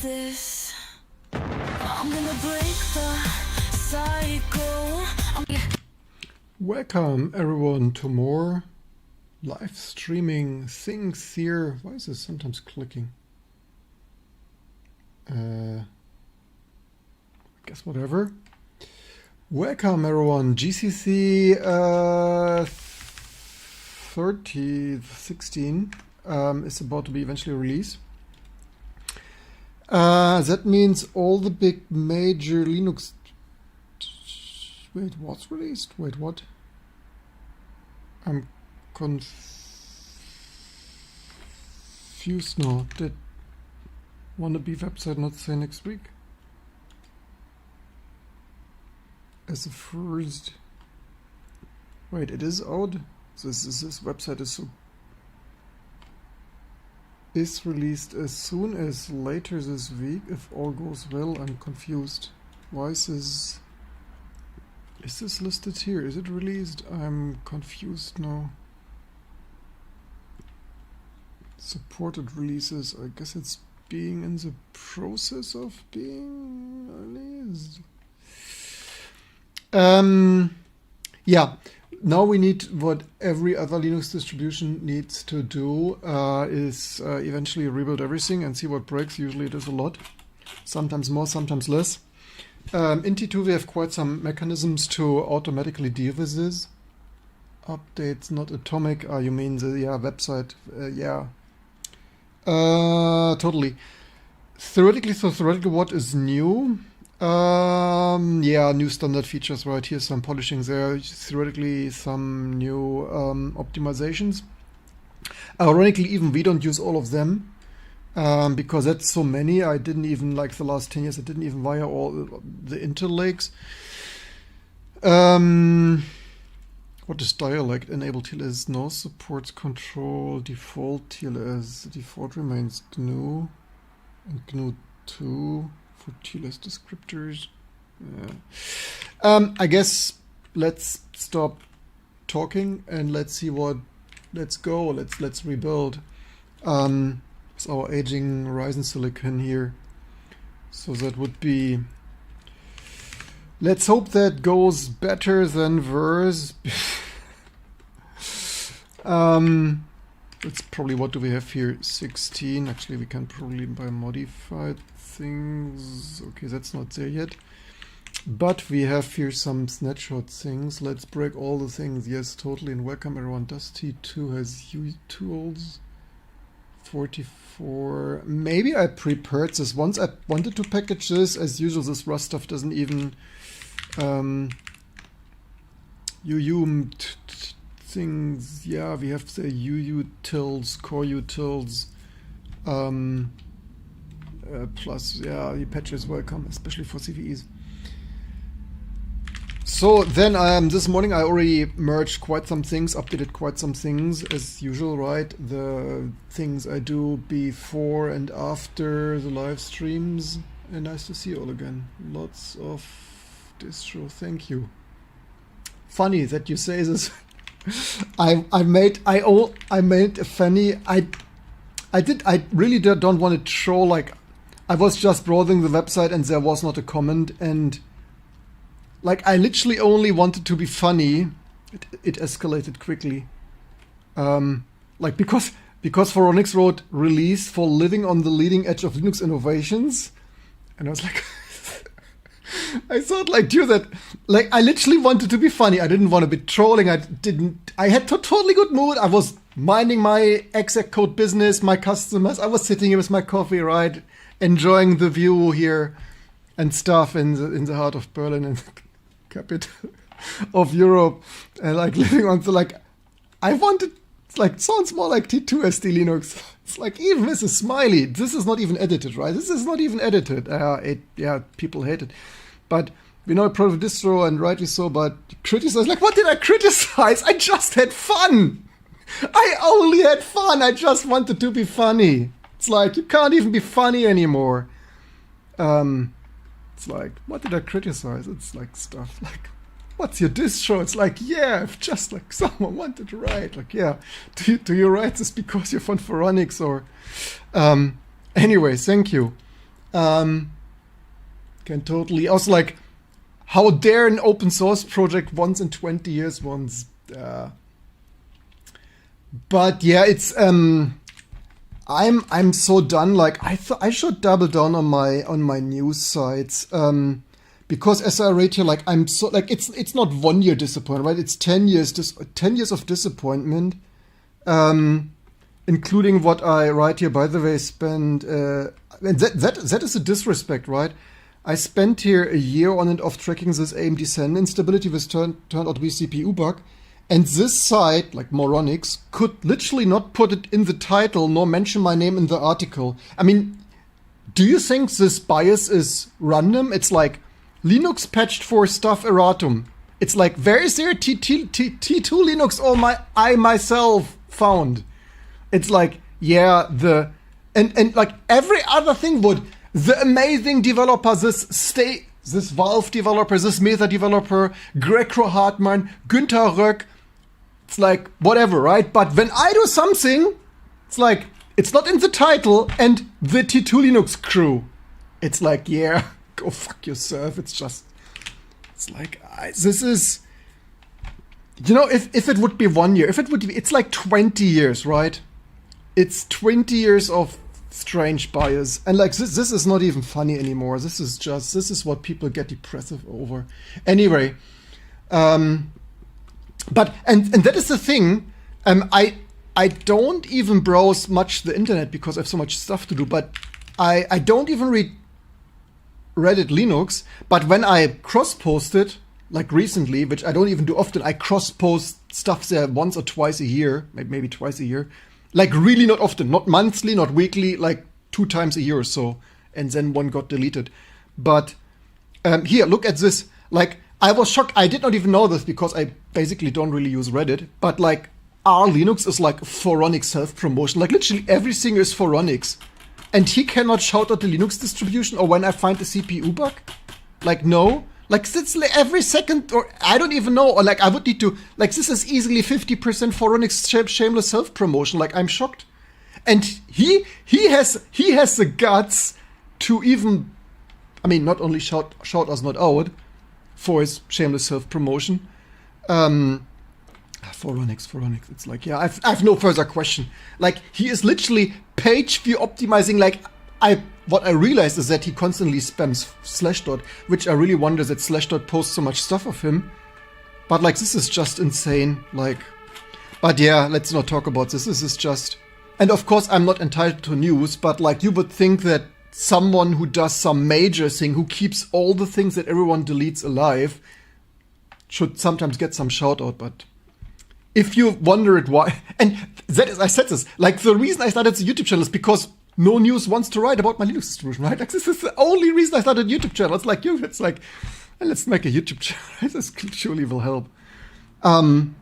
this? I'm gonna break the cycle. Welcome everyone to more live streaming things here. Why is this sometimes clicking? Guess whatever. Welcome everyone. GCC 3016 is about to be eventually released. That means all the big major Linux... Wait, what's released? Wait, what? I'm confused now. Did wannabe website not say next week? As the first... Wait, it is out? This website is released as soon as later this week. If all goes well, I'm confused. Why is this... Is this listed here? Is it released? I'm confused now. Supported releases. I guess it's being in the process of being released. Yeah. Now we need what every other Linux distribution needs to do is eventually rebuild everything and see what breaks. Usually it is a lot. Sometimes more, sometimes less. In T2 we have quite some mechanisms to automatically deal with this. Updates not atomic. You mean the website? Yeah. Totally. Theoretically what is new? Yeah, new standard features right here, some polishing there, theoretically some new optimizations. Ironically, even we don't use all of them because that's so many. I didn't even, like the last 10 years, I didn't even wire all the Intel lakes. What is dialect? Enable TLS, no supports control, default TLS, default remains GNU and GNU 2. For TLS descriptors. I guess let's stop talking and let's see what. Let's go. Let's rebuild. It's our aging Ryzen silicon here. So that would be. Let's hope that goes better than worse. It's probably, what do we have here? 16. Actually, we can probably buy modified things. Okay, that's not there yet. But we have here some snapshot things. Let's break all the things. Yes, totally. And welcome everyone. Does T2 has UI tools? 44. Maybe I prepared this once. I wanted to package this. As usual, this Rust stuff doesn't even things. Yeah, we have the utils, core utils. Plus, yeah, the patch is welcome, especially for CVEs. So then, this morning I already merged quite some things, updated quite some things, as usual, right? The things I do before and after the live streams. And nice to see you all again. Lots of distro, thank you. Funny that you say this. I made a funny. I really don't want to troll. Like, I was just browsing the website and there was not a comment, and like I literally only wanted to be funny. It escalated quickly. Like because Phoronix wrote release for living on the leading edge of Linux innovations, and I was like. I thought, like, dude, that, like, I literally wanted to be funny. I didn't want to be trolling. I had a totally good mood. I was minding my exec code business, my customers. I was sitting here with my coffee, right, enjoying the view here and stuff in the heart of Berlin and the capital of Europe, and like living on the, like, I wanted, like, sounds more like T2 SD Linux. It's like, even with a smiley, this is not even edited, right? This is not even edited. Yeah, people hate it. But we know pro distro, and rightly so, but criticize, like, what did I criticize? I just had fun. I only had fun. I just wanted to be funny. It's like, you can't even be funny anymore. It's like, what did I criticize? It's like stuff like, what's your distro? It's like, yeah, if just like someone wanted to write, like, yeah, do you write this because you're from Phoronix or... Anyway, thank you. Can totally. Also, like, how dare an open source project once in 20 years once. But yeah, it's I'm so done. Like, I should double down on my news sites. Because as I rate here, like, I'm so, like, it's not 1 year disappointment, right? It's 10 years, 10 years of disappointment, including what I write here. By the way, spend and that is a disrespect, right? I spent here a year on and off tracking this AMD Zen instability, which turned out to be a CPU bug, and this site, like Moronics, could literally not put it in the title nor mention my name in the article. I mean, do you think this bias is random? It's like Linux patched for stuff Erratum. It's like, where is there T2 Linux? Oh, I myself found. It's like, yeah, and like every other thing would. The amazing developer, this Valve developer, this Meta developer, Greco Hartmann, Günther Röck, it's like, whatever, right? But when I do something, it's like, it's not in the title, and the T2 Linux crew. It's like, yeah, go fuck yourself. It's like, this is, you know, if it would be 1 year, it's like 20 years, right? It's 20 years of strange bias, and like this is not even funny anymore. This is what people get depressive over. Anyway, but and that is the thing. I don't even browse much the internet because I have so much stuff to do. But I don't even read Reddit Linux. But when I cross-post it, like recently, which I don't even do often, I cross-post stuff there once or twice a year, maybe twice a year. Like, really not often, not monthly, not weekly, like 2 times a year or so. And then one got deleted. But here, look at this. Like, I was shocked. I did not even know this because I basically don't really use Reddit. But like, R Linux is like Phoronix self-promotion. Like, literally everything is Phoronix. And he cannot shout out the Linux distribution or when I find a CPU bug? Like, no. Like, it's like every second, or I don't even know, or like, I would need to, like, this is easily 50% Phoronix shameless self-promotion. Like, I'm shocked. And he has the guts to even, I mean, not only shout us not out for his shameless self-promotion. Phoronix, it's like, yeah, I've no further question. Like, he is literally page view optimizing, like, what I realized is that he constantly spams Slashdot, which I really wonder that Slashdot posts so much stuff of him. But like, this is just insane. Like, but yeah, let's not talk about this. This is just, and of course I'm not entitled to news, but like, you would think that someone who does some major thing, who keeps all the things that everyone deletes alive, should sometimes get some shout out. But if you wondered why, and that is, I said this, like, the reason I started the YouTube channel is because no news wants to write about my Linux distribution, right? Like, this is the only reason I started a YouTube channel. It's like, it's like, let's make a YouTube channel. This surely will help. And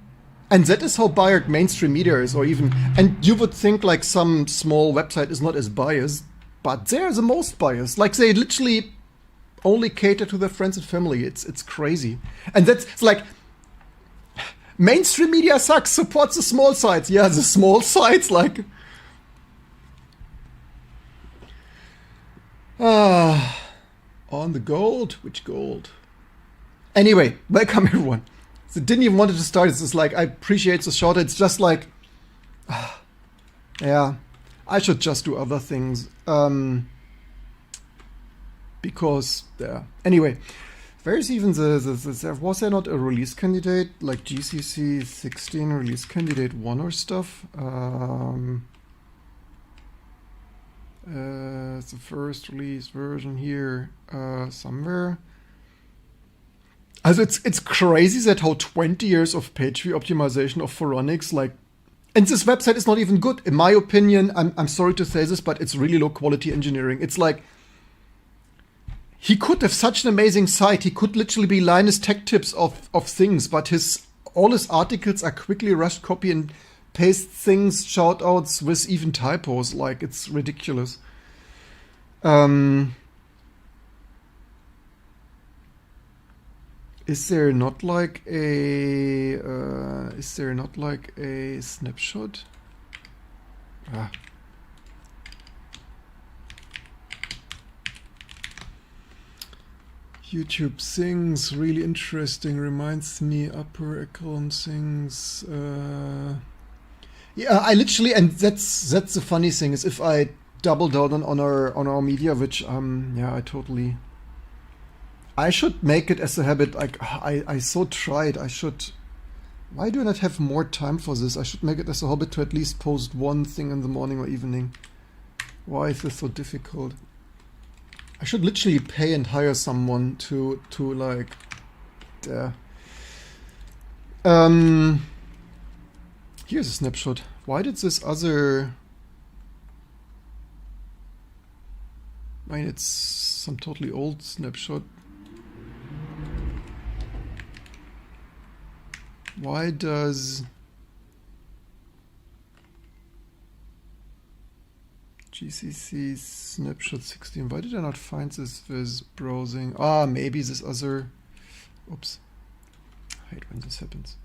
that is how biased mainstream media is, or even, and you would think like some small website is not as biased, but they're the most biased. Like, they literally only cater to their friends and family. It's crazy. And it's like, mainstream media sucks, supports the small sites. Yeah, the small sites, like, on the gold? Which gold? Anyway, welcome everyone. So didn't even want to start. It's just like, I appreciate the short. It's just like, yeah, I should just do other things. Because, yeah. Anyway, where's even was there not a release candidate? Like GCC 16 release candidate 1 or stuff? It's the first release version here somewhere. Also it's crazy that how 20 years of page view optimization of Phoronix, like, and this website is not even good in my opinion. I'm sorry to say this, but it's really low quality engineering. It's like, he could have such an amazing site. He could literally be Linus Tech Tips of things, but all his articles are quickly rushed copy and paste things, shout outs with even typos. Like, it's ridiculous. Is there not like a snapshot? YouTube things, really interesting, reminds me upper account things. Yeah, I literally, and that's the funny thing, is if I double down on our media, which yeah, I should make it as a habit. Like I so tried. I should. Why do I not have more time for this? I should make it as a habit to at least post one thing in the morning or evening. Why is this so difficult? I should literally pay and hire someone to like. Here's a snapshot. Why did this other? I mean, it's some totally old snapshot. Why does GCC snapshot 16? Why did I not find this with browsing? Ah, maybe this other. Oops. I hate when this happens.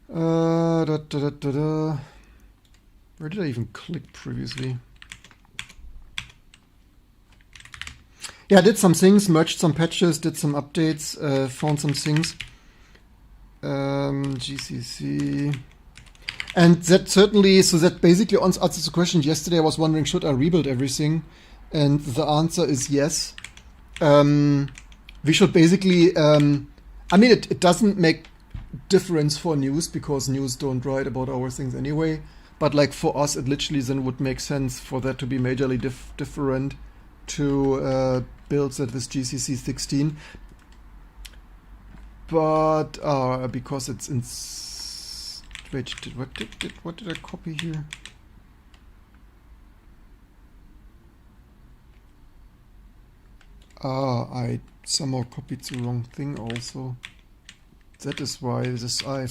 Where did I even click previously? Yeah, I did some things, merged some patches, did some updates, found some things. GCC. And that certainly, so that basically answers the question. Yesterday I was wondering, should I rebuild everything? And the answer is yes. We should basically, I mean, it doesn't make difference for news, because news don't write about our things anyway. But like for us, it literally then would make sense for that to be majorly different to build that with GCC 16. But because it's in. Wait, what did I copy here? I somehow copied the wrong thing also. That is why this I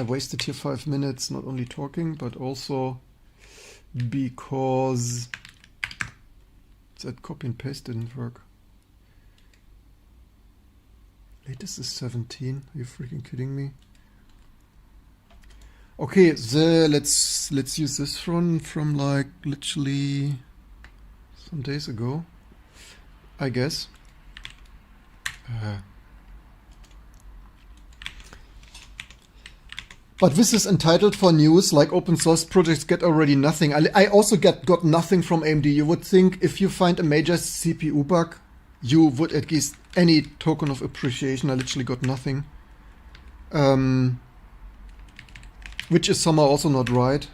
wasted here 5 minutes not only talking, but also because that copy and paste didn't work. Latest is 17. Are you freaking kidding me? Okay, let's use this one from like literally some days ago, I guess. But this is entitled for news, like open source projects get already nothing. I also got nothing from AMD. You would think if you find a major CPU bug, you would at least any token of appreciation. I literally got nothing. Which is somehow also not right.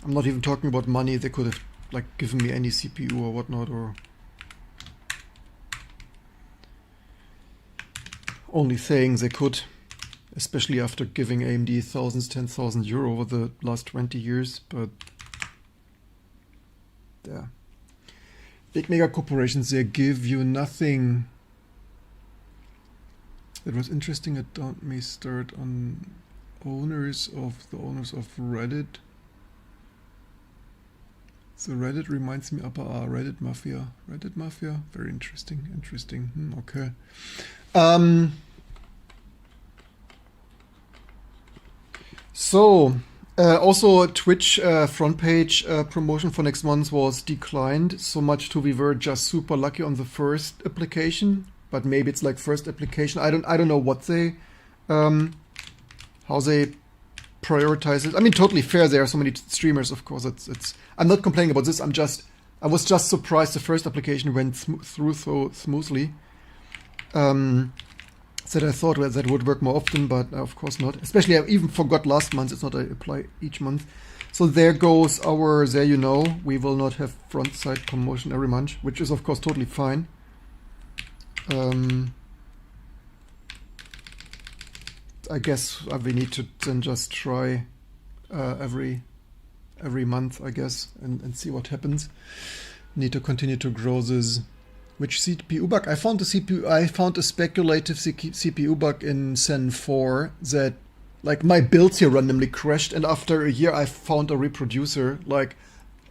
I'm not even talking about money. They could have like given me any CPU or whatnot, or only saying they could, especially after giving AMD thousands, 10,000 euro over the last 20 years. But yeah, big mega corporations, they give you nothing. It was interesting. It don't me start on the owners of Reddit. So Reddit reminds me of Reddit Mafia. Reddit Mafia, very interesting. Okay. So also Twitch front page promotion for next month was declined. So much to we were just super lucky on the first application, but maybe it's like first application. I don't know what they how they prioritize it. I mean, totally fair. There are so many streamers, of course. It's. I'm not complaining about this. I was just surprised the first application went through so smoothly. That I thought that would work more often, but of course not. Especially, I even forgot last month. It's not I apply each month. So there goes our. There you know, we will not have front side promotion every month, which is of course totally fine. I guess we need to then just try every month, I guess, and see what happens. Need to continue to grow this. Which CPU bug? I found a speculative CPU bug in Zen 4 that, like, my builds here randomly crashed, and after a year I found a reproducer. Like,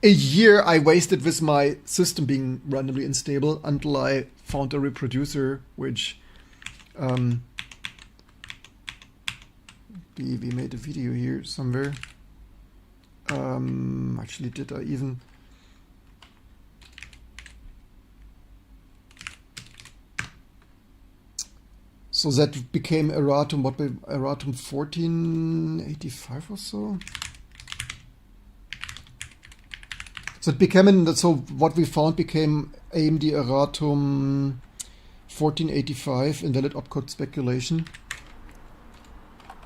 a year I wasted with my system being randomly unstable until I found a reproducer, which we made a video here somewhere. Actually, did I even? So that became Erratum, what, Erratum 1485 or so? So it became, so what we found became AMD Erratum 1485, invalid opcode speculation.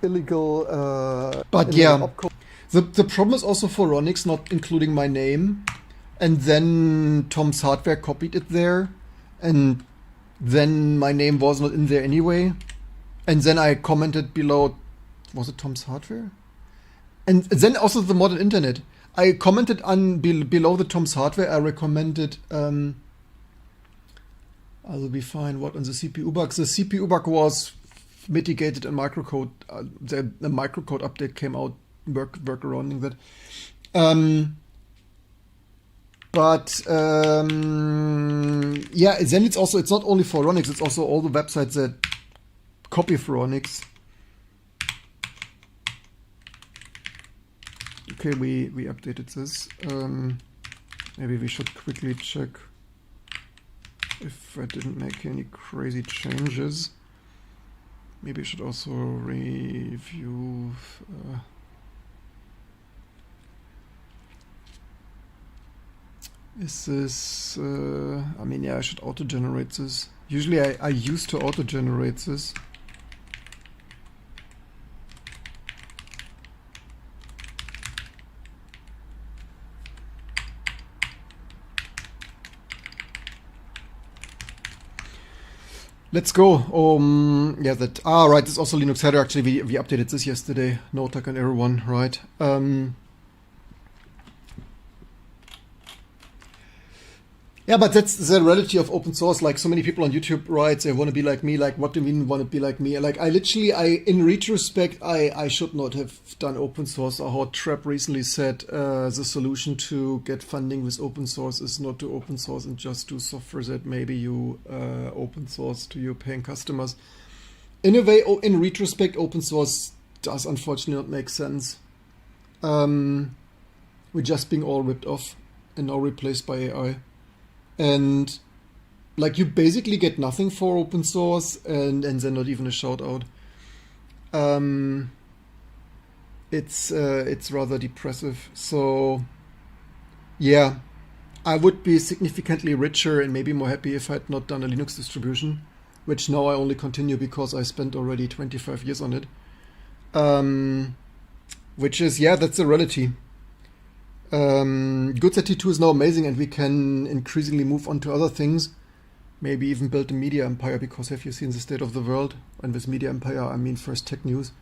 Illegal, but yeah, the problem is also for Ronix not including my name, and then Tom's Hardware copied it there, and then my name was not in there anyway, and then I commented below, was it Tom's Hardware? And then also the modern internet. I commented on below the Tom's Hardware. I recommended I will be fine. What on the CPU bug? The CPU bug was mitigated in microcode. The microcode update came out workarounding that. Yeah, then it's not only for Ronix, it's also all the websites that copy for Ronix. Okay, we updated this. Maybe we should quickly check if I didn't make any crazy changes. Maybe I should also review. Is this, I mean, yeah, I should auto-generate this. Usually I used to auto-generate this. Let's go. Yeah, that. Right. This is also Linux header. Actually, we updated this yesterday. No attack on everyone. Right. Yeah, but that's the reality of open source. Like so many people on YouTube, right? They want to be like me. Like, what do you mean want to be like me? Like, in retrospect, I should not have done open source. Or how Trap recently said, the solution to get funding with open source is not to open source and just do software that maybe you open source to your paying customers. In a way, in retrospect, open source does unfortunately not make sense. We're just being all ripped off and now replaced by AI. And like you basically get nothing for open source and then not even a shout out. It's rather depressive. So yeah, I would be significantly richer and maybe more happy if I had not done a Linux distribution, which now I only continue because I spent already 25 years on it. Which is, yeah, that's the reality. Good that T2 is now amazing and we can increasingly move on to other things. Maybe even build a media empire, because have you seen the state of the world? And with media empire, I mean first tech news,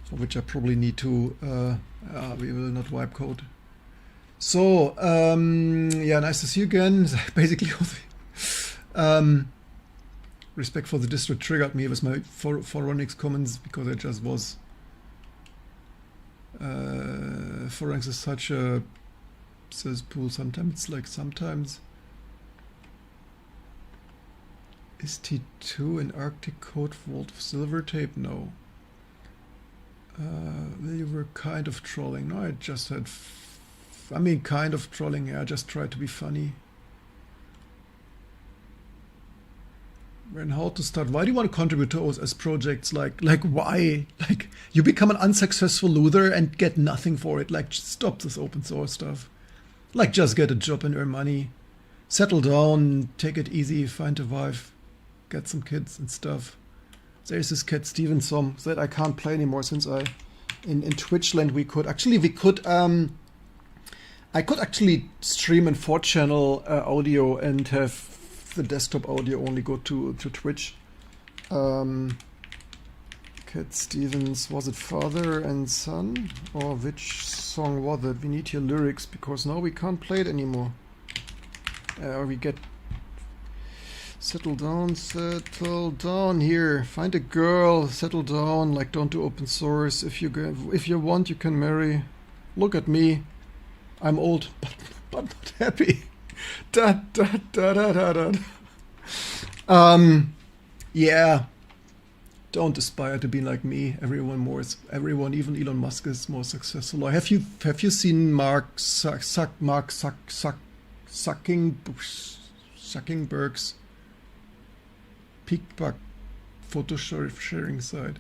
for which I probably need to, we will not wipe code. So, yeah, nice to see you again. Basically, respect for the distro triggered me with my Ronix comments, because I just was Forex is such a cesspool. Sometimes it's like sometimes. Is T2 in Arctic code vault of silver tape? No. You were kind of trolling. No, I just had. I mean, kind of trolling. Yeah, I just tried to be funny. And how to start? Why do you want to contribute to OS projects? Like why? Like you become an unsuccessful loser and get nothing for it. Like just stop this open source stuff. Like just get a job and earn money. Settle down, take it easy, find a wife, get some kids and stuff. There's this Cat Stevens song that I can't play anymore since in Twitchland I could actually stream in 4-channel audio and have the desktop audio only go to Twitch. Cat Stevens, was it Father and Son? Or which song was it? We need your lyrics because now we can't play it anymore. We get settle down here. Find a girl, settle down. Like don't do open source. If you want, you can marry. Look at me. I'm old, but not happy. Yeah. Don't aspire to be like me. Everyone, even Elon Musk, is more successful. Or have you seen Zuckerberg's Peakbug photo sharing site?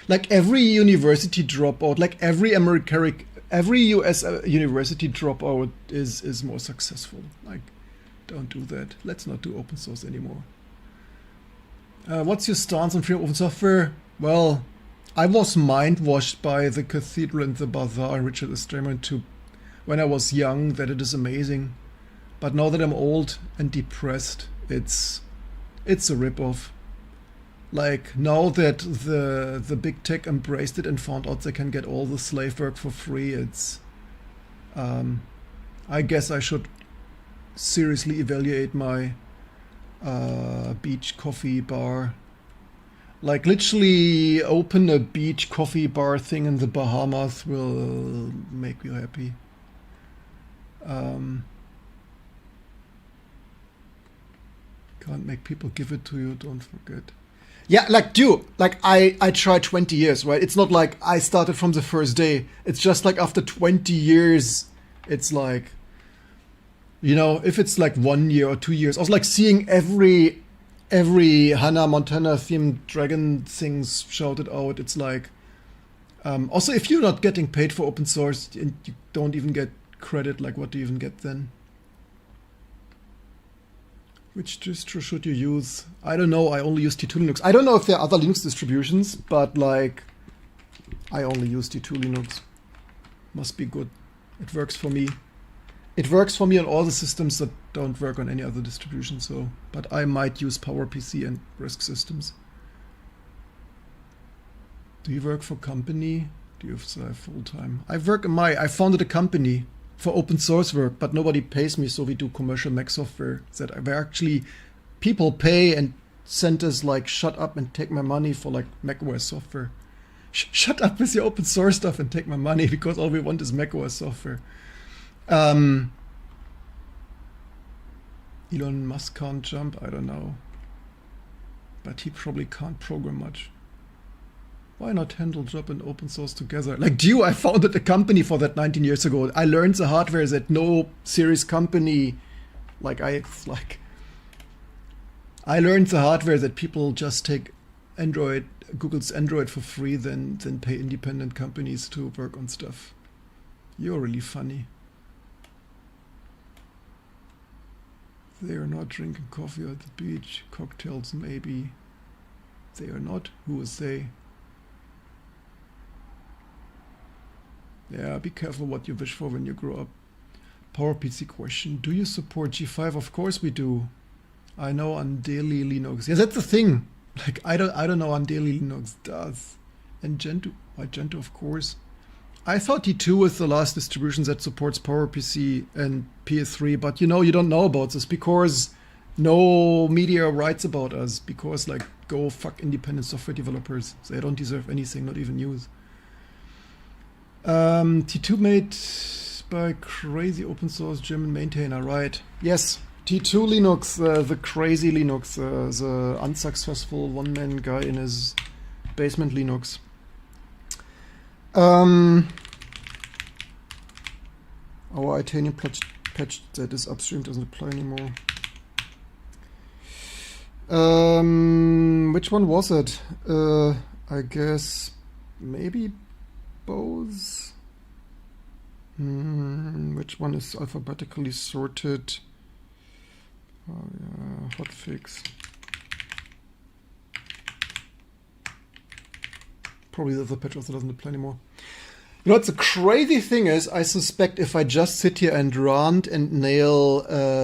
Like every university dropout, like every US university dropout is more successful. Like, don't do that. Let's not do open source anymore. What's your stance on free open software? Well, I was mind-washed by the Cathedral and the Bazaar and Richard Stallman too when I was young, that it is amazing. But now that I'm old and depressed, it's a rip-off. Like, now that the big tech embraced it and found out they can get all the slave work for free, it's I guess I should seriously evaluate my beach coffee bar. Like, literally open a beach coffee bar thing in the Bahamas will make you happy. Can't make people give it to you, don't forget. Yeah, like, dude, like, I tried 20 years, right? It's not like I started from the first day. It's just like after 20 years, it's like, you know, if it's like 1 year or 2 years, I was like seeing every Hannah Montana themed dragon things shouted out. It's like, also, if you're not getting paid for open source and you don't even get credit, like, what do you even get then? Which distro should you use? I don't know. I only use T2 Linux. I don't know if there are other Linux distributions, but like, I only use T2 Linux. Must be good. It works for me. It works for me on all the systems that don't work on any other distribution. So, but I might use PowerPC and RISC systems. Do you work for company? Do you have full time? I founded a company for open source work, but nobody pays me, so we do commercial Mac software that where actually people pay and send us like, shut up and take my money for like macOS software. Shut up with your open source stuff and take my money, because all we want is macOS software. Elon Musk can't jump, I don't know. But he probably can't program much. Why not handle job and open source together? Like, Dew, I founded a company for that 19 years ago. I learned the hardware that no serious company, I learned the hardware that people just take Google's Android for free, then pay independent companies to work on stuff. You're really funny. They are not drinking coffee at the beach. Cocktails, maybe. They are not. Who is they? Yeah, be careful what you wish for when you grow up. PowerPC question. Do you support G5? Of course we do. I know Andeli Linux. Yeah, that's the thing. Like, I don't know Andeli Linux does. And Gentoo. Why Gentoo, of course. I thought T2 was the last distribution that supports PowerPC and PS3, but you know, you don't know about this because no media writes about us, because like, go fuck independent software developers. They don't deserve anything, not even news. T2 made by crazy open source German maintainer, right? Yes, T2 Linux, the crazy Linux, the unsuccessful one-man guy in his basement Linux. Our Itanium patch that is upstream doesn't apply anymore. Which one was it? I guess maybe both. Which one is alphabetically sorted? Oh yeah, hotfix. Probably the other patch also doesn't apply anymore. You know what the crazy thing is? I suspect if I just sit here and rant and nail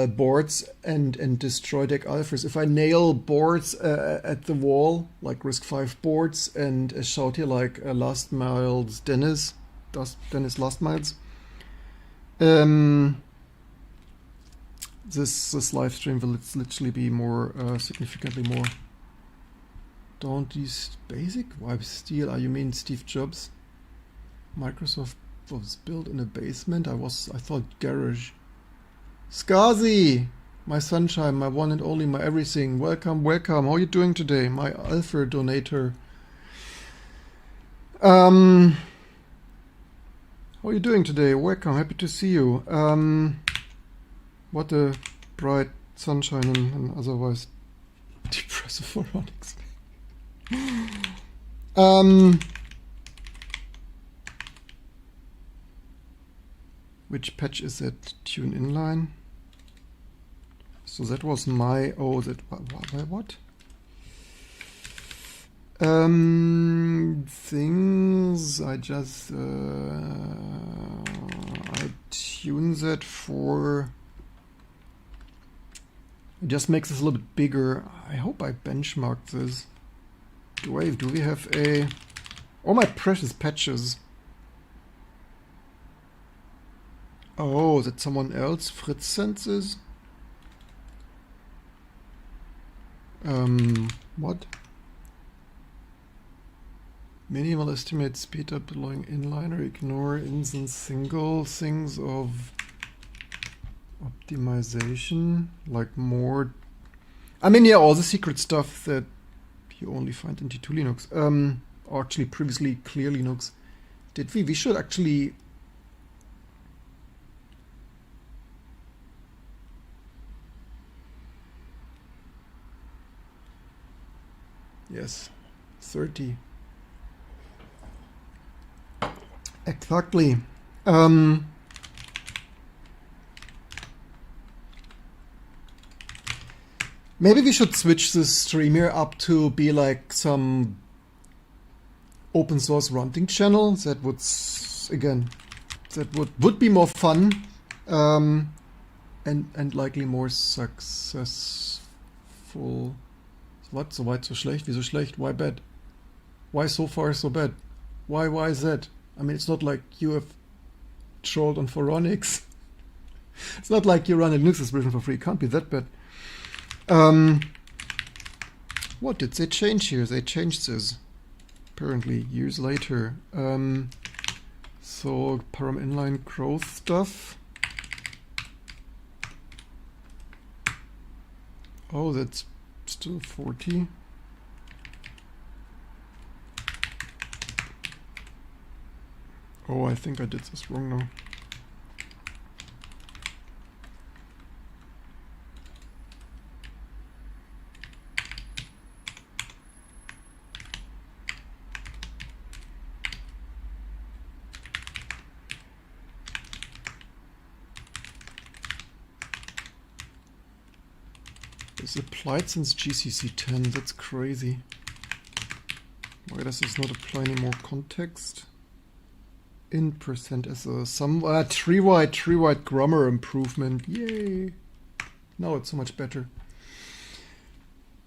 boards and destroy deck alphas, if I nail boards at the wall, like RISC-V boards, and shout here like Last Miles Dennis Last Miles, this live stream will literally be more significantly more. Don't these basic wipes steal? You mean Steve Jobs? Microsoft was built in a basement? I thought garage. Skazi! My sunshine, my one and only, my everything. Welcome, welcome. How are you doing today? My alpha donator. How are you doing today? Welcome, happy to see you. What a bright sunshine and otherwise depressive Phoronix. Which patch is that? Tune inline. So that was my what? Things I just I tune that for. It just makes this a little bit bigger. I hope I benchmarked this. Do we have a? Oh my precious patches. Oh, that someone else? Fritz sent this? What? Minimal estimate speed up allowing inliner, ignore instance single things of optimization, like more. I mean, yeah, all the secret stuff that you only find in T2 Linux. Or actually previously clear Linux. Did we? We should actually. Yes, 30. Exactly. Maybe we should switch the stream here up to be like some open source running channel. That would, again, that would be more fun, and likely more successful. What? So weit, so schlecht? Wieso schlecht? Why bad? Why so far so bad? Why is that? I mean, it's not like you have trolled on Phoronix. It's not like you run a Linux version for free. It can't be that bad. What did they change here? They changed this. Apparently, years later. So, param inline growth stuff. Oh, that's still 40. Oh, I think I did this wrong now. It's applied since GCC 10. That's crazy. Why does this not apply any more context? In percent as a tree wide grammar improvement. Yay! Now it's so much better.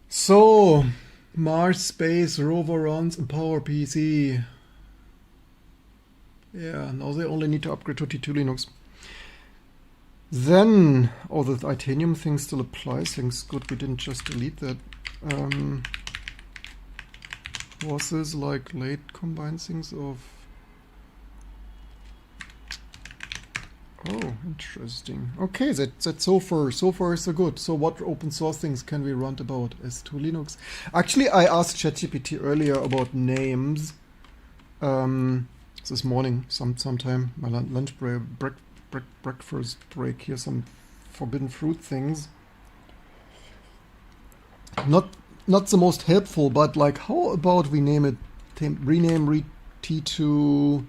So Mars Space Rover runs in PowerPC. Yeah, now they only need to upgrade to T2 Linux. Then, oh, the Itanium thing still applies. Thanks, good we didn't just delete that. Was this like late combined things of? Oh, interesting. Okay, that's so far so good. So what open source things can we rant about as to Linux? Actually, I asked ChatGPT earlier about names. This morning, sometime my lunch breakfast break here, some forbidden fruit things. Not the most helpful, but like, how about we name it? Rename T2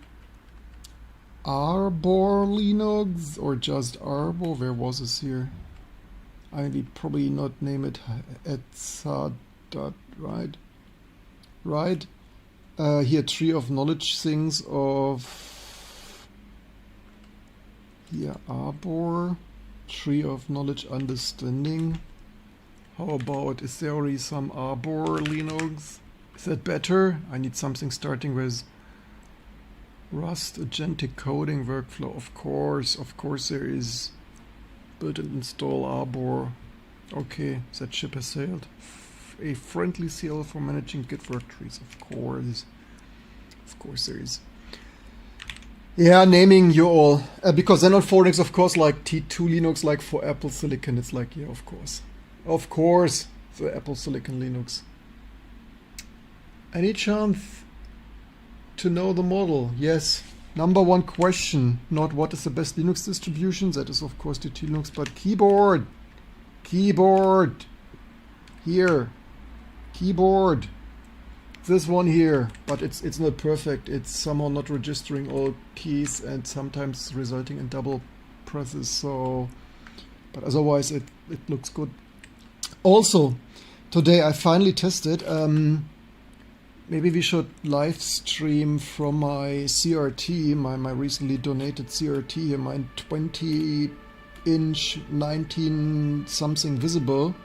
Arbor Linux or just Arbor? Where was this here? I mean, we probably not name it Etza, right? Right. Here, tree of knowledge things of. Here, Arbor, tree of knowledge understanding. How about, is there already some Arbor Linux? Is that better? I need something starting with Rust, agentic coding workflow. Of course there is. Build and install Arbor. Okay, that ship has sailed. A friendly CL for managing Git directories. Of course there is. Yeah, naming you all. Because then on Phoronix, of course, like T2 Linux, like for Apple Silicon, it's like, yeah, of course. Of course, the Apple Silicon Linux. Any chance to know the model. Yes. Number one question, not what is the best Linux distribution. That is, of course, the Linux, but keyboard. Keyboard. Here. Keyboard. This one here, but it's not perfect. It's somehow not registering all keys and sometimes resulting in double presses. So, but otherwise it looks good. Also, today I finally tested. Maybe we should live stream from my CRT, my recently donated CRT here, my 20-inch 19 something visible.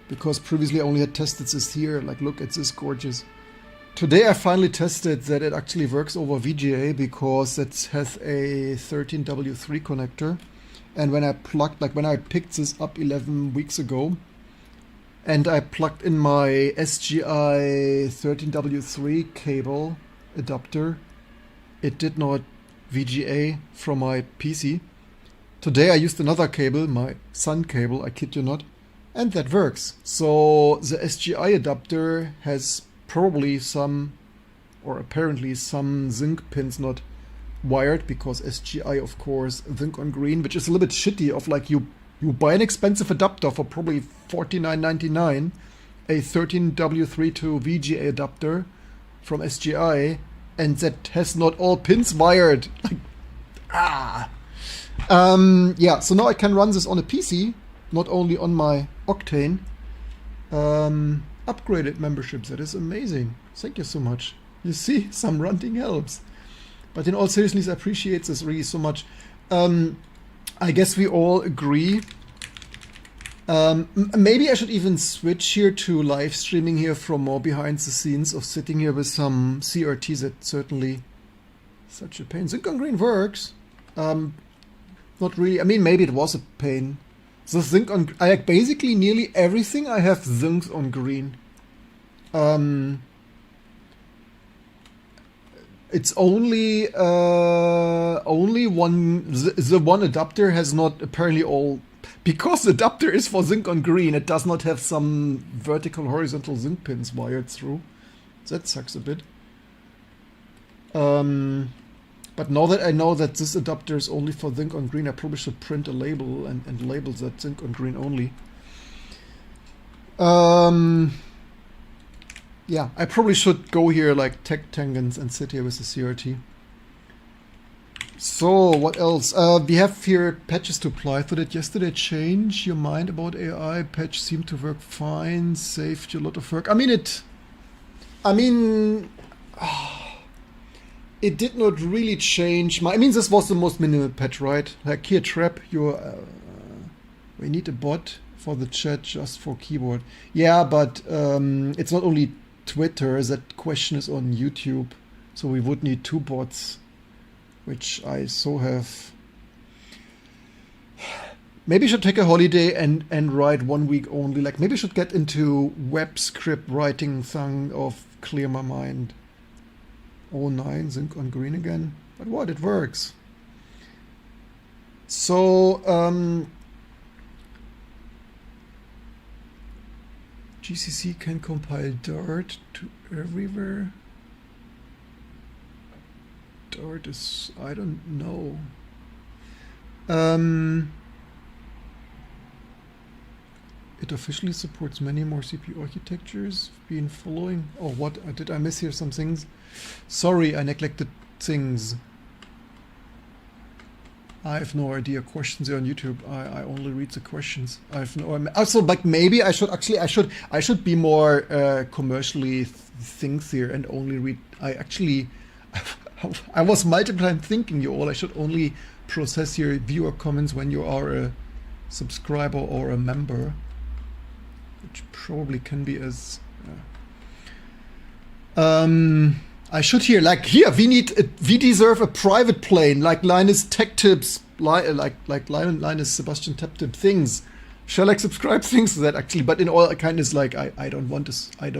Because previously I only had tested this here. Like, look at this gorgeous. Today I finally tested that it actually works over VGA because it has a 13W3 connector. And when I picked this up 11 weeks ago, and I plugged in my SGI 13W3 cable adapter, it did not VGA from my PC. Today I used another cable, my Sun cable, I kid you not, and that works. So the SGI adapter has probably some, or apparently some zinc pins not wired, because SGI, of course, zinc on green, which is a little bit shitty of like you buy an expensive adapter for probably $49.99, a 13W3 to VGA adapter from SGI, and that has not all pins wired. Like, yeah, so now I can run this on a PC, not only on my Octane. Upgraded membership, that is amazing. Thank you so much. You see, some ranting helps. But in all seriousness, I appreciate this really so much. I guess we all agree. Maybe I should even switch here to live streaming here from more behind the scenes of sitting here with some CRTs. That certainly such a pain. Zinc on green works. Not really. I mean, maybe it was a pain. So zinc on, I like basically nearly everything I have zinc on green. It's only one, the one adapter has not apparently all, because the adapter is for zinc on green, it does not have some vertical horizontal zinc pins wired through. That sucks a bit. But now that I know that this adapter is only for zinc on green, I probably should print a label and label that zinc on green only. Yeah, I probably should go here like tech tangents and sit here with the CRT. So, what else? We have here patches to apply. So did yesterday change your mind about AI? Patch seemed to work fine, saved you a lot of work. it did not really change my, this was the most minimal patch, right? Like here, trap, we need a bot for the chat just for keyboard. Yeah, but it's not only Twitter, that question is on YouTube, so we would need two bots, which I so have. Maybe I should take a holiday and write 1 week only. Like maybe I should get into web script writing thing of clear my mind. 09 zinc on green again, but what, it works. So GCC can compile Dart to everywhere. Dart is, I don't know. It officially supports many more CPU architectures. Been following. Oh, what did I miss here? Some things. Sorry, I neglected things. I have no idea. Questions here on YouTube. I only read the questions. I have no. Also, like maybe I should actually. I should be more commercially things here and only read. I was multiple times thinking you all. I should only process your viewer comments when you are a subscriber or a member, which probably can be as. I should hear like here we deserve a private plane like Linus Tech Tips like Linus Sebastian Tech Tip things. Shall I subscribe things to that actually? But in all kindness, like I don't want this. I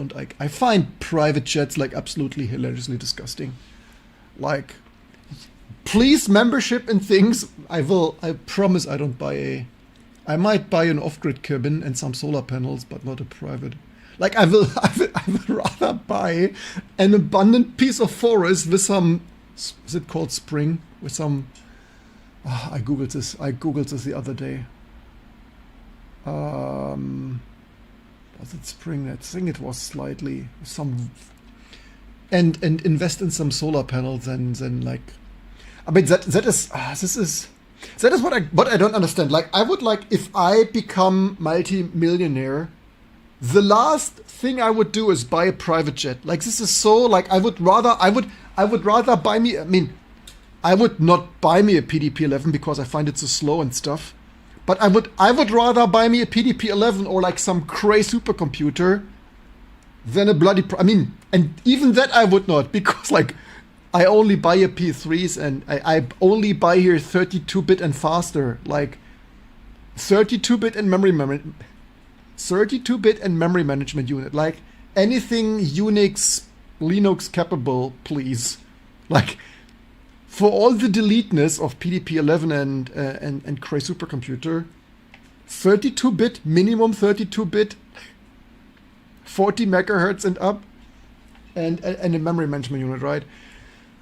find private jets like absolutely hilariously disgusting. Like, please membership and things. I promise I don't buy I might buy an off-grid cabin and some solar panels, but not a private. Like I will rather buy an abundant piece of forest with some, is it called spring? With some, I googled this the other day. Was it spring? I think it was slightly some, and invest in some solar panels and like, I mean that is what I don't understand. Like I would like, if I become multi-millionaire, the last thing I would do is buy a private jet. Like this is so, like I would rather buy me, I mean, I would not buy me a PDP-11 because I find it so slow and stuff. But I would rather buy me a PDP-11 or like some crazy supercomputer than a bloody, I mean, and even that I would not, because like I only buy a P3s and I only buy here 32-bit and faster, like 32-bit and memory 32-bit and memory management unit, like anything Unix, Linux capable, please. Like for all the deleteness of PDP-11 and Cray supercomputer, 32-bit, minimum 32-bit, 40 megahertz and up, and a memory management unit, right?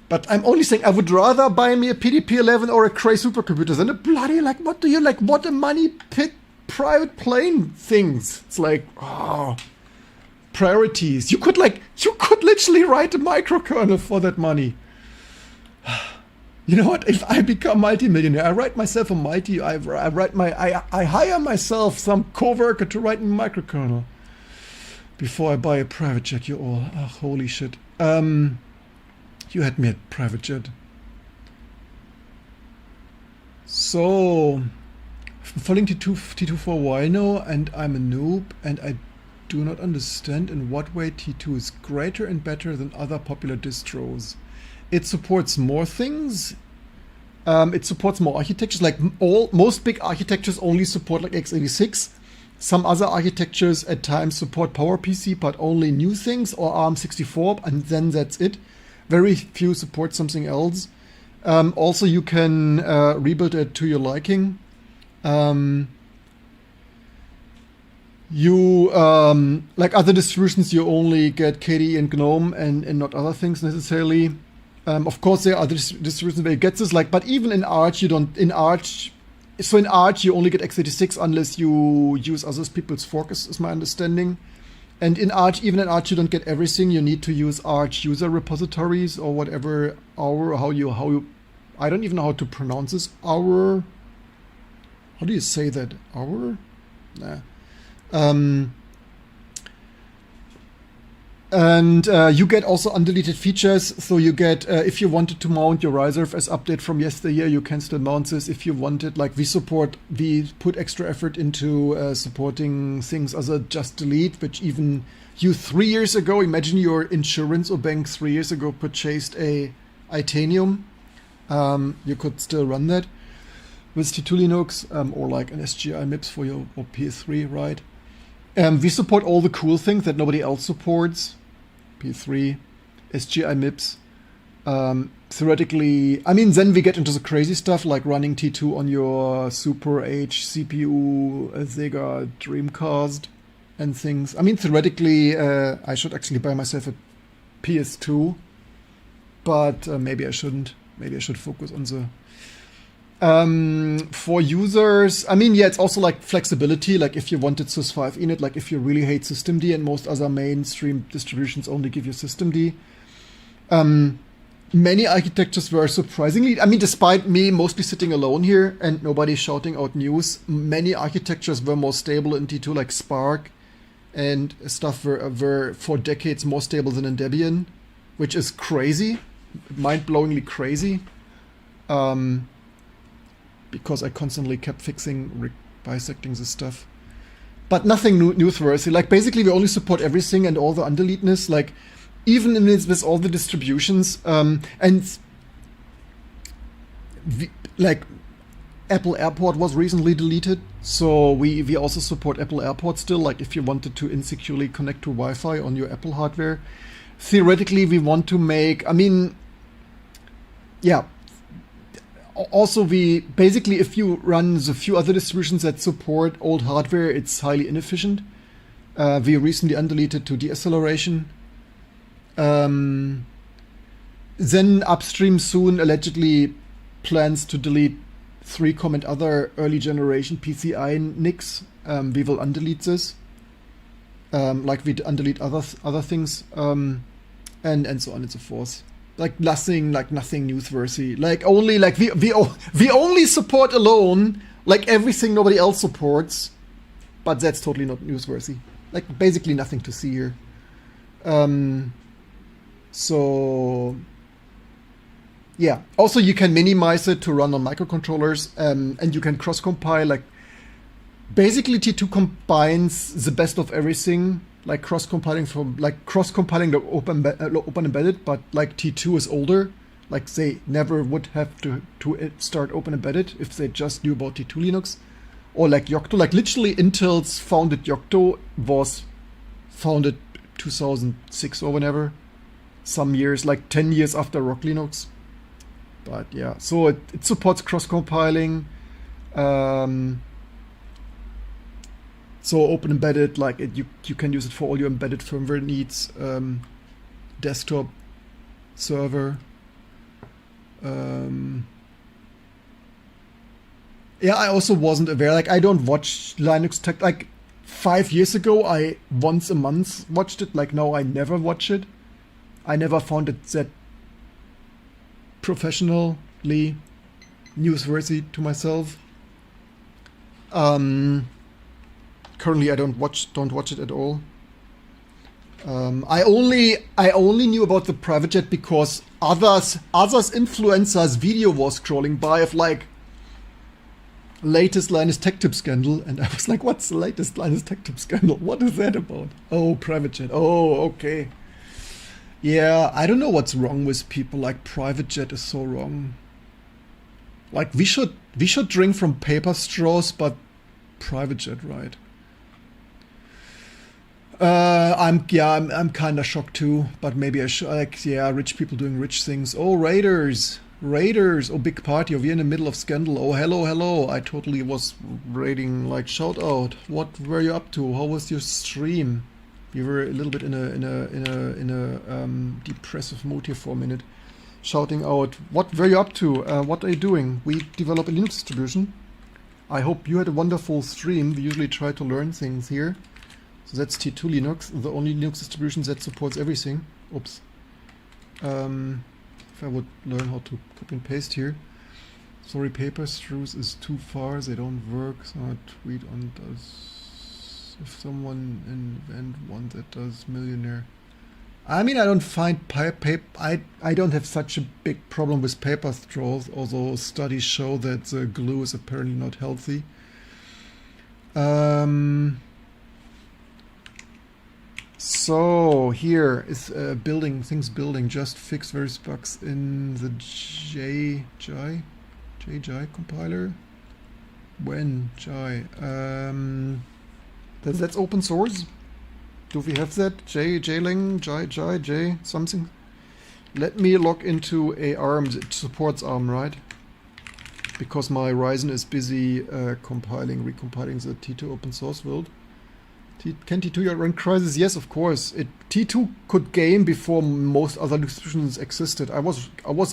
But I'm only saying I would rather buy me a PDP-11 or a Cray supercomputer than a bloody, like, what do you, like, what a money pit private plane things. It's like, oh, priorities. You could literally write a microkernel for that money. You know what? If I become multi-millionaire, I write myself a I hire myself some co-worker to write a microkernel before I buy a private jet. You all, oh, holy shit. You had me at private jet. So, I'm following T2 for a while now, and I'm a noob, and I do not understand in what way T2 is greater and better than other popular distros. It supports more things. It supports more architectures. Like most big architectures only support like x86. Some other architectures at times support PowerPC, but only new things, or ARM64, and then that's it. Very few support something else. Also, you can rebuild it to your liking. Like other distributions, you only get KDE and GNOME and not other things necessarily. Of course, there are other distributions where you get this, like, but even in Arch, you don't, in Arch, so in Arch, you only get x86 unless you use other people's forks, is my understanding. And in Arch, even in Arch, you don't get everything. You need to use Arch user repositories or whatever, how you, I don't even know how to pronounce this, how do you say that, Nah. And you get also undeleted features. So you get, if you wanted to mount your Riserve as update from yesteryear, you can still mount this. If you wanted, like we put extra effort into supporting things as a just delete, which even you 3 years ago, imagine your insurance or bank 3 years ago purchased a Itanium. You could still run that with T2 Linux or like an SGI MIPS for your or PS3, right? We support all the cool things that nobody else supports. P3, SGI MIPS. Theoretically, I mean, then we get into the crazy stuff like running T2 on your Super H CPU, Sega Dreamcast, and things. I mean, theoretically, I should actually buy myself a PS2, but maybe I shouldn't. Maybe I should focus on the. For users, I mean, yeah, it's also like flexibility. Like if you wanted sys5 init, like if you really hate systemd, and most other mainstream distributions only give you systemd. Many architectures were surprisingly, I mean, despite me mostly sitting alone here and nobody shouting out news, many architectures were more stable in T2, like Spark and stuff were for decades more stable than in Debian, which is crazy, mind-blowingly crazy. Because I constantly kept fixing, bisecting this stuff. But nothing newsworthy. Like basically we only support everything and all the undeleteness, like even in this, with all the distributions. Like Apple Airport was recently deleted. So we also support Apple Airport still, like if you wanted to insecurely connect to Wi-Fi on your Apple hardware. Theoretically, we want to make, I mean, yeah. Also, if you run the few other distributions that support old hardware, it's highly inefficient. We recently undeleted to deacceleration. Then upstream soon allegedly plans to delete 3Com and other early generation PCI NICs. We will undelete this, like we undelete other things, and so on and so forth. Like nothing newsworthy. Like only like we only support alone like everything nobody else supports, but that's totally not newsworthy. Like basically nothing to see here. So yeah. Also, you can minimize it to run on microcontrollers, and you can cross-compile. Like basically, T2 combines the best of everything. Like cross-compiling the open embedded, but like T2 is older. Like they never would have to start open embedded if they just knew about T2 Linux, or like Yocto. Like literally, Intel's founded Yocto was founded 2006 or whenever, some years, like 10 years after Rock Linux. But yeah, so it supports cross-compiling. So open embedded, like you can use it for all your embedded firmware needs, desktop, server. Yeah, I also wasn't aware. Like I don't watch Linux Tech. Like 5 years ago, I once a month watched it. Like now, I never watch it. I never found it that professionally newsworthy to myself. Currently, I don't watch it at all. I only knew about the private jet because others influencers video was scrolling by of like latest Linus Tech Tip scandal, and I was like, what's the latest Linus Tech Tip scandal? What is that about? Oh, private jet. Oh, okay. Yeah, I don't know what's wrong with people. Like private jet is so wrong. Like we should drink from paper straws, but private jet, right? I'm kind of shocked too, but maybe I should, like, yeah, rich people doing rich things. Oh, Raiders, oh, big party. Oh, we're in the middle of scandal. Oh, hello. I totally was raiding, like, shout out. What were you up to? How was your stream? We were a little bit in a depressive mood here for a minute, shouting out. What were you up to? What are you doing? We develop a Linux distribution. I hope you had a wonderful stream. We usually try to learn things here. So that's T2 Linux, the only Linux distribution that supports everything. Oops. If I would learn how to copy and paste here. Sorry, paper strews is too far. They don't work. So I tweet on does. If someone invent one that does millionaire. I mean, I don't find paper. I don't have such a big problem with paper straws, although studies show that the glue is apparently not healthy. So here is building just fix various bugs in the JJ compiler. When Jai? That's open source. Do we have that? J something? Let me log into a ARM. It supports ARM, right? Because my Ryzen is busy recompiling the T2 open source build. Can T2 run Crysis? Yes, of course. T2 could game before most other distributions existed. I was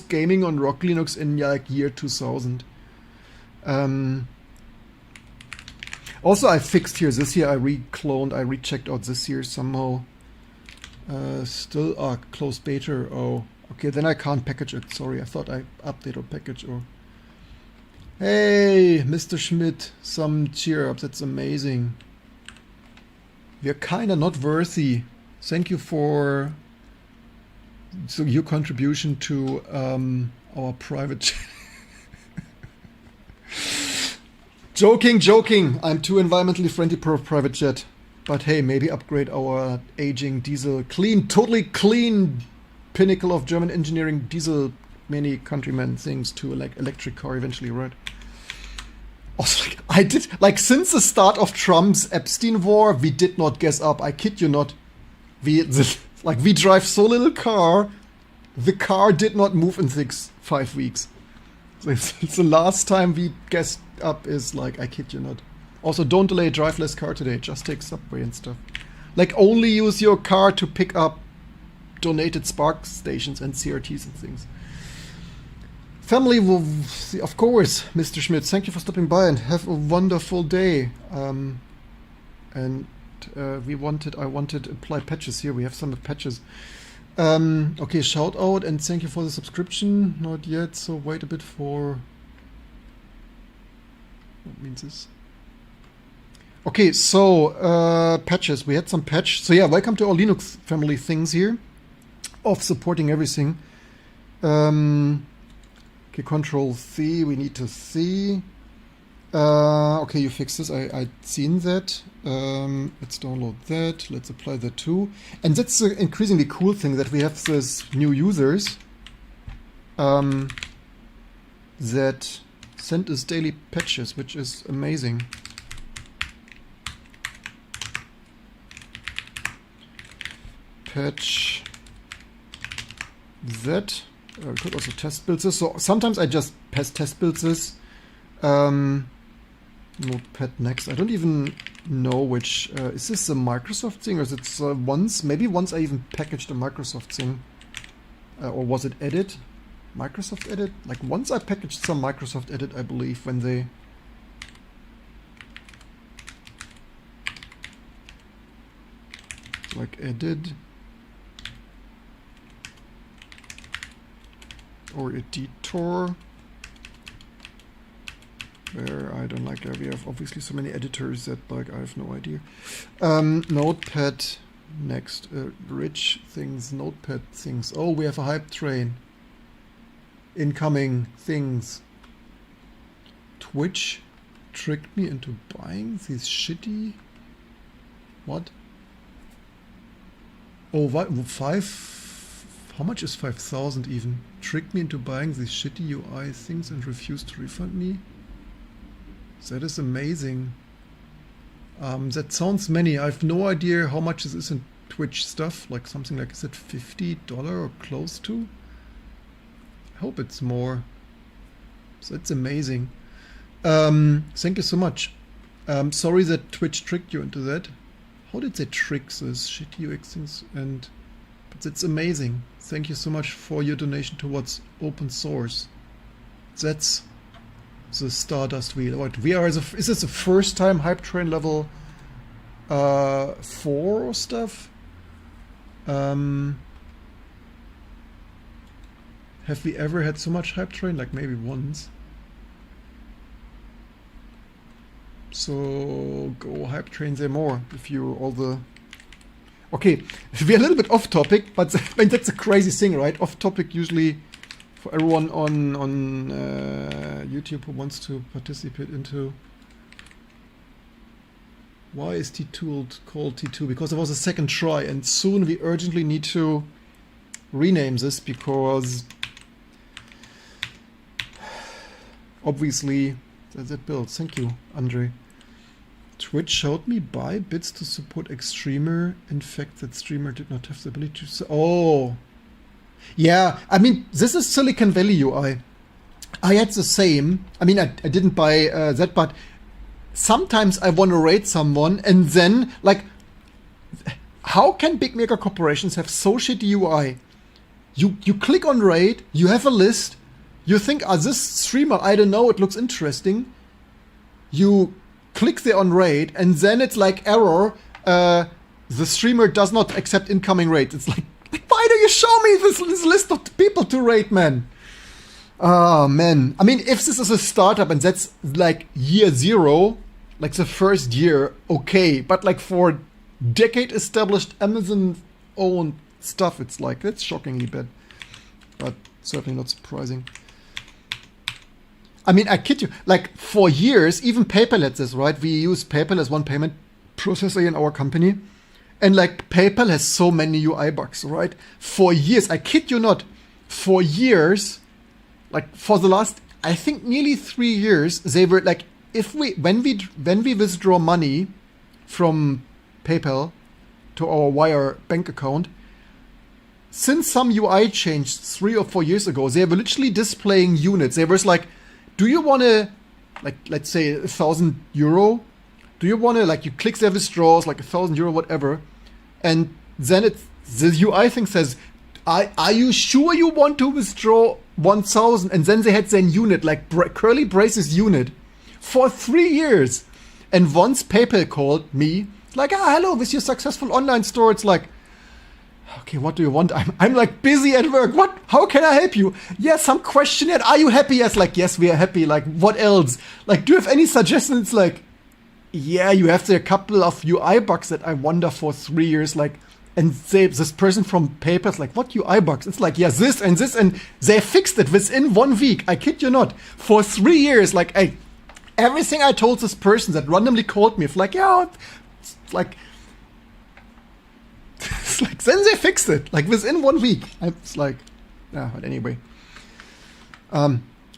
gaming on Rock Linux in like year 2000. Also, I fixed here this year. I rechecked out this year somehow. Still closed beta. Oh, okay. Then I can't package it. Sorry, I thought I update or package or. Hey, Mr. Schmidt, some cheer up. That's amazing. We are kind of not worthy. Thank you for your contribution to our private. Joking. I'm too environmentally friendly for a private jet. But hey, maybe upgrade our aging diesel, totally clean pinnacle of German engineering diesel many countrymen things to like electric car eventually, right? Also, since the start of Trump's Epstein war, we did not gas up. I kid you not. We drive so little car, the car did not move in 5 weeks. So it's the last time we gassed up is like, I kid you not. Also, don't delay drive less car today. Just take subway and stuff. Like only use your car to pick up donated Spark stations and CRTs and things. Family will, of course, Mr. Schmidt. Thank you for stopping by and have a wonderful day. I wanted apply patches here. We have some patches. Okay, shout out and thank you for the subscription. Not yet, so wait a bit for. What means this? Okay, so patches. We had some patch. So yeah, welcome to our Linux family things here of supporting everything. Okay, Control C. We need to see. Okay, you fixed this. I'd seen that. Let's download that. Let's apply that too. And that's the increasingly cool thing that we have this new users that send us daily patches, which is amazing. Patch that. We could also test build this. So sometimes I just test build this. Notepad next. I don't even know which. Is this a Microsoft thing or is it maybe once I even packaged a Microsoft thing? Or was it Edit? Microsoft Edit? Like once I packaged some Microsoft Edit, I believe, when they. Like Edit. Or editor. Where I don't like, we have obviously so many editors that like I have no idea. Notepad next, rich things, notepad things. Oh, we have a hype train. Incoming things. Twitch tricked me into buying these shitty. What? Oh, what? How much is 5,000 even? Tricked me into buying these shitty UI things and refused to refund me. That is amazing. That sounds many. I have no idea how much this is in Twitch stuff. Like something like, is it $50 or close to? I hope it's more. So it's amazing. Thank you so much. Sorry that Twitch tricked you into that. How did they trick this shitty UX things? But it's amazing. Thank you so much for your donation towards open source. That's the Stardust wheel. What is this the first time hype train level 4 or stuff? Have we ever had so much hype train? Like maybe once. So go hype train there more if you all the. Okay, we're a little bit off topic, but I mean, that's a crazy thing, right? Off topic usually for everyone on YouTube who wants to participate into. Why is T2 called T2? Because there was a second try, and soon we urgently need to rename this because obviously that builds. Thank you, Andre. Twitch showed me buy bits to support Extremer. In fact, that streamer did not have the ability to. Oh, yeah. I mean, this is Silicon Valley UI. I had the same. I mean, I didn't buy that, but sometimes I want to rate someone, and then like, how can big mega corporations have so shitty UI? You click on rate, you have a list, you think, this streamer, I don't know, it looks interesting. You click there on rate, and then it's like error. The streamer does not accept incoming rate. It's like why do you show me this list of people to rate, man? Oh, man. I mean, if this is a startup and that's like year 0, like the first year, okay. But like for decade established Amazon owned stuff, it's like, that's shockingly bad. But certainly not surprising. I mean, I kid you, like for years, even PayPal had this, right? We use PayPal as one payment processor in our company. And like PayPal has so many UI bugs, right? For years, I kid you not, for years, like for the last, I think nearly 3 years, they were like, when we withdraw money from PayPal to our Wire bank account, since some UI changed 3 or 4 years ago, they were literally displaying units. They were like, do you want to, like, let's say €1,000? Do you want to, like, you click their withdrawals, like €1,000, whatever. and then the UI thing says, are you sure you want to withdraw 1,000? And then they had their unit, like curly braces unit, for 3 years. And once PayPal called me, like, hello, with your successful online store, it's like, okay, what do you want? I'm like busy at work. What? How can I help you? Yes, some questionnaire. Are you happy? Yes, like, yes, we are happy. Like, what else? Like, do you have any suggestions? Like, yeah, you have there a couple of UI bugs that I wonder for 3 years. Like, and this person from PayPal's like, what UI bugs? It's like, yeah, this, and they fixed it within 1 week. I kid you not. For 3 years, like, everything I told this person that randomly called me, it's like, yeah, it's like, then they fixed it, like, within 1 week. It's like, yeah, but anyway. I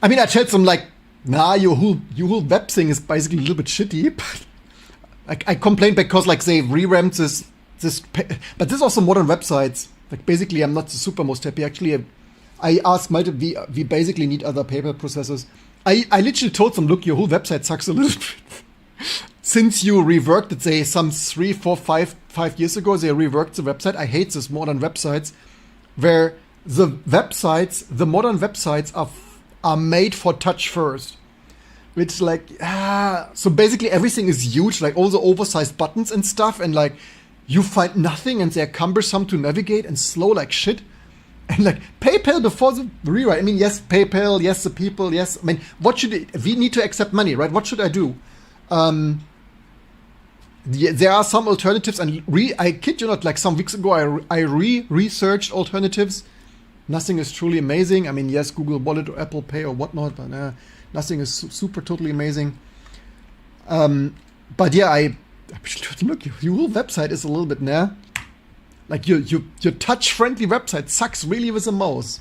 mean, I told them, like, nah, your whole web thing is basically a little bit shitty, but I complained because, like, they re-ramped this, but this is also modern websites. Like, basically, I'm not the super most happy. Actually, I asked we basically need other paper processors. I literally told them, look, your whole website sucks a little bit. Since you reworked it, say, some 3, 4, 5 years ago, they reworked the website. I hate this modern websites, where the modern websites are made for touch first. Which, like, so basically everything is huge, like all the oversized buttons and stuff, and like, you find nothing, and they're cumbersome to navigate and slow like shit. And like PayPal before the rewrite. I mean, yes, PayPal, yes, the people, yes. I mean, we need to accept money, right? What should I do? There are some alternatives, and I kid you not, like some weeks ago, I researched alternatives. Nothing is truly amazing. I mean, yes, Google Wallet or Apple Pay or whatnot, but nothing is super totally amazing. But yeah, look, your whole website is a little bit like your touch-friendly website sucks really with a mouse.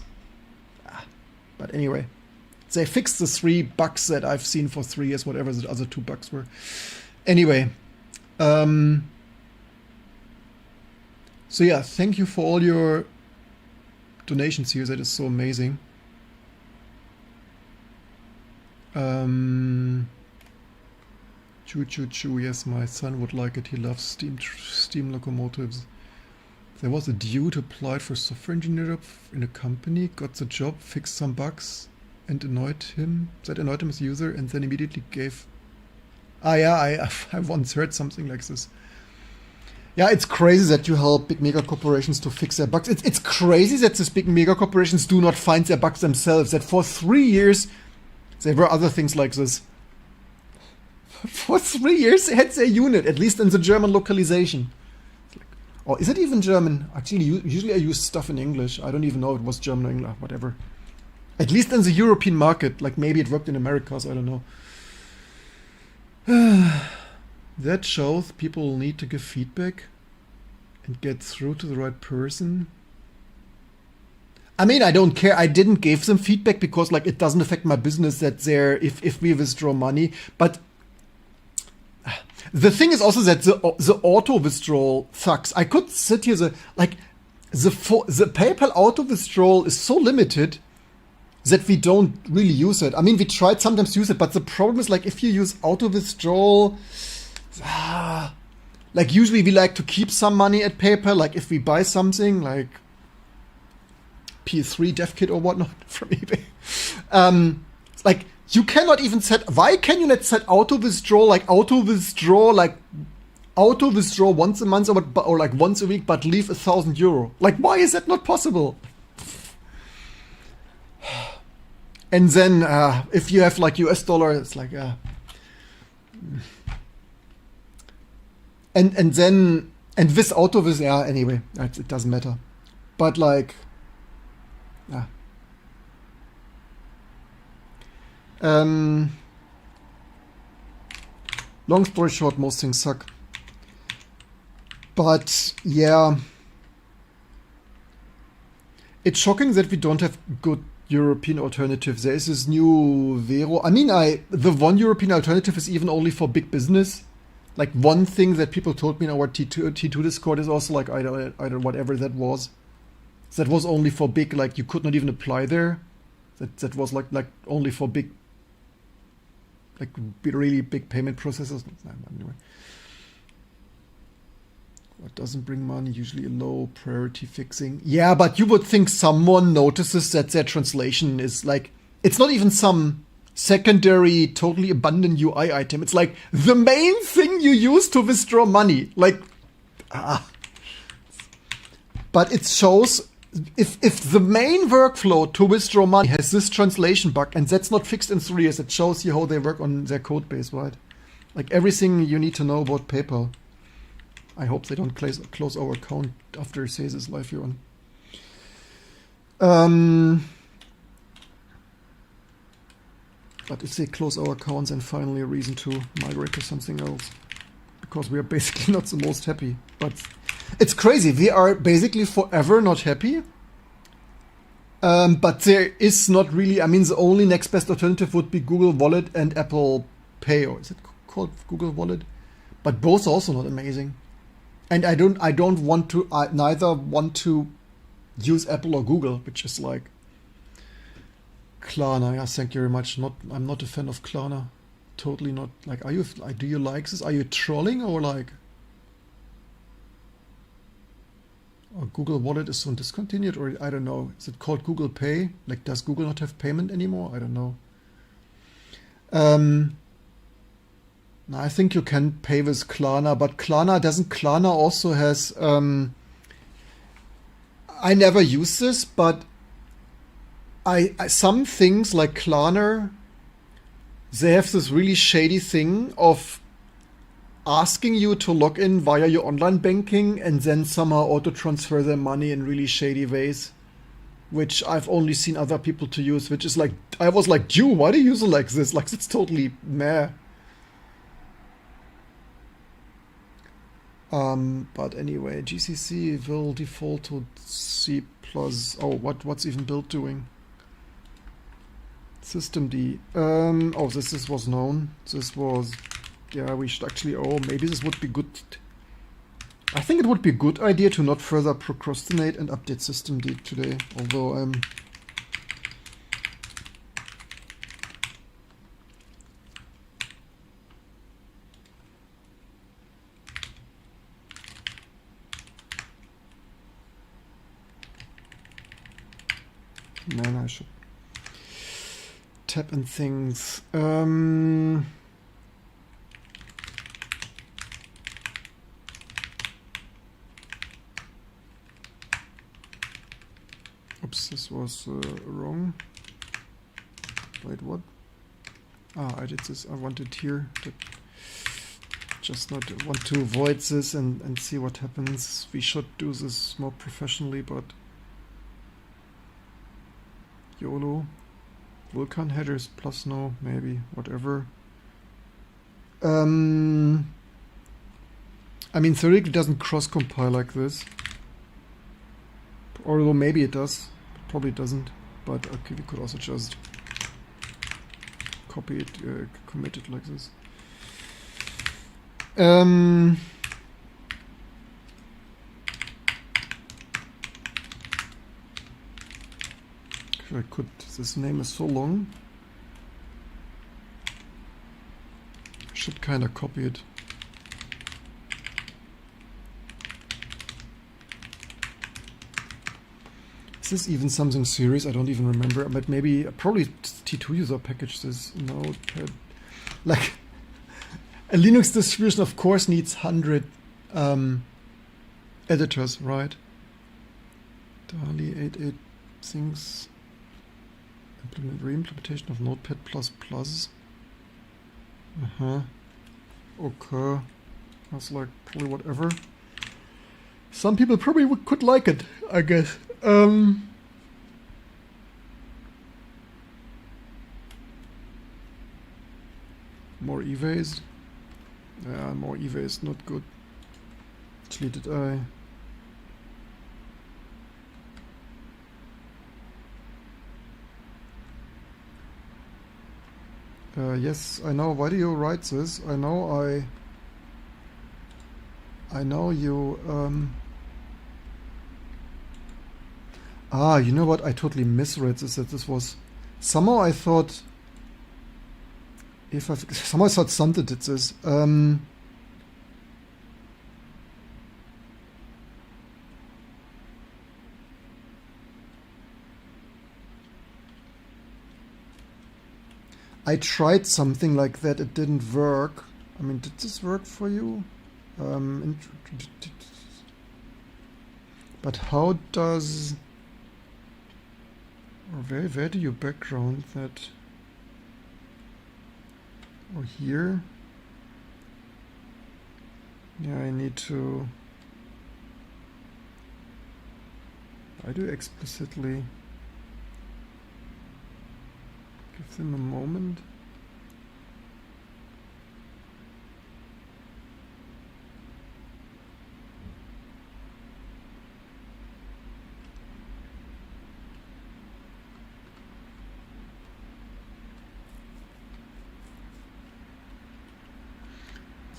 But anyway, they fixed the 3 bugs that I've seen for 3 years, whatever the other 2 bugs were. Anyway, so yeah, thank you for all your donations here. That is so amazing. Choo. Yes, my son would like it. He loves steam locomotives. There was a dude who applied for software engineer in a company, got the job, fixed some bugs, and annoyed him as a user, and then immediately gave. Yeah, I once heard something like this. Yeah, it's crazy that you help big mega corporations to fix their bugs. It's crazy that these big mega corporations do not find their bugs themselves. That for 3 years there were other things like this. For 3 years they had their unit, at least in the German localization. Or is it even German? Actually, usually I use stuff in English. I don't even know if it was German or English, whatever. At least in the European market. Like maybe it worked in America, so I don't know. That shows people need to give feedback and get through to the right person. I mean, I don't care. I didn't give them feedback because, like, it doesn't affect my business that they're if we withdraw money. But the thing is also that the auto withdrawal sucks. I could sit here the PayPal auto withdrawal is so limited that we don't really use it. I mean, we tried sometimes to use it, but the problem is, like, if you use auto withdrawal, like usually we like to keep some money at PayPal. Like if we buy something like PS3 dev kit or whatnot from eBay, like you cannot even set. Why can you not set auto withdraw once a month or like once a week, but leave €1,000? Like, why is that not possible? And then if you have like US dollar, it's like and this auto with anyway, it doesn't matter. But like long story short, most things suck. But yeah, it's shocking that we don't have good European alternatives. There is this new Vero. I mean, the one European alternative is even only for big business. Like one thing that people told me in our T2 Discord is also like either whatever that was. That was only for big, like you could not even apply there. That was like only for big, like really big payment processors. Anyway. What doesn't bring money? Usually a low priority fixing. Yeah, but you would think someone notices that their translation is like, it's not even some secondary, totally abundant UI item. It's like the main thing you use to withdraw money. Like, But it shows if the main workflow to withdraw money has this translation bug, and that's not fixed in 3 years, it shows you how they work on their code base, right? Like everything you need to know about PayPal. I hope they don't close our account after it says this live here on. But if they close our accounts, and finally a reason to migrate to something else. Because we are basically not the most happy. But it's crazy. We are basically forever not happy. But there is not really, I mean, the only next best alternative would be Google Wallet and Apple Pay. Or is it called Google Wallet? But both are also not amazing. And I don't want to, I neither want to use Apple or Google, which is like Klarna. Yeah, thank you very much. I'm not a fan of Klarna. Totally not. Like, do you like this? Are you trolling or like? Or Google Wallet is soon discontinued, or I don't know. Is it called Google Pay? Like, does Google not have payment anymore? I don't know. I think you can pay with Klarna, but Klarna also has, I never use this, but I some things like Klarna, they have this really shady thing of asking you to log in via your online banking and then somehow auto transfer their money in really shady ways, which I've only seen other people to use, which is like, I was like, dude, why do you use it like this? Like, it's totally meh. But anyway, GCC will default to C++. Oh, what's even build doing? Systemd. Oh, this was known. This was, yeah, we should actually, oh, maybe this would be good. I think it would be a good idea to not further procrastinate and update systemd today, although man, I should tap in things. Oops, this was wrong. Wait, what? I did this. I wanted here. Just not want to avoid this and see what happens. We should do this more professionally, but YOLO. Vulkan headers plus no, maybe, whatever. I mean, theoretically it doesn't cross-compile like this. Although maybe it does. Probably doesn't. But okay, we could also just copy it, commit it like this. I could, this name is so long. I should kind of copy it. Is this even something serious? I don't even remember, but maybe, probably T2 user package this notepad. Like, a Linux distribution of course needs 100 editors, right? DALI 88 things. Re-implementation of Notepad++. Okay. That's like probably whatever. Some people probably could like it, I guess. More evase. Yeah, more evase, not good. Actually, did I? Yes, I know. Why do you write this? I know you. You know what? I totally misread this. That this was somehow I thought. Somehow I thought Sante did this. I tried something like that, it didn't work. I mean, did this work for you? But how does... Or where do you background that? Or here? Yeah, I need to... I do explicitly give them a moment.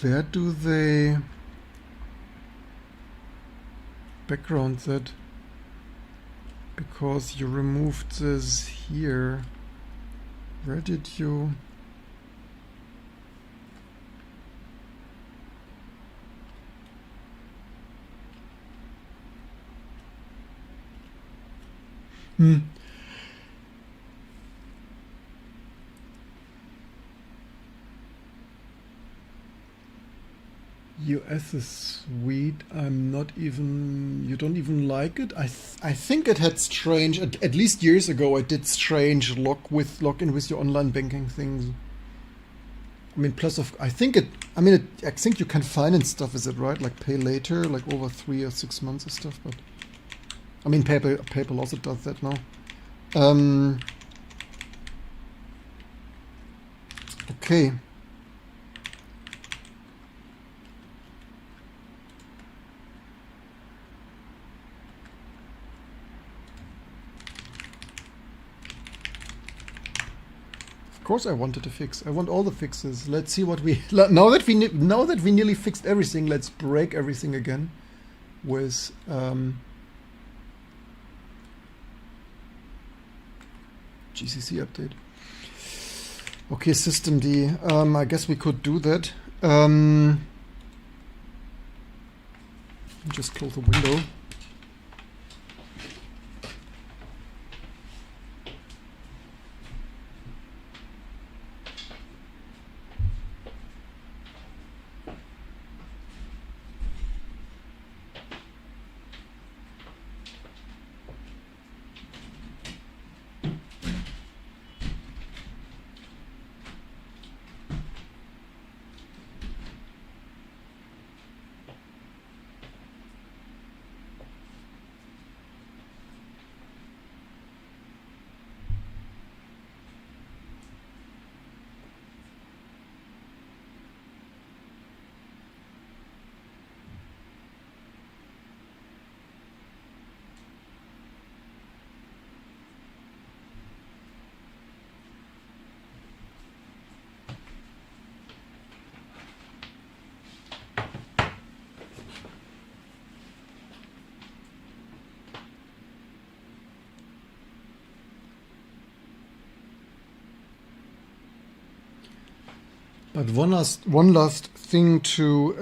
Where do they background that? Because you removed this here. Where did you... US is sweet. I'm not even... You don't even like it? I think it had strange... At least years ago it did strange login with your online banking things. I mean, plus of... I think it... I mean, I think you can finance stuff, is it right? Like pay later, like over 3 or 6 months or stuff, but... I mean, PayPal also does that now. Okay. Of course I wanted to fix. I want all the fixes. Let's see what we... Now that we nearly fixed everything, let's break everything again with... GCC update. Okay, systemd. I guess we could do that. Just close the window. But one last thing to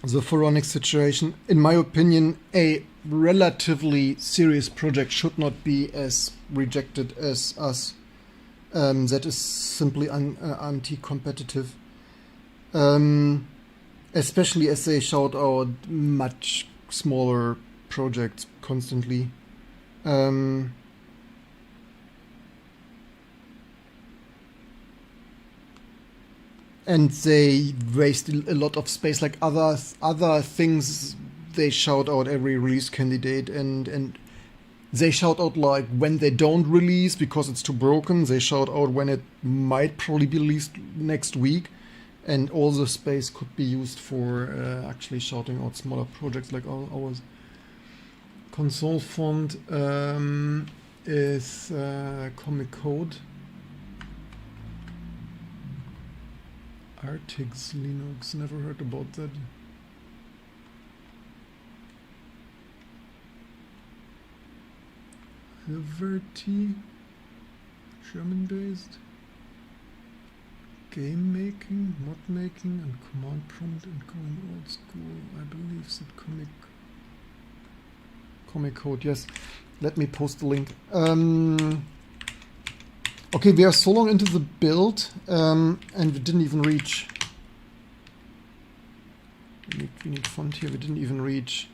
the Phoronix situation. In my opinion, a relatively serious project should not be as rejected as us. That is simply anti-competitive. Especially as they shout out much smaller projects constantly. And they waste a lot of space, like other things. They shout out every release candidate, and they shout out like when they don't release because it's too broken. They shout out when it might probably be released next week, and all the space could be used for actually shouting out smaller projects like ours. Console font is Comic Code. Artix Linux, never heard about that. Liberty, German based. Game making, mod making, and command prompt and going old school. I believe that Comic Code, yes. Let me post the link. Okay, we are so long into the build, and we didn't even reach. We need font here. We didn't even reach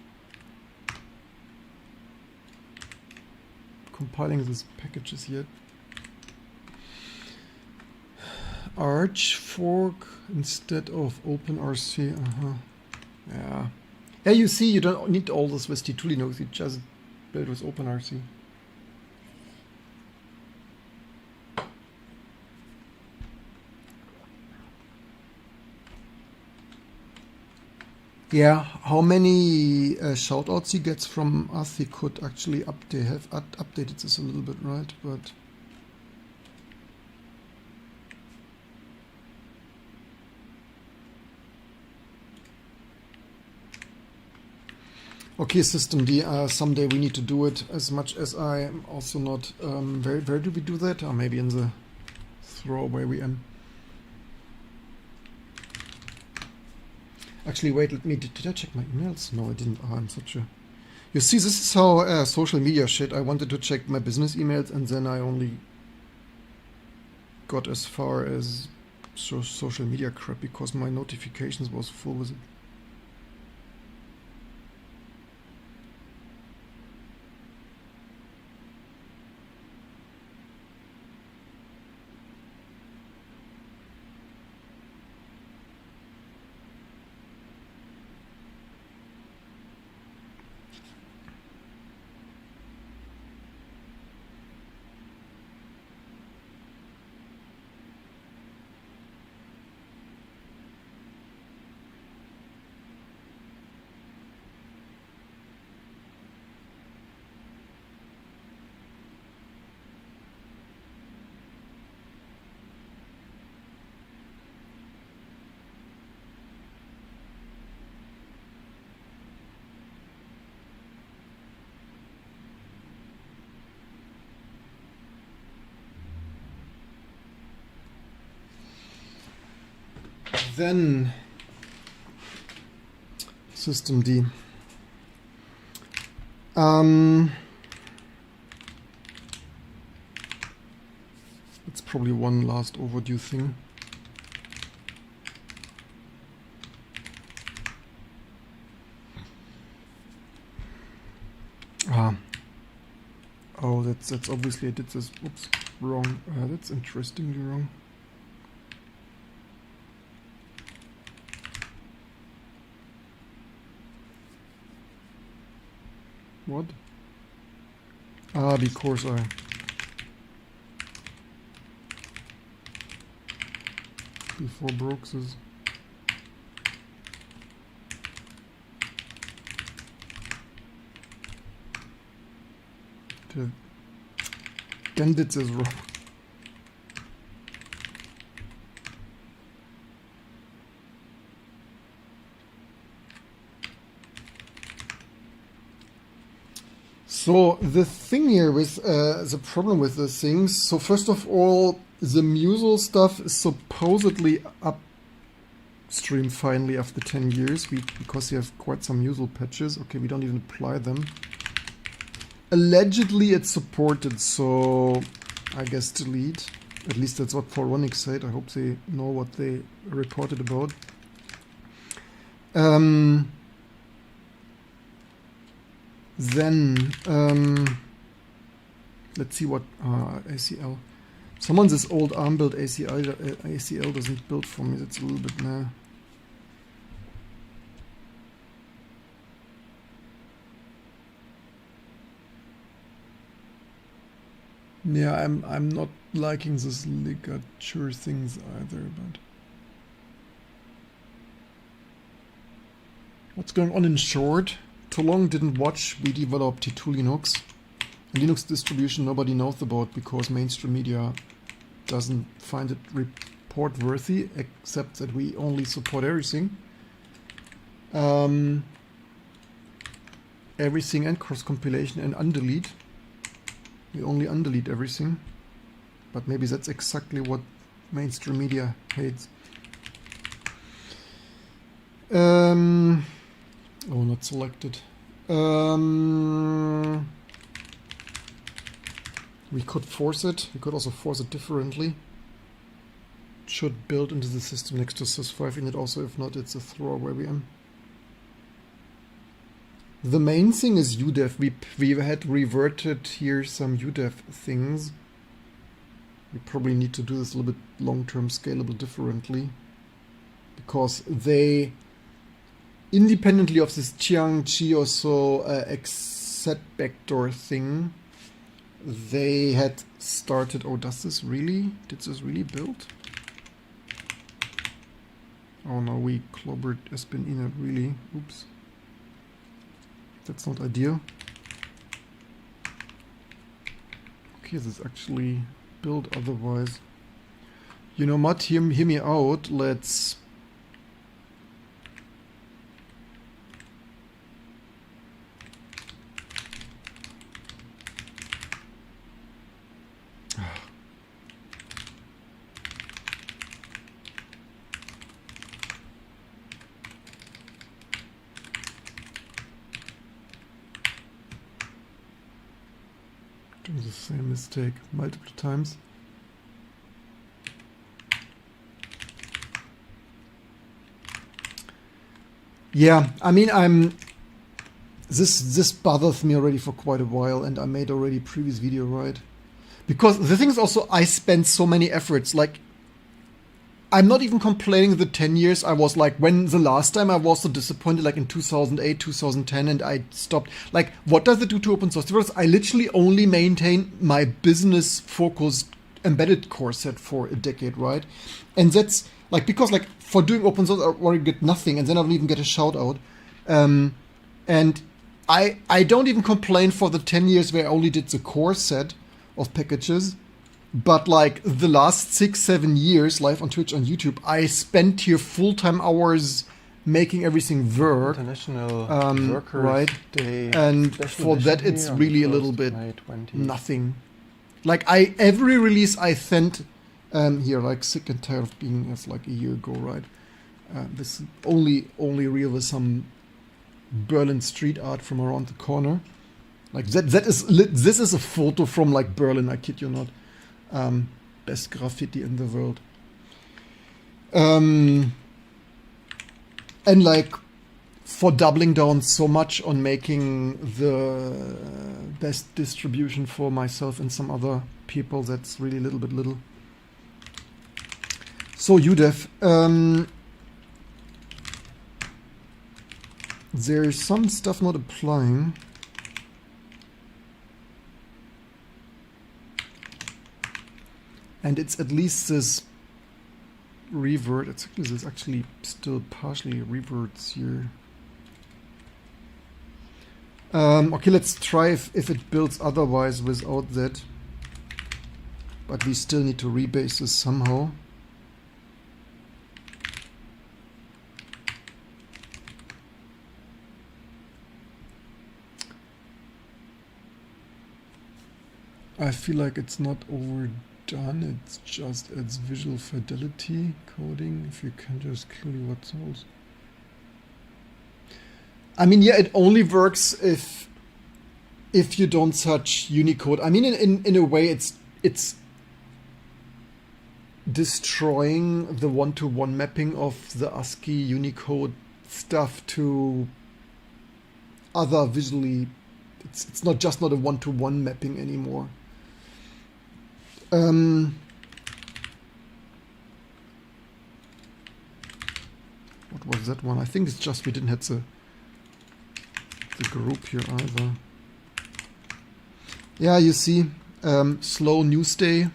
compiling these packages yet. Arch fork instead of OpenRC. Yeah. Yeah, you see, you don't need all this with T2 Linux. You just build with OpenRC. Yeah, how many shoutouts he gets from us? He could actually have updated this a little bit, right? But okay, system D. Someday we need to do it. As much as I am also not. Where do we do that? Or maybe in the throwaway VM. Actually, wait, did I check my emails? No, I didn't. Oh, I'm such a... You see, this is how social media shit. I wanted to check my business emails and then I only got as far as social media crap because my notifications was full with it. Then system D. It's probably one last overdue thing. Oh, that's obviously I did this. Oops, wrong. That's interestingly wrong. What? Because I before broke this. Then did this wrong. So the thing here with the problem with the things, so first of all, the Musel stuff is supposedly upstream finally after 10 years, because we have quite some Musel patches. Okay, we don't even apply them. Allegedly it's supported, so I guess delete. At least that's what 4Runix said. I hope they know what they reported about. Then, let's see what ACL. Someone this old ARM build ACL doesn't build for me. That's a little bit nah. Yeah, I'm not liking this ligature things either. But what's going on in short? Too long didn't watch. We developed T2 Linux, a Linux distribution nobody knows about because mainstream media doesn't find it report worthy, except that we only support everything. Everything and cross compilation and undelete. We only undelete everything, but maybe that's exactly what mainstream media hates. Oh, not selected. We could force it. We could also force it differently. Should build into the system next to sys5 init also. If not, it's a throwaway VM. The main thing is UDEV. We had reverted here some UDEV things. We probably need to do this a little bit long-term scalable differently. Because they, independently of this Chiang-Chi or so exset backdoor thing, they had started. Oh, does this really? Did this really build? Oh no, we clobbered Espin init really. Oops. That's not ideal. Okay, this actually built otherwise. You know what? Hear me out. Let's. Doing the same mistake multiple times. Yeah, I mean, this bothers me already for quite a while, and I made already a previous video, right? Because the thing is also, I spent so many efforts, like, I'm not even complaining the 10 years I was like, when the last time I was so disappointed, like in 2008, 2010, and I stopped. Like, what does it do to open source developers? I literally only maintain my business-focused embedded core set for a decade, right? And that's, like, because, like, for doing open source, I already get nothing, and then I don't even get a shout-out. And I don't even complain for the 10 years where I only did the core set of packages. But like the last 6-7 years live on Twitch, on YouTube, I spent here full-time hours making everything work. International Workers right? Day. And for that, it's really a little bit nothing. Like every release I sent here, like sick and tired of being as like a year ago, right? This only real with some Berlin street art from around the corner. Like this is a photo from like Berlin. I kid you not. Best graffiti in the world. And like for doubling down so much on making the best distribution for myself and some other people, that's really a little bit little. So UDEV, there's some stuff not applying. And it's at least this revert. It's actually still partially reverts here. Okay, let's try if it builds otherwise without that. But we still need to rebase this somehow. I feel like it's not overdone. It's just its visual fidelity coding. If you can just clearly what souls. I mean, yeah, it only works if you don't touch Unicode. I mean, in a way, it's destroying the one-to-one mapping of the ASCII Unicode stuff to other visually. It's not a one-to-one mapping anymore. What was that one? I think it's just we didn't have the group here either. Yeah, you see, slow news day.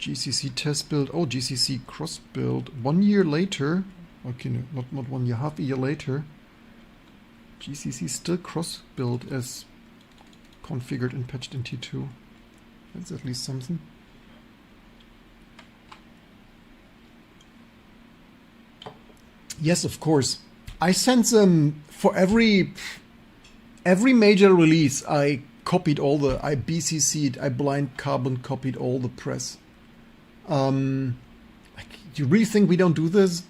GCC test build. Oh, GCC cross build. 1 year later. Okay, no, not 1 year, half a year later. GCC still cross build as configured and patched in T2. That's at least something. Yes, of course. I sent them for every major release. I copied all I BCC'd, I blind carbon copied all the press. Like, you really think we don't do this?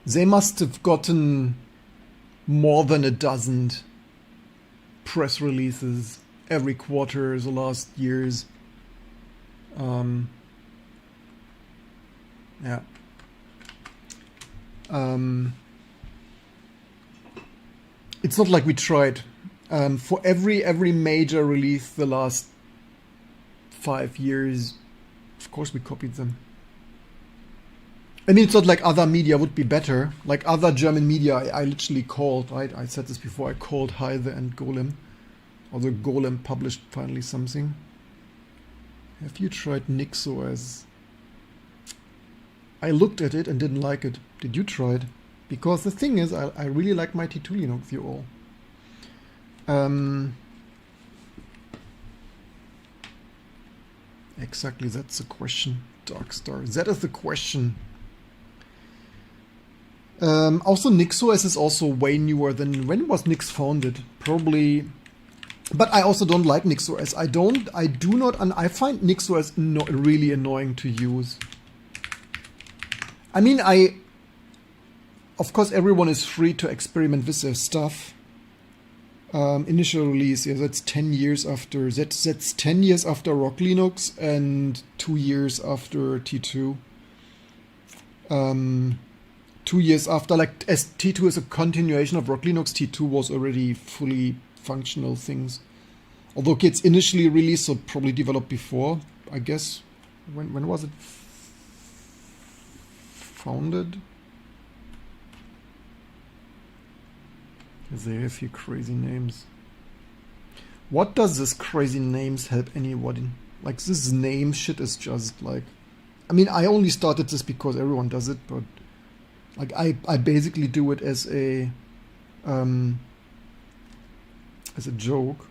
They must have gotten more than a dozen press releases every quarter the last years. Yeah. It's not like we tried. For every major release the last 5 years, of course we copied them. I mean, it's not like other media would be better. Like other German media, I literally called, right? I said this before, I called Heide and Golem. Although Golem published finally something. Have you tried NixOS? I looked at it and didn't like it. Did you try it? Because the thing is, I really like my T2 Linux, you all. Exactly, that's the question, Darkstar. That is the question. Also, NixOS is also way newer than... When was Nix founded? Probably... But I also don't like NixOS. I find NixOS really annoying to use. I mean, of course, everyone is free to experiment with their stuff. Initial release, yeah, that's 10 years after. That's 10 years after Rock Linux and 2 years after T2. 2 years after, like, as T2 is a continuation of Rock Linux, T2 was already fully functional things. Although it's initially released, so probably developed before, I guess. When was it founded? There are a few crazy names. What does this crazy names help anybody? Like, this name shit is just like... I mean, I only started this because everyone does it, but... Like, I basically do it as a joke.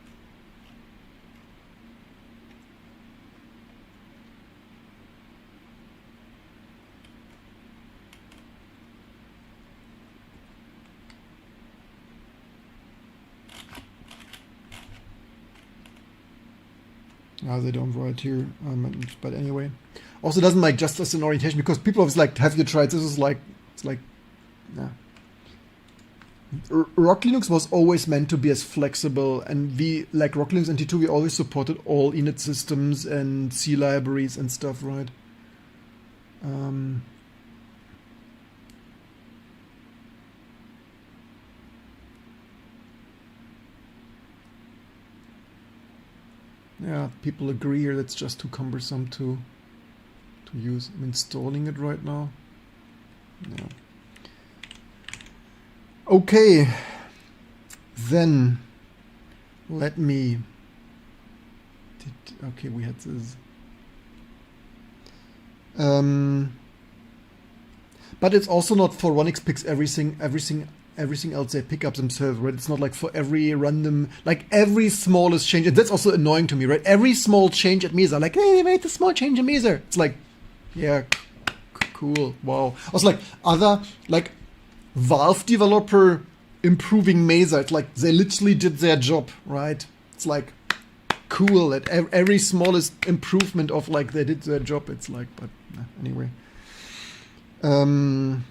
No, they don't write here, but anyway. Also doesn't like just as an orientation, because people always like, have you tried this? Is like, it's like, yeah. Rock Linux was always meant to be as flexible, and we, like Rock Linux and T2, we always supported all init systems and C libraries and stuff, right? Yeah, people agree here that's just too cumbersome to use. I'm installing it right now. Yeah. Okay, then let me... Okay, we had this. But it's also not for Ronix picks everything else they pick up themselves, right? It's not like for every random, like every smallest change. And that's also annoying to me, right? Every small change at Mesa, like, hey, they made the small change in Mesa. It's like, yeah, cool, wow. Also, like other, like Valve developer improving Mesa. It's like they literally did their job, right? It's like cool at every smallest improvement of like they did their job. It's like, but anyway. So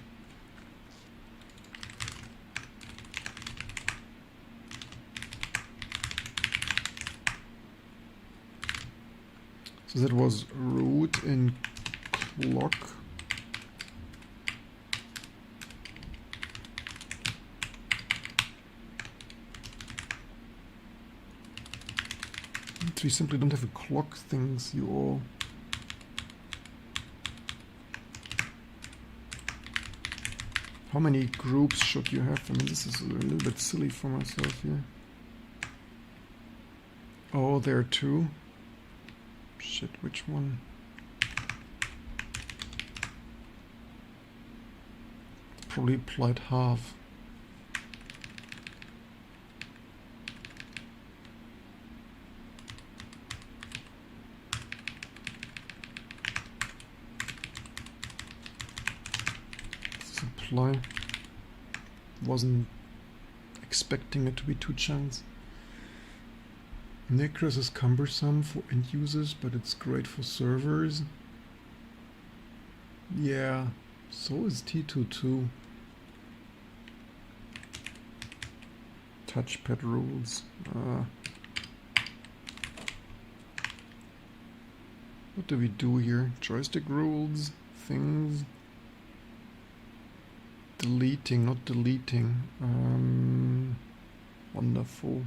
that was root in clock. We simply don't have a clock things, you all. How many groups should you have? I mean, this is a little bit silly for myself here. Oh, there are two. Shit, which one? Probably applied half. Supply. Wasn't expecting it to be 2 chunks. Necros is cumbersome for end users, but it's great for servers. Yeah, so is T2 too. Touchpad rules. What do we do here? Joystick rules, things. Deleting, not deleting. Wonderful.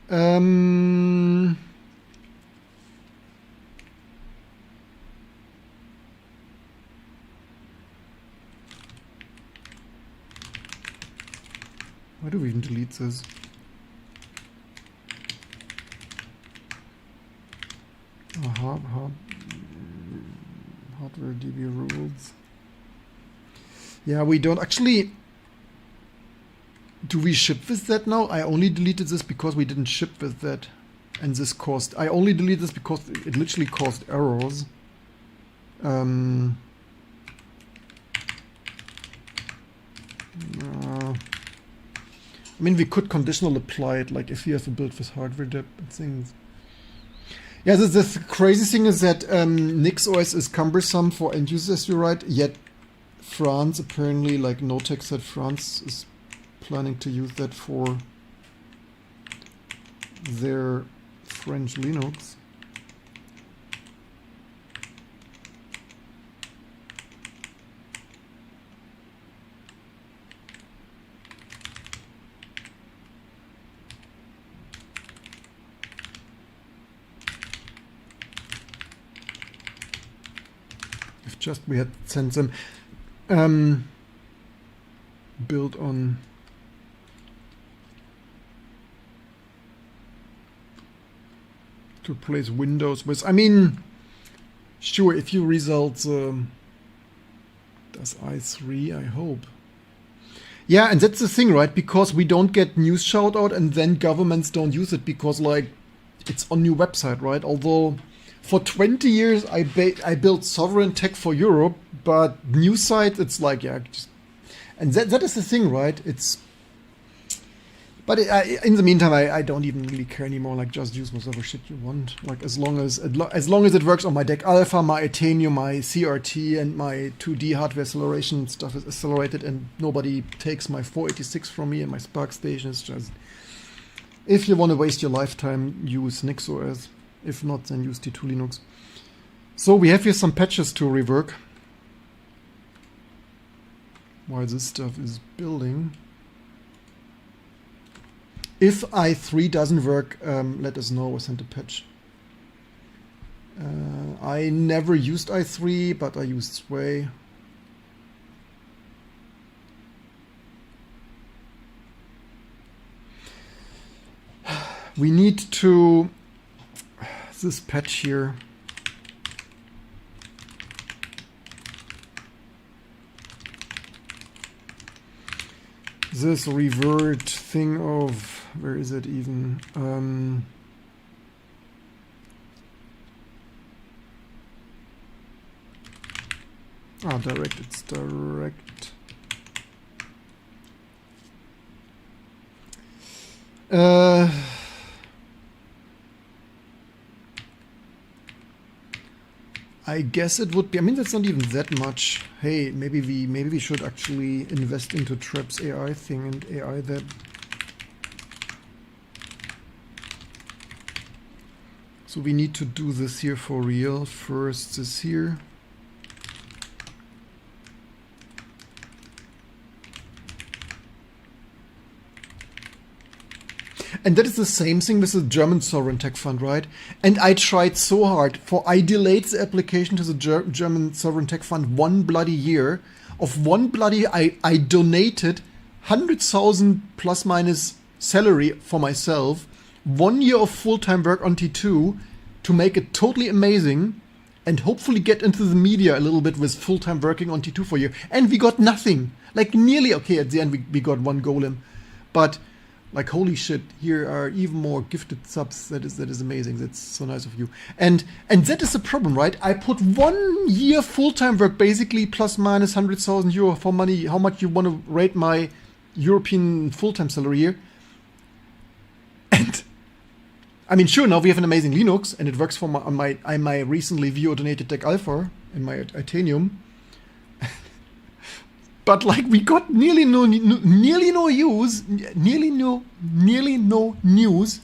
Why do we even delete this? Hardware DB rules. Yeah, we don't actually. Do we ship with that now? I only deleted this because we didn't ship with that, and this caused. I only deleted this because it literally caused errors. I mean, we could conditional apply it, like if you have to build with hardware dep and things. Yeah, the crazy thing is that NixOS is cumbersome for end users, you're right, yet France apparently, like Notech said, France is planning to use that for their French Linux. If just we had sent them built on to replace Windows with, I mean, sure, if you result does i3, I hope. Yeah, and that's the thing, right? Because we don't get news shout out and then governments don't use it because, like, it's on new website, right? Although for 20 years I built sovereign tech for Europe, but news site, it's like, yeah, just, and that is the thing, right? It's, but in the meantime, I don't even really care anymore. Like, just use whatever shit you want. Like, as long as it works on my DEC Alpha, my Athenium, my CRT, and my 2D hardware acceleration stuff is accelerated, and nobody takes my 486 from me and my Spark Station. It's just, if you want to waste your lifetime, use NixOS. If not, then use T2 Linux. So we have here some patches to rework while this stuff is building. If i3 doesn't work, let us know. Send a patch. I never used i3, but I used Sway. We need to this patch here. This revert thing of, where is it even? Direct, it's direct. I guess it would be, I mean, that's not even that much. Hey, maybe we should actually invest into Traps AI thing and AI that. So we need to do this here for real. First this here. And that is the same thing with the German Sovereign Tech Fund, right? And I tried so hard I delayed the application to the German Sovereign Tech Fund one bloody year. I donated 100,000 plus minus salary for myself, 1 year of full-time work on T2 to make it totally amazing and hopefully get into the media a little bit with full-time working on T2 for a year. And we got nothing. Like nearly, okay, at the end we got one golem. But like, holy shit, here are even more gifted subs. That is amazing. That's so nice of you. And that is the problem, right? I put 1 year full-time work, basically plus minus 100,000 euro for money. How much you want to rate my European full-time salary here? And I mean, sure, now we have an amazing Linux, and it works for my recently VO-donated DEC Alpha and my Athenium. But like, we got nearly no news,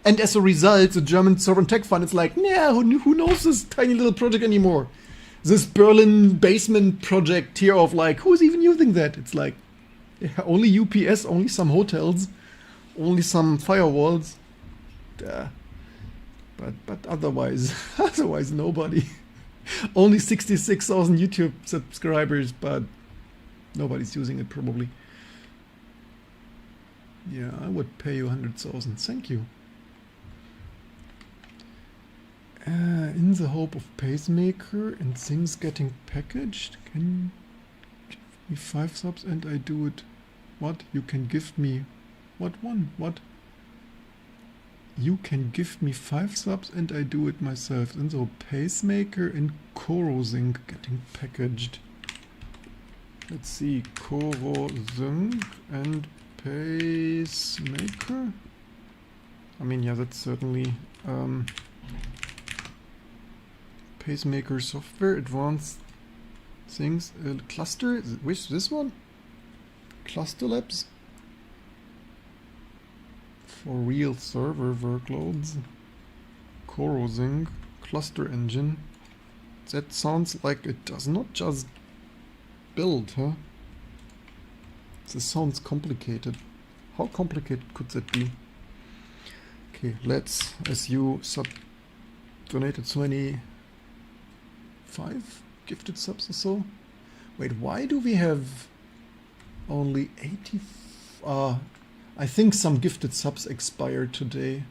And as a result, the German Sovereign Tech Fund is like, nah, who knows this tiny little project anymore? This Berlin basement project here of like, who's even using that? It's like, yeah, only UPS, only some hotels, only some firewalls. But otherwise, otherwise nobody. Only 66,000 YouTube subscribers, but nobody's using it probably. Yeah, I would pay you 100,000. Thank you. In the hope of pacemaker and things getting packaged, can you give me 5 subs and I do it? What? You can give me... What one? What? You can give me 5 subs and I do it myself. In the pacemaker and Corosync getting packaged. Let's see. Corosync and pacemaker. I mean, yeah, that's certainly... pacemaker software, advanced things, cluster, which this one? Cluster Labs for real server workloads. Corosync, cluster engine. That sounds like it does not just build, huh? This sounds complicated. How complicated could that be? Okay, let's, as you donated so many 5 gifted subs or so. Wait, why do we have only 80? I think some gifted subs expired today.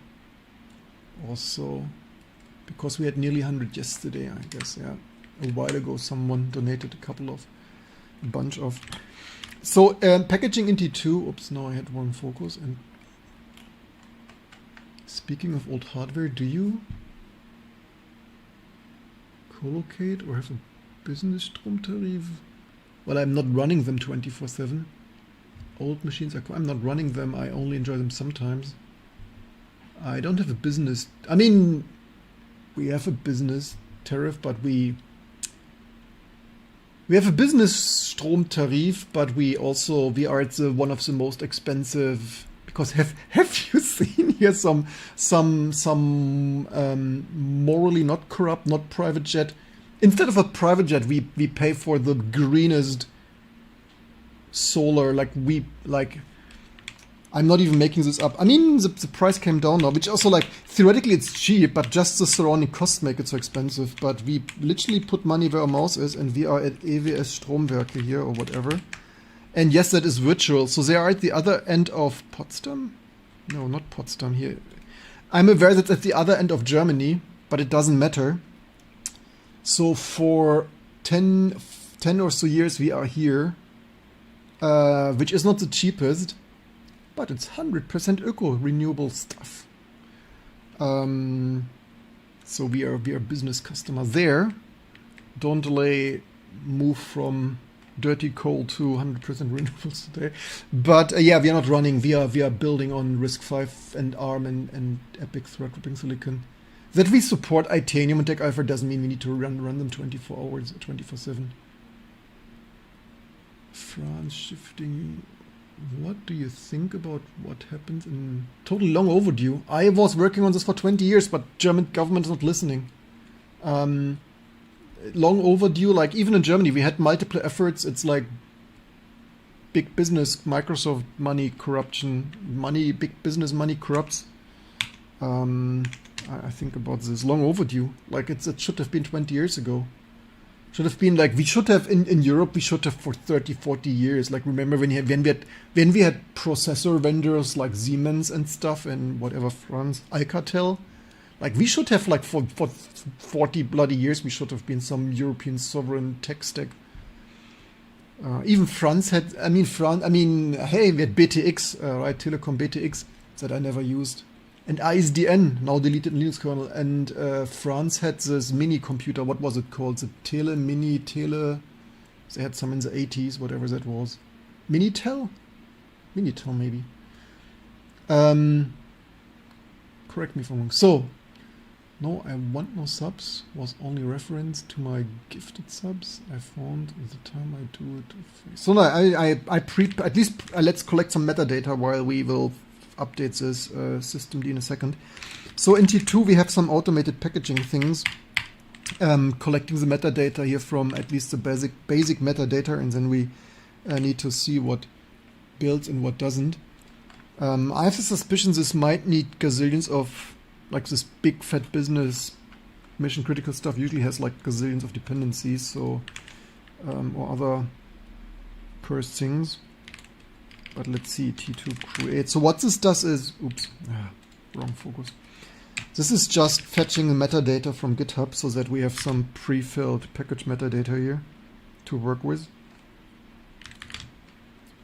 Also, because we had nearly 100 yesterday, I guess. Yeah, a while ago, someone donated a bunch of. So packaging in T2. Oops, no, I had one focus. And speaking of old hardware, do you collocate or have a business Stromtarif? Well, I'm not running them 24/7. Old machines are... I'm not running them. I only enjoy them sometimes. I don't have a business... I mean, we have a business tariff, but we have a business Stromtarif, but we are at one of the most expensive... Because have you seen here some morally not corrupt, not private jet? Instead of a private jet, we pay for the greenest solar. I'm not even making this up. I mean, the price came down now, which also theoretically it's cheap, but just the surrounding costs make it so expensive. But we literally put money where our mouth is, and we are at EWS Stromwerke here or whatever. And yes, that is virtual. So they are at the other end of Potsdam? No, not Potsdam here. I'm aware that at the other end of Germany, but it doesn't matter. So for 10 or so years we are here, which is not the cheapest, but it's 100% eco renewable stuff. So we are business customer there. Don't delay, move from dirty coal to 100% renewables today. But yeah, we are not running. We are building on RISC-V and ARM and Epic thread grouping silicon. That we support Itanium and Tech Alpha doesn't mean we need to run them 24 hours, 24/7. France shifting. What do you think about what happens in... Totally long overdue. I was working on this for 20 years, but German government is not listening. Long overdue, even in Germany, we had multiple efforts. It's like big business, Microsoft money corruption, big business money corrupts. I think about this, long overdue. It should have been 20 years ago. Should have been we should have in Europe, we should have for 30, 40 years. Remember when we had processor vendors like Siemens and stuff and whatever, France, Alcatel. We should have for 40 bloody years, we should have been some European sovereign tech stack. Even France had, hey, we had BTX, right, Telekom BTX, that I never used. And ISDN, now deleted in Linux kernel. And France had this mini computer, what was it called? The Tele, they had some in the 80s, whatever that was. Minitel? Minitel, maybe. Correct me if I'm wrong. So, no, I want no subs was only reference to my gifted subs. I found the time I do it. So no, at least let's collect some metadata while we will updates this systemd in a second. So in T2 we have some automated packaging things, collecting the metadata here from at least the basic metadata, and then we need to see what builds and what doesn't. I have a suspicion this might need gazillions of, like this big fat business mission critical stuff usually has like gazillions of dependencies, so or other cursed things. But let's see, T2 create. So what this does is, wrong focus. This is just fetching the metadata from GitHub so that we have some pre-filled package metadata here to work with.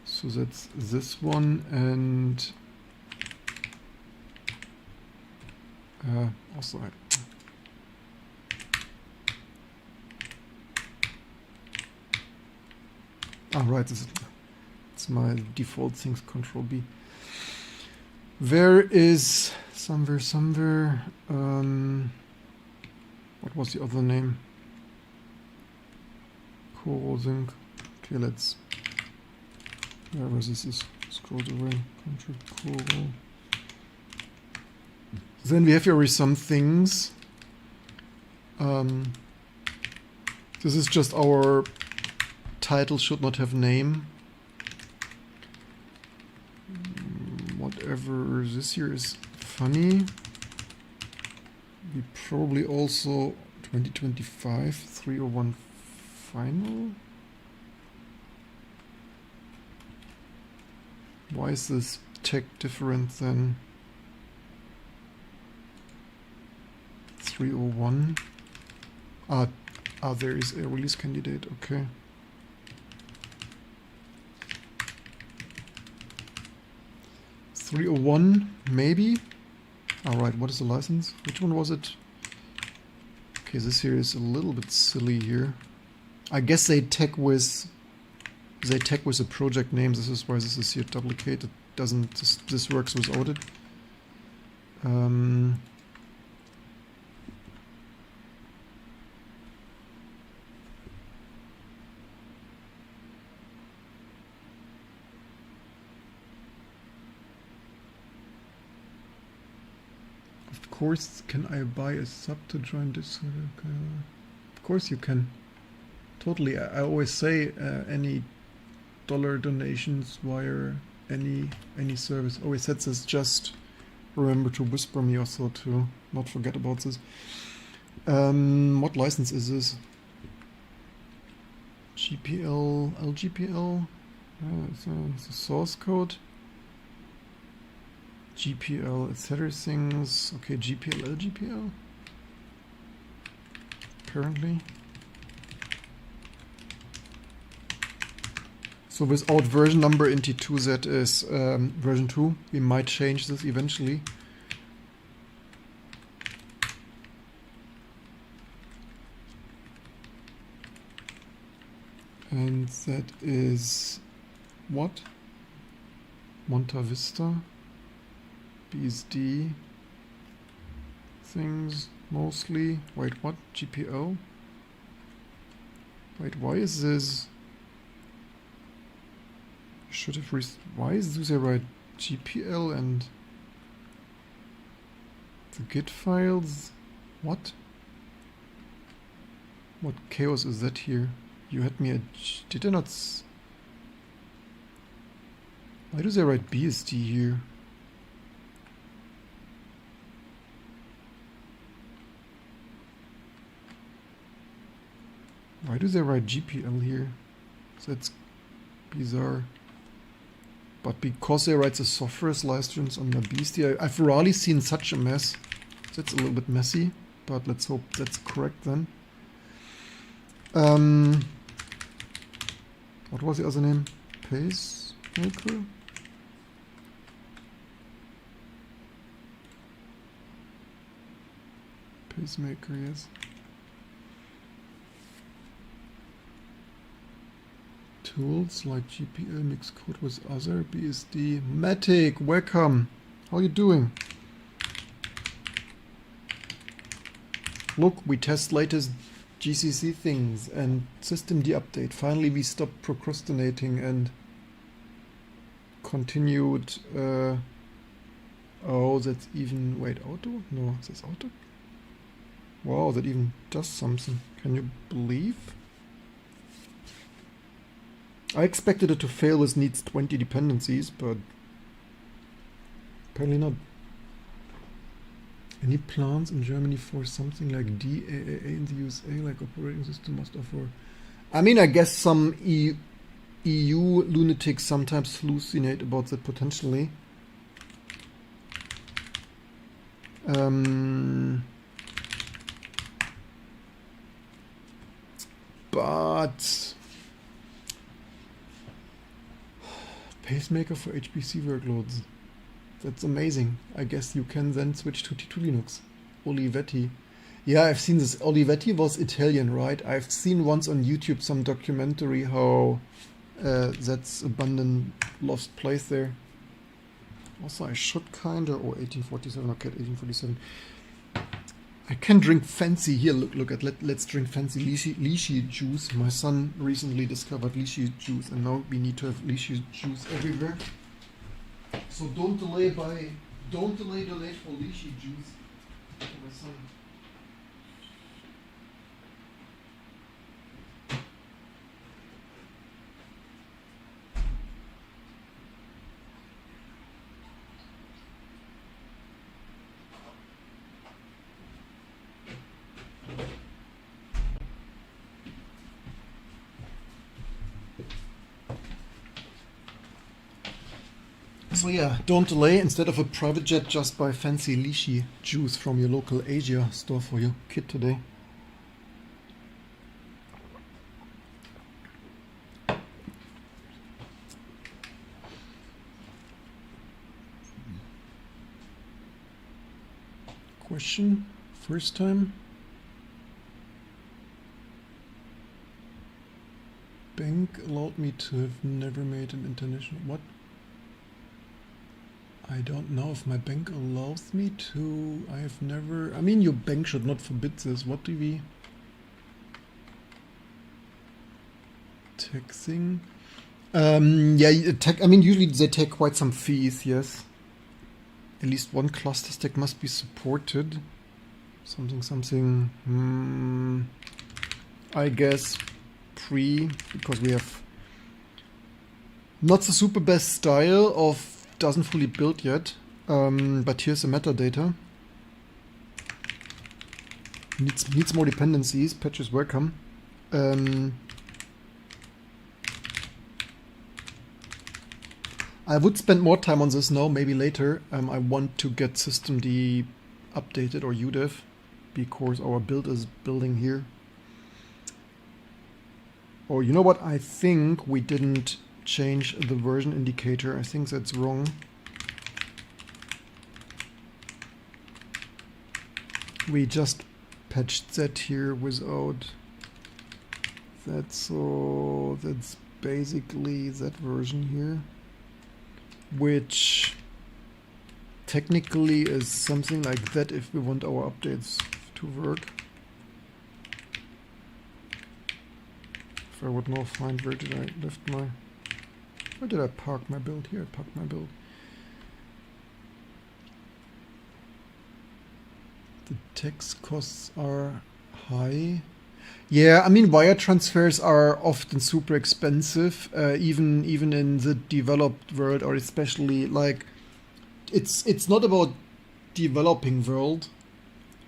So that's this one, and also right, it's my default things, Control B. There is somewhere, what was the other name? Coral Zinc. Okay, let's, wherever this is, scroll away, Control Coral. Then we have here some things. This is just our title should not have name. Whatever this here is funny. We probably also 2025 301 final. Why is this tag different than 301? There is a release candidate, okay. .301, maybe? Alright, what is the license? Which one was it? Okay, this here is a little bit silly here. I guess they tag with a project name. This is why this is here duplicated. Doesn't this works without it. Of course, can I buy a sub to join this? Of course you can. Totally. I always say any dollar donations via any service. Always said this. Just remember to whisper me also to not forget about this. What license is this? GPL, LGPL. It's a source code. GPL, etc. things. Okay, GPL, LGPL. Apparently. So without version number in T2, that is version 2. We might change this eventually. And that is what? Monta Vista. BSD things mostly. Wait, what? GPO? Wait, why is this? Should have why is this right? GPL and the Git files? What? What chaos is that here? You had me at. Did I not? Why do they write BSD here? Why do they write GPL here? That's bizarre. But because they write the software license on the BSD, I've rarely seen such a mess. That's a little bit messy, but let's hope that's correct then. What was the other name? Pacemaker? Pacemaker, yes. Tools like GPL mix code with other BSD. Matic, welcome. How are you doing? Look, we test latest GCC things and systemd update. Finally, we stopped procrastinating and continued Oh, that's even, wait, auto? No, is this auto? Wow, that even does something. Can you believe? I expected it to fail with needs 20 dependencies, but apparently not. Any plans in Germany for something like DAAA in the USA, like operating system must offer? I mean, I guess some EU lunatics sometimes hallucinate about that potentially. But pacemaker for HPC workloads. That's amazing. I guess you can then switch to T2 Linux. Olivetti. Yeah, I've seen this. Olivetti was Italian, right? I've seen once on YouTube some documentary how that's abandoned, lost place there. Also, I should kinda, or 1847, okay, 1847. I can drink fancy, here, look at, let's drink fancy lychee juice. My son recently discovered lychee juice, and now we need to have lychee juice everywhere. So don't delay for lychee juice for my son. So yeah, don't delay. Instead of a private jet, just buy fancy lychee juice from your local Asia store for your kid today. Question? First time? Bank allowed me to have never made an international... What? I don't know if my bank allows me to. I have never... I mean, your bank should not forbid this. What do we... Taxing? Yeah, I mean, usually they take quite some fees, yes. At least one cluster stack must be supported. Something... I guess because we have not the super best style of doesn't fully build yet, but here's the metadata. Needs more dependencies. Patches welcome. I would spend more time on this now, maybe later. I want to get systemd updated or UDEV because our build is building here. Or you know what? I think we didn't change the version indicator. I think that's wrong. We just patched that here without that, so that's basically that version here, which technically is something like that if we want our updates to work. If I would now find, where did I left my... Where did I park my build? Here I parked my build. The tax costs are high. Yeah, I mean, wire transfers are often super expensive, even in the developed world, or especially like it's not about developing world.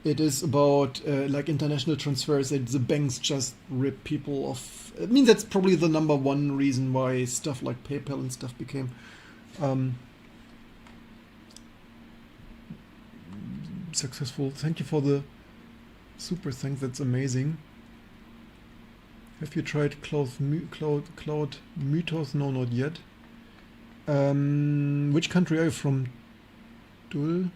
It is about like international transfers that the banks just rip people off. I mean, that's probably the number one reason why stuff like PayPal and stuff became successful. Thank you for the super thanks. That's amazing. Have you tried Cloud Mythos? No, not yet. Which country are you from? Dulman?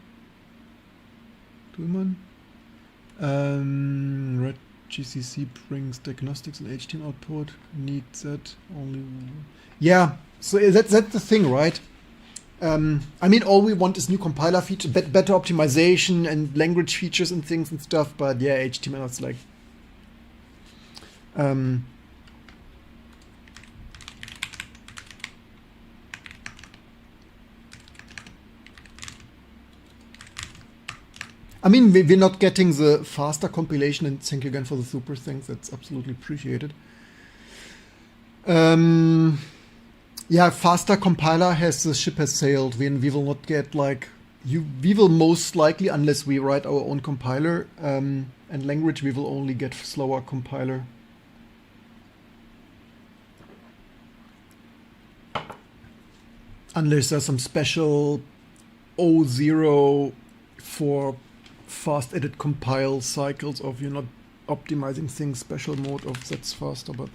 Red GCC brings diagnostics and HTML output. Need that only. Yeah, so that's the thing, right? I mean, all we want is new compiler feature, better optimization and language features and things and stuff. But yeah, HTML is like. I mean, we're not getting the faster compilation, and thank you again for the super thanks. That's absolutely appreciated. Yeah, faster compiler the ship has sailed. We will not get like we will most likely, unless we write our own compiler and language, we will only get slower compiler. Unless there's some special O0 for fast edit compile cycles of you're not optimizing things special mode of that's faster, but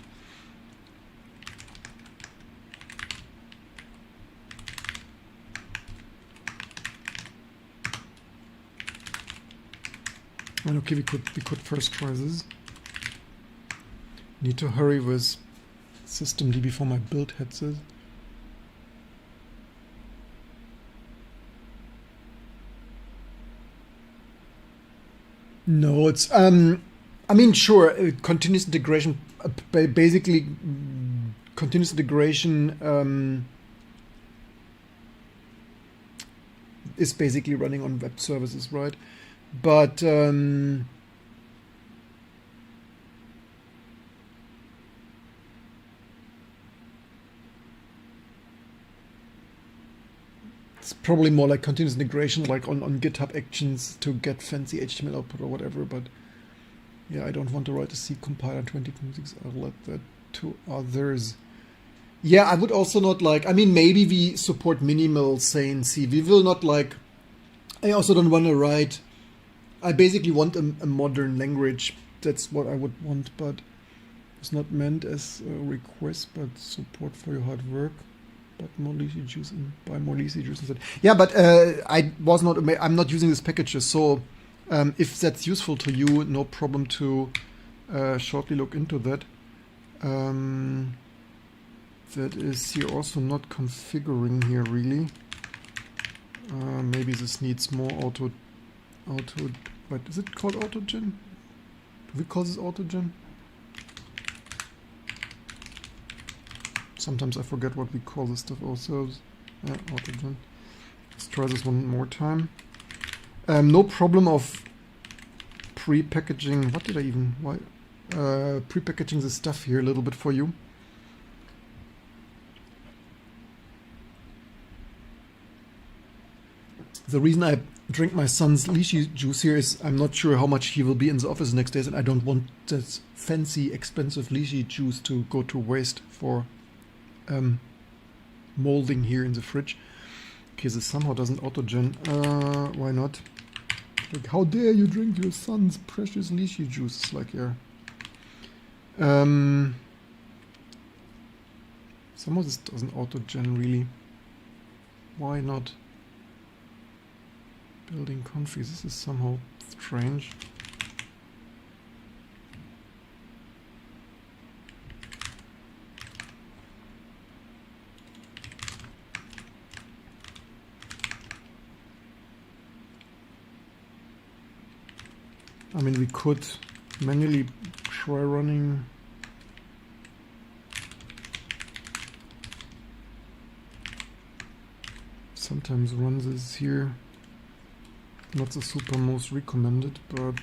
well, okay, we could first try this. Need to hurry with systemd before my build heads. No, it's I mean, sure, continuous integration, basically continuous integration is basically running on web services, right? But it's probably more like continuous integration, like on GitHub Actions to get fancy HTML output or whatever. But yeah, I don't want to write a C compiler in 2026. I'll let that to others. Yeah, I would also not like. I mean, maybe we support minimal sane C. We will not like. I also don't want to write. I basically want a modern language. That's what I would want, but it's not meant as a request, but support for your hard work. But more leafy juice and buy more leafy juice instead. Yeah, but I'm not using these packages, so if that's useful to you, no problem to shortly look into that. That is here also not configuring here really. Maybe this needs more auto. Wait, is it called autogen? Do we call this autogen? Sometimes I forget what we call this stuff ourselves. Autogen. Let's try this one more time. No problem of pre-packaging. What did I even? Why? Pre-packaging this stuff here a little bit for you. The reason I drink my son's lychee juice here is I'm not sure how much he will be in the office next days, and I don't want that fancy, expensive lychee juice to go to waste for molding here in the fridge. Okay, this somehow doesn't autogen. Why not? Like, how dare you drink your son's precious lychee juice? It's like, yeah. Some of this doesn't autogen really. Why not? Building config. This is somehow strange. I mean, we could manually try running. Sometimes run this here. Not the super most recommended, but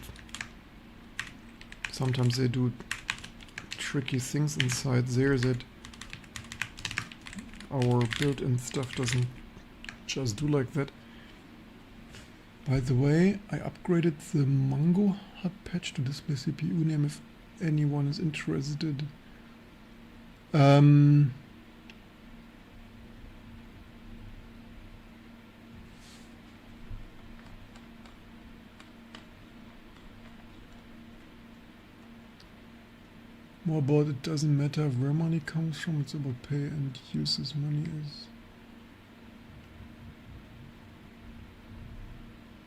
sometimes they do tricky things inside there that our built-in stuff doesn't just do like that. By the way, I upgraded the Mongo HUD patch to display CPU name if anyone is interested. More about it doesn't matter where money comes from, it's about pay and use this money as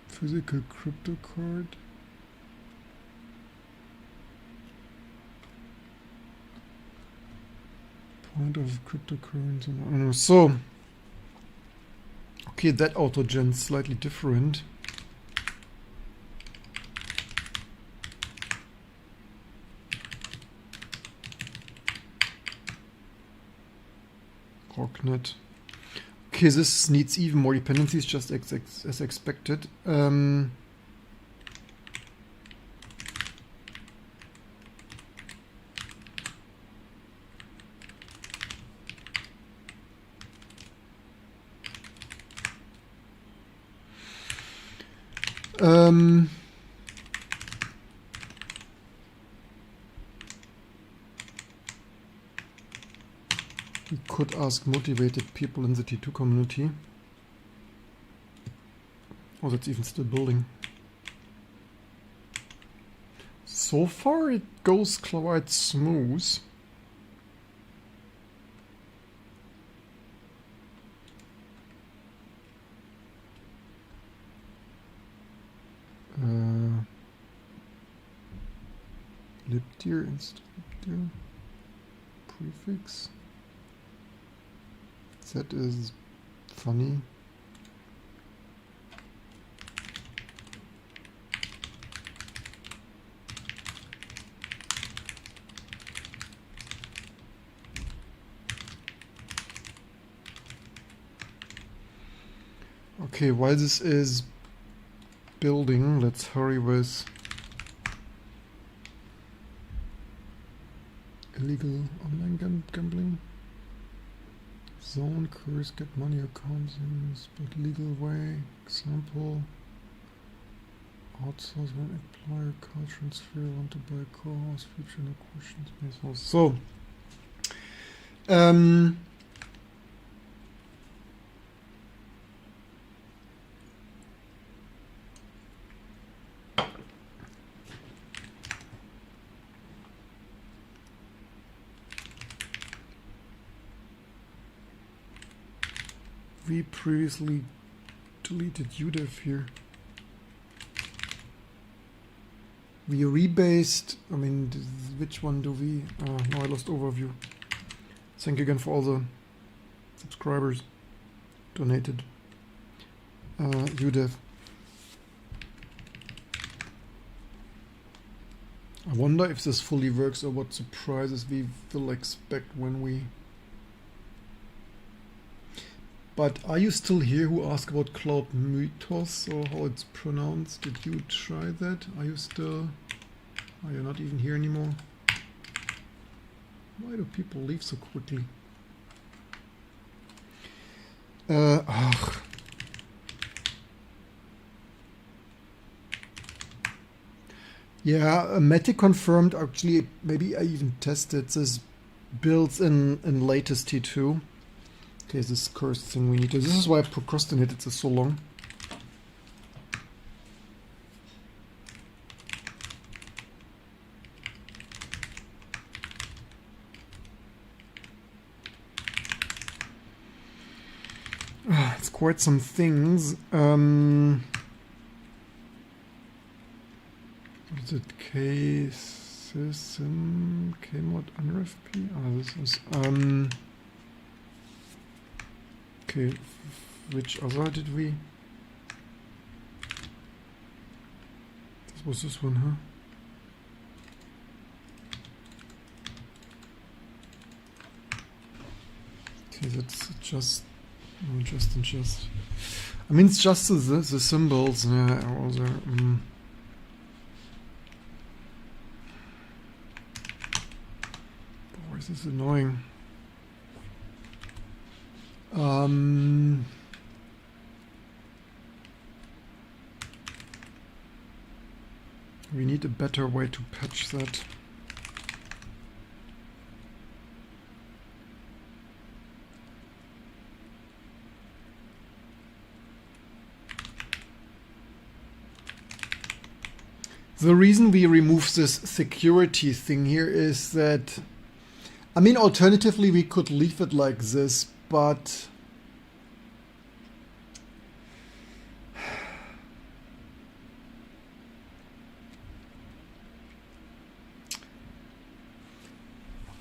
physical crypto card. Point of cryptocurrency. I don't know. So, okay, that autogen's slightly different. Orgnet. Okay, this needs even more dependencies, just as expected. We could ask motivated people in the T2 community. Oh, that's even still building. So far it goes quite smooth. Libdir instead libdir prefix. That is funny. Okay, while this is building, let's hurry with illegal online gambling. Zone, curse, get money accounts in but legal way. Example. Outsource when apply a car transfer, want to buy a car house, future no questions, base house. So we previously deleted UDEF here. We rebased, I mean, which one do we, no, I lost overview. Thank you again for all the subscribers donated. UDEF. I wonder if this fully works or what surprises we will expect when we... But are you still here who asked about Cloud Mythos or how it's pronounced? Did you try that? Are you still... Are you not even here anymore? Why do people leave so quickly? Yeah, Matic confirmed, actually, maybe I even tested this builds in latest T2. Okay, this cursed thing we need to... This is why I procrastinated this so long. It's quite some things. What is it? K-System, K-Mod unrefp? Ah, this is... Okay, which other did we? This was this one, huh? Okay, that's just... No, just and just. I mean, it's just the symbols. Yeah, all the... Boy, is this annoying. We need a better way to patch that. The reason we remove this security thing here is that, I mean, alternatively we could leave it like this, but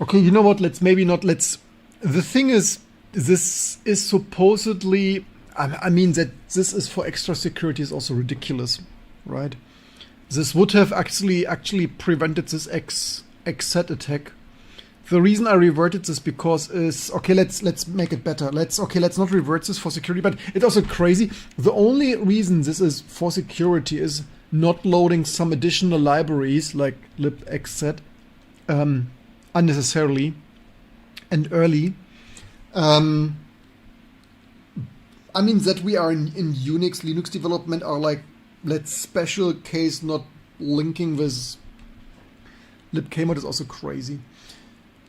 okay, you know what, let's maybe not, let's, the thing is, this is supposedly, I mean that this is for extra security is also ridiculous, right? This would have actually prevented this XZ attack. The reason I reverted this because is, okay, let's make it better. Let's not revert this for security, but it's also crazy. The only reason this is for security is not loading some additional libraries like libxz unnecessarily and early. I mean that we are in Unix, Linux development are like let's special case not linking with libkmod is also crazy.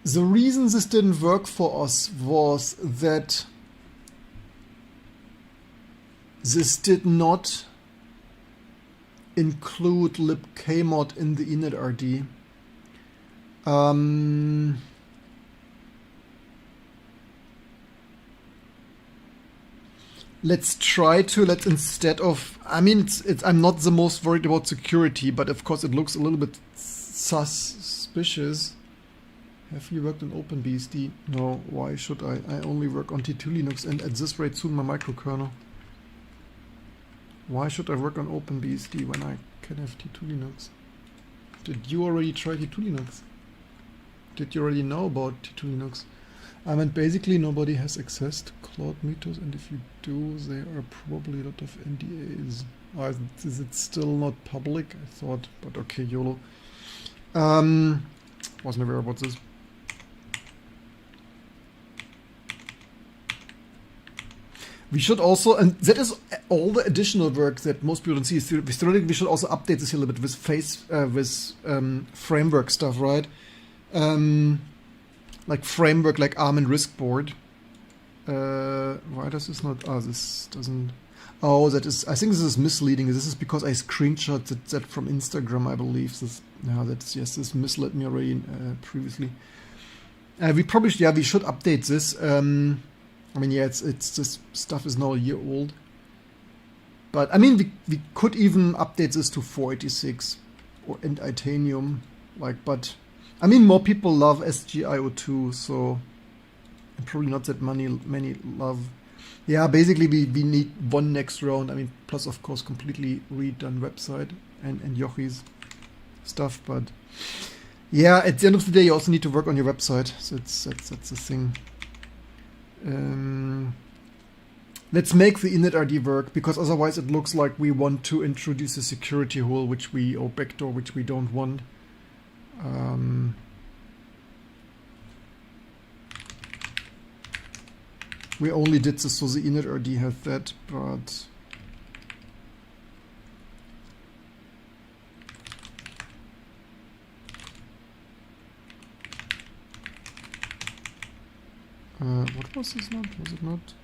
The reason this didn't work for us was that this did not include libkmod in the init.rd. Let's instead of, I mean, I'm not the most worried about security, but of course it looks a little bit suspicious. Have you worked on OpenBSD? No, why should I? I only work on T2 Linux and at this rate soon my microkernel. Why should I work on OpenBSD when I can have T2 Linux? Did you already try T2 Linux? Did you already know about T2 Linux? I mean, basically nobody has access to Cloud Metos, and if you do, there are probably a lot of NDAs. Is it still not public? I thought, but okay, YOLO. Wasn't aware about this. We should also, and that is all the additional work that most people don't see. Theoretically, we should also update this a little bit with framework stuff, right? Like framework, like ARM and RISC board. Why does this not? Oh, this doesn't. Oh, that is. I think this is misleading. This is because I screenshot that from Instagram, I believe. This misled me already previously. We probably, we should update this. I mean, it's this stuff is now a year old. But I mean, we could even update this to 486 and Itanium, but I mean, more people love SGIO2, so probably not that many love. Yeah, basically we need one next round. I mean, plus of course completely redone website and Jochi's stuff, but yeah, at the end of the day you also need to work on your website. So that's the thing. Let's make the init.rd work, because otherwise it looks like we want to introduce a security hole or backdoor which we don't want. We only did this so the init.rd has that, but what was this not? Was it not?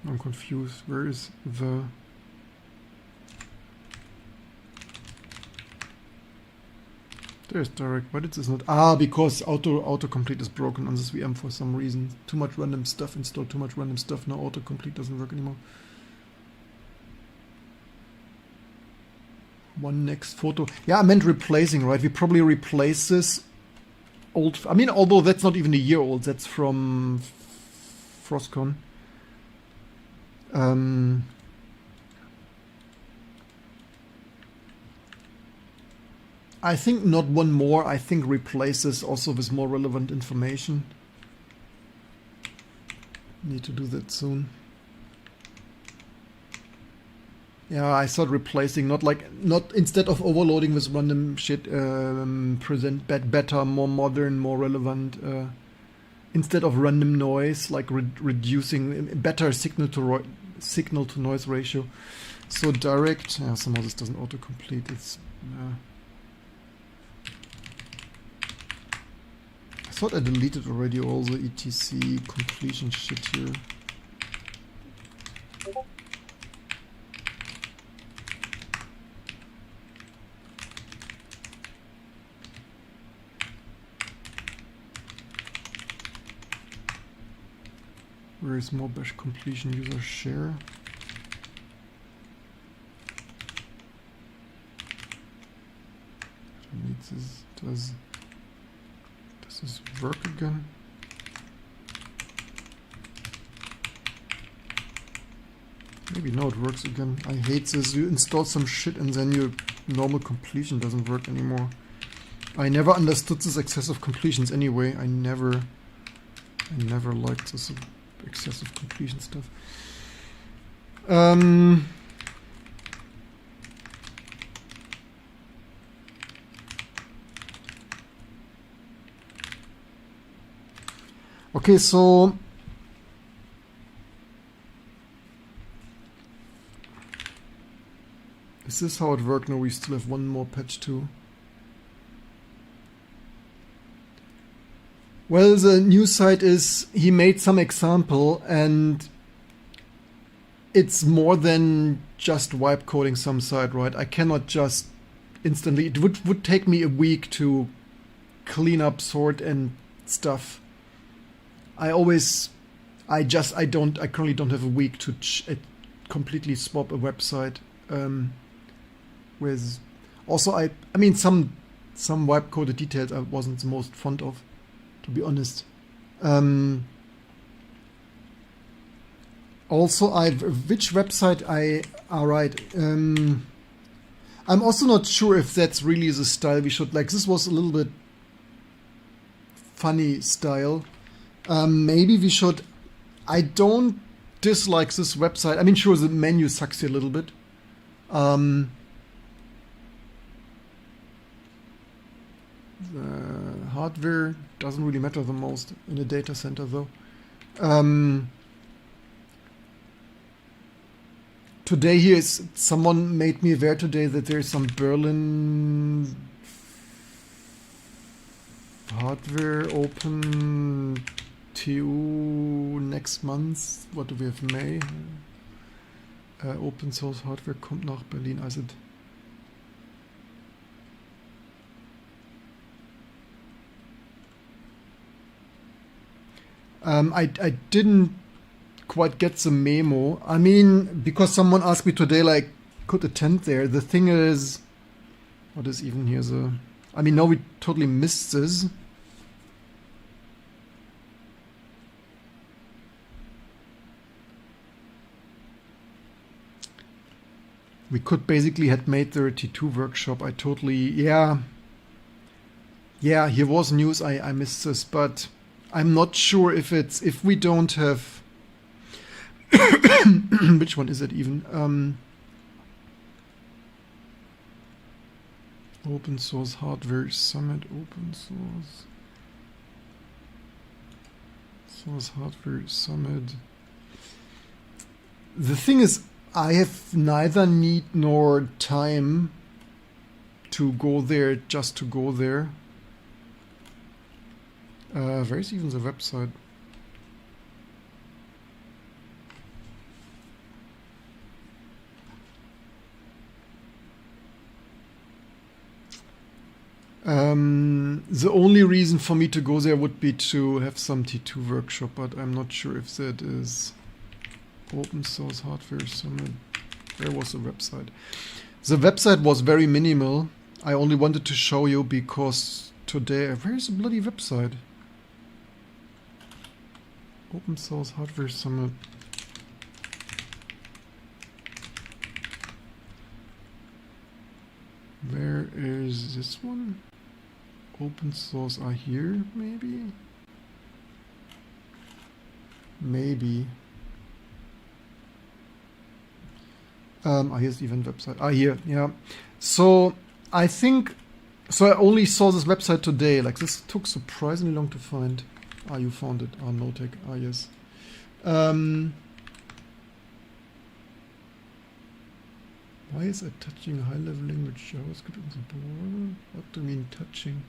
I'm confused. Where is the... There's direct. Why did this not? Ah, because autocomplete is broken on this VM for some reason. Too much random stuff installed, too much random stuff. Now autocomplete doesn't work anymore. One next photo. Yeah, I meant replacing, right? We probably replace this old... I mean, although that's not even a year old. That's from Frostcon. I think not one more. I think replaces also with more relevant information. Need to do that soon. Yeah, I thought replacing, not instead of overloading with random shit, present better, more modern, more relevant. Instead of random noise, like reducing better signal to noise ratio. So direct. Yeah, somehow this doesn't autocomplete. It's. I thought I deleted already all the etc completion shit here. Where is more bash completion user share? Does this work again? Maybe now it works again. I hate this. You install some shit and then your normal completion doesn't work anymore. I never understood this excessive completions anyway. I never liked this excessive completion stuff. Okay, so Is this how it worked? No, we still have one more patch too. Well, the news site is he made some example and it's more than just wipe coding some site, right? I cannot just instantly, it would take me a week to clean up, sort and stuff. I currently don't have a week to completely swap a website with. Also, I mean some wipe coded details I wasn't the most fond of, to be honest. Also, which website right. I'm also not sure if that's really the style we should like. This was a little bit funny style. Maybe we should. I don't dislike this website. I mean, sure, the menu sucks here a little bit. The hardware doesn't really matter the most in a data center, though. Today here is someone made me aware today that there's some Berlin hardware open TU next month. What do we have? May? Open Source Hardware kommt nach Berlin. Also I didn't quite get the memo. I mean, because someone asked me today, like, could attend there. The thing is, what is even here the... I mean, now we totally missed this. We could basically had made the T2 workshop. I totally... Yeah, here was news. I missed this, but I'm not sure if it's... If we don't have... Which one is it even? Open Source Hardware Summit, Open Source Hardware Summit. The thing is, I have neither need nor time to go there just to go there. Where is even the website? The only reason for me to go there would be to have some T2 workshop, but I'm not sure if that is Open Source Hardware Summit. Where was the website? The website was very minimal. I only wanted to show you because today... Where is the bloody website? Open Source Hardware Summit. Where is this one? Open source are here, maybe? Maybe. Here's the event website. Here, yeah. So, I think... So I only saw this website today. Like, this took surprisingly long to find. You found it. Notec. Yes. Why is it touching high-level language JavaScript on the board? What do you mean touching?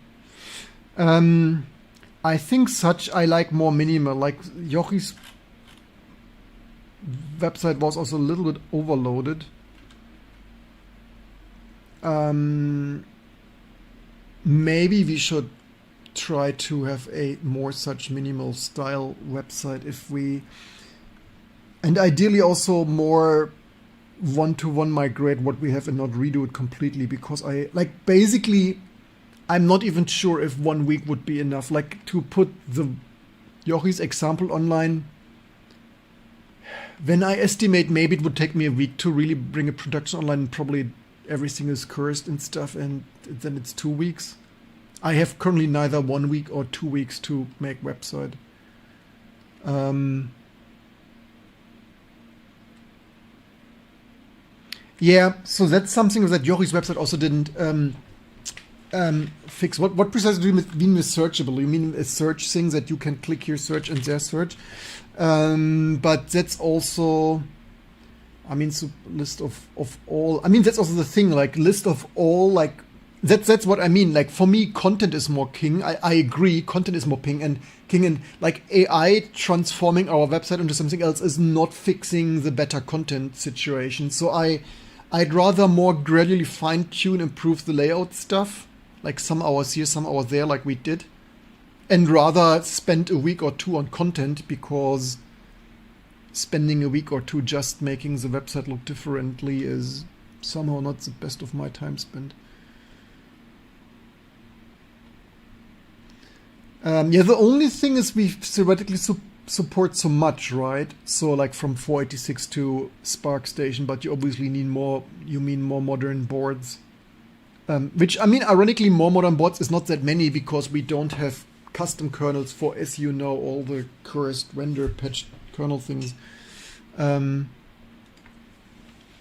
I think I like more minimal. Like Jochi's website was also a little bit overloaded. Maybe we should try to have a more such minimal style website if we... And ideally also more one-to-one migrate what we have and not redo it completely, because basically I'm not even sure if 1 week would be enough. Like, to put the Jochi's example online, when I estimate maybe it would take me a week to really bring a production online, and probably everything is cursed and stuff, and then it's 2 weeks. I have currently neither 1 week or 2 weeks to make website. Yeah, so that's something that Jochi's website also didn't fix. What precisely do you mean with searchable? You mean a search thing that you can click here, search, and there search? But that's also... I mean, list of all. I mean, that's also the thing. Like list of all. Like that's what I mean. Like for me, content is more king. I agree. Content is more king and like AI transforming our website into something else is not fixing the better content situation. So I'd rather more gradually fine tune, improve the layout stuff. Like some hours here, some hours there, like we did, and rather spend a week or two on content, because spending a week or two just making the website look differently is somehow not the best of my time spent. Yeah, the only thing is we theoretically support so much, right? So like from 486 to Spark Station, but you obviously need more. You mean more modern boards. Which, I mean, ironically, more modern boards is not that many, because we don't have custom kernels for, as you know, all the cursed render patched kernel things.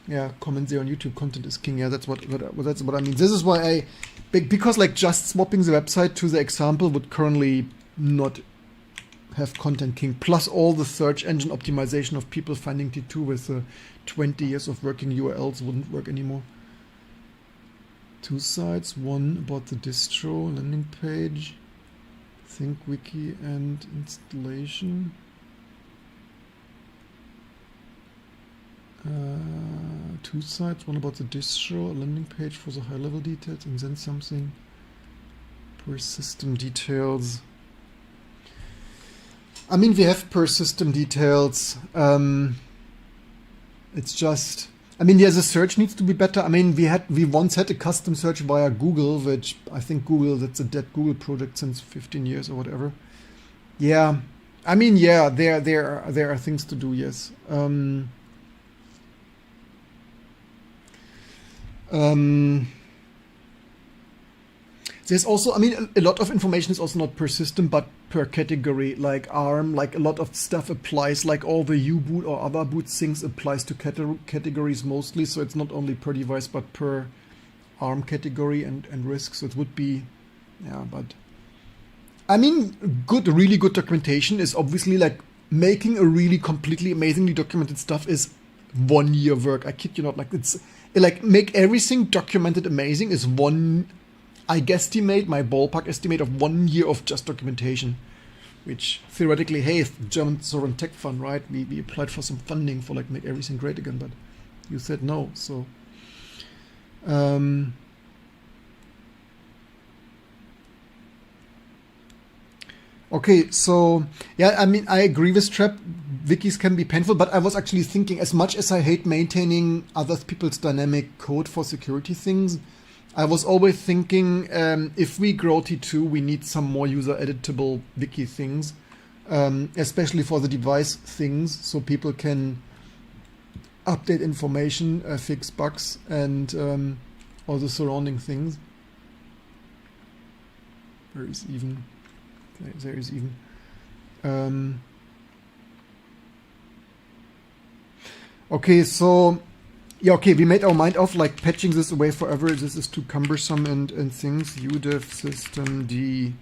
Yeah, comment there on YouTube, content is king. Yeah, that's what I mean. This is why because like just swapping the website to the example would currently not have content king. Plus all the search engine optimization of people finding T2 with 20 years of working URLs wouldn't work anymore. 2 sites, one about the distro, landing page, think wiki and installation. 2 sites, one about the distro, a landing page for the high level details, and then something per system details. I mean, we have per system details. It's just, I mean, yeah, the search needs to be better. I mean, we once had a custom search via Google, which I think that's a dead Google project since 15 years or whatever. Yeah, I mean, yeah, there are things to do. Yes. There's also, I mean, a lot of information is also not per system, but per category, like ARM, like a lot of stuff applies, like all the U-boot or other boot things applies to categories mostly. So it's not only per device, but per ARM category and risk. So it would be, yeah, but I mean, really good documentation is obviously like making a really completely amazingly documented stuff is 1 year work. I kid you not. Like it's like make everything documented amazing is I guesstimate, my ballpark estimate of 1 year of just documentation, which theoretically, hey, it's German Sovereign Tech Fund, right? We applied for some funding for like make everything great again, but you said no. So, okay, so yeah, I mean, I agree with Trap. Wikis can be painful, but I was actually thinking, as much as I hate maintaining other people's dynamic code for security things, I was always thinking, if we grow T2, we need some more user editable wiki things, especially for the device things, so people can update information, fix bugs, and all the surrounding things. There is even. Okay, so yeah, okay, we made our mind off like patching this away forever. This is too cumbersome and things. UDEV system D.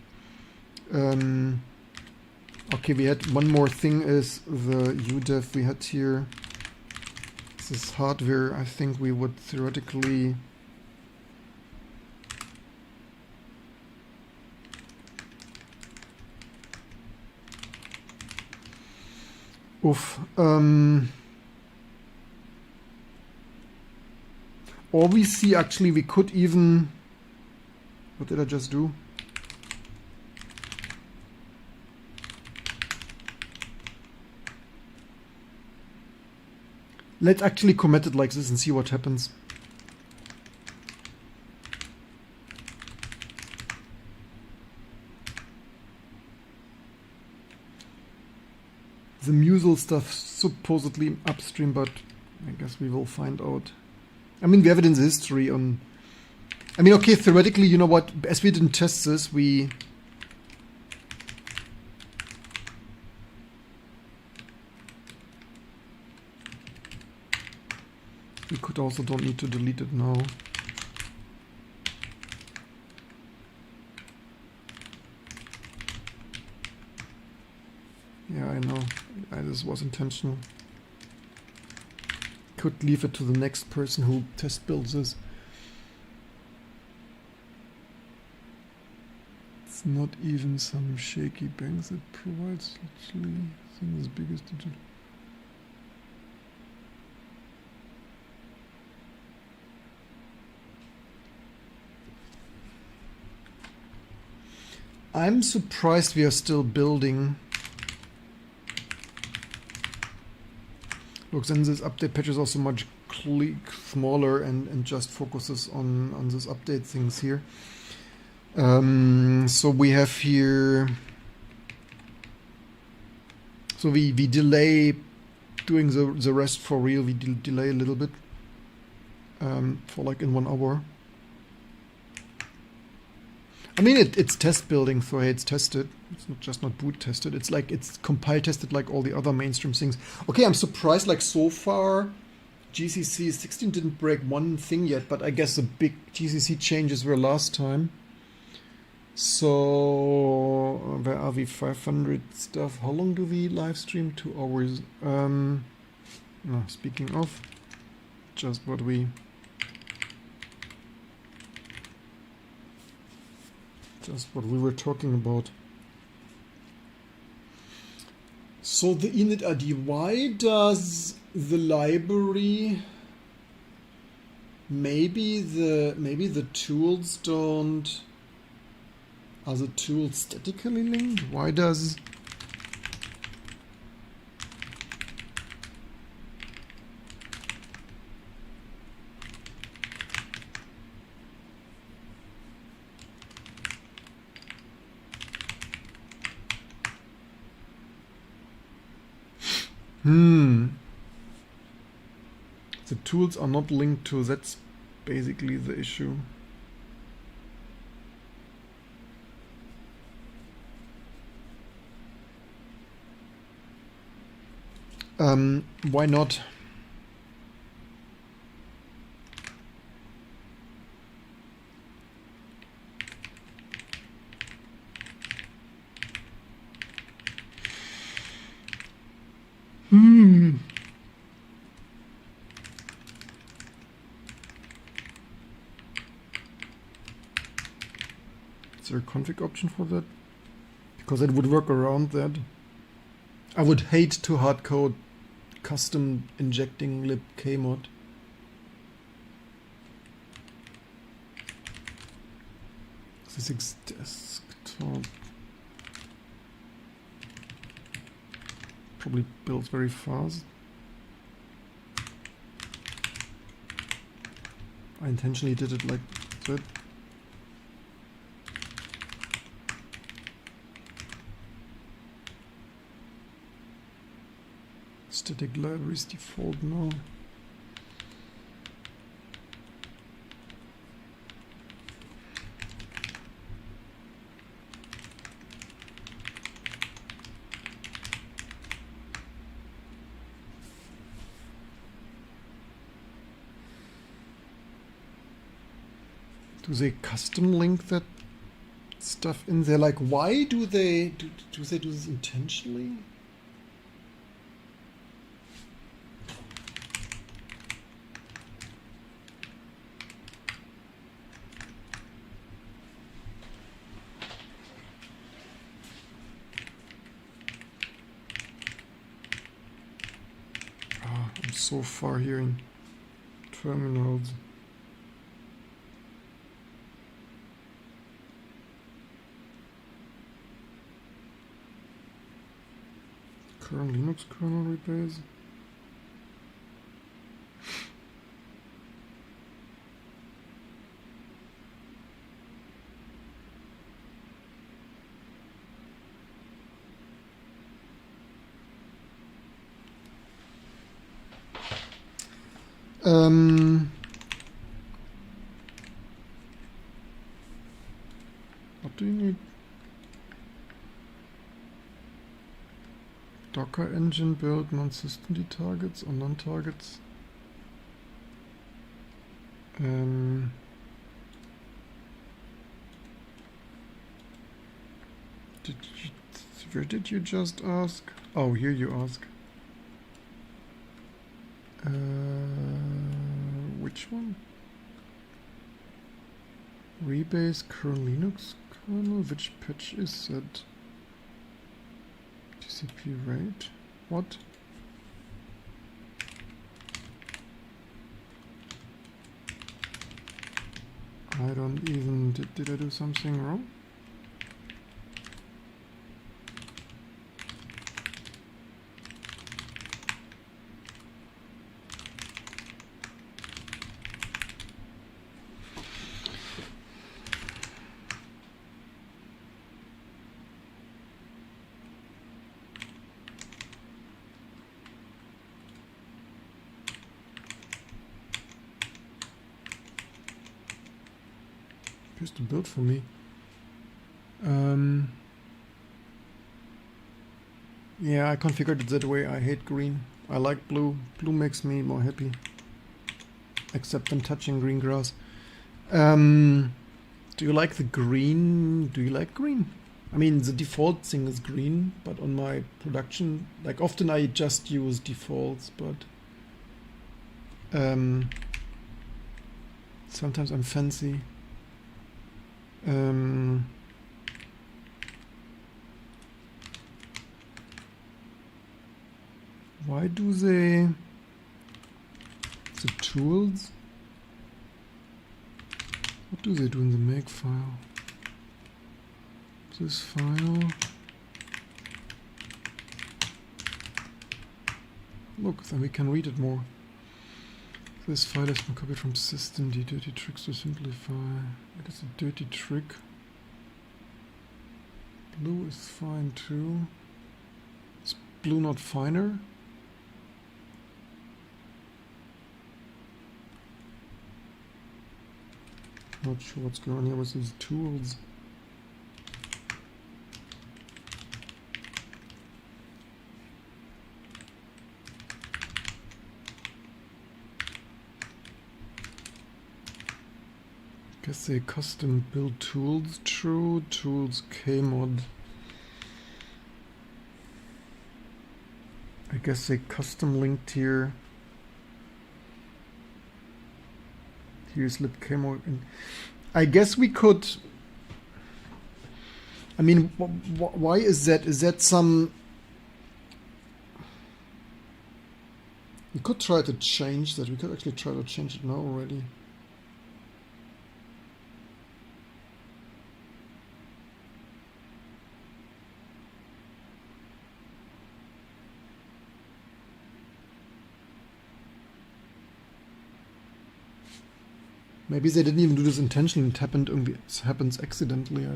Okay, we had one more thing is the UDEV we had here. This is hardware. I think we would theoretically. Oof. Or we see actually we could even. What did I just do? Let's actually commit it like this and see what happens. The Musel stuff supposedly upstream, but I guess we will find out. I mean, we have it in the history on. I mean, okay, theoretically, you know what? As we didn't test this, we could also don't need to delete it now. Yeah, I know. This was intentional. could leave it to the next person who test builds this. It's not even some shaky banks that provides literally things as big as digital. I'm surprised we are still building. Look, then this update patch is also much smaller and just focuses on this update things here. So we have here. So we delay doing the rest for real. We delay a little bit for like in 1 hour. I mean, it's test building, so hey, it's tested. It's not just not boot tested. It's like it's compile tested like all the other mainstream things. Okay, I'm surprised. Like so far, GCC 16 didn't break one thing yet, but I guess the big GCC changes were last time. So where are we? 500 stuff. How long do we live stream? 2 hours. No, speaking of, just what we. Just what we were talking about. So the init ID, why does the library, maybe the tools don't, are the tools statically linked? Why does the tools are not linked to, that's basically the issue. Why not? Is there a config option for that? Because it would work around that. I would hate to hardcode custom injecting libkmod. This desktop probably builds very fast. I intentionally did it like that. Static libraries default now. Do they custom link that stuff in there? Like, why do they do this intentionally? I'm so far here in terminals. Current Linux kernel rebase. What do you need? Docker engine build non-systemd targets or non-targets. Where did you just ask? Oh, here you ask. Which one? Rebase kernel Linux kernel. Which patch is that? TCP rate. What? I don't even. Did I do something wrong? Appears to build for me. Yeah, I configured it that way. I hate green. I like blue. Blue makes me more happy. Except when touching green grass. Do you like the green? Do you like green? I mean, the default thing is green, but on my production, like often I just use defaults, but sometimes I'm fancy. Why do they, the tools, what do they do in the make file? This file, look, then we can read it more. This file has been copied from system, the dirty tricks to simplify. It is a dirty trick. Blue is fine too. Is blue not finer? Not sure what's going on here with these tools. Guess they custom build tools. True. Tools kmod. I guess they custom linked here. Here's libkmod. I guess we could. I mean, why is that? Is that some? We could try to change that. We could actually try to change it now already. Maybe they didn't even do this intentionally. It happened. It happens accidentally.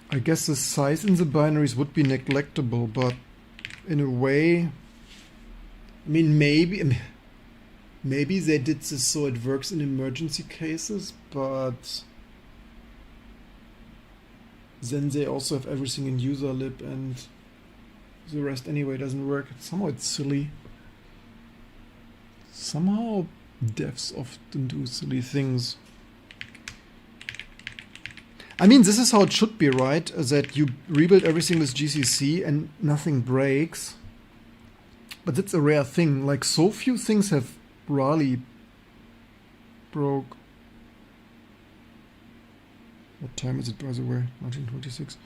I guess the size in the binaries would be neglectable, but in a way, I mean, maybe they did this so it works in emergency cases, but then they also have everything in user lib and the rest anyway doesn't work. Somehow it's silly. Somehow devs often do silly things. I mean, this is how it should be, right? That you rebuild everything with GCC and nothing breaks. But that's a rare thing. Like, so few things have really broke. What time is it, by the way? 1926.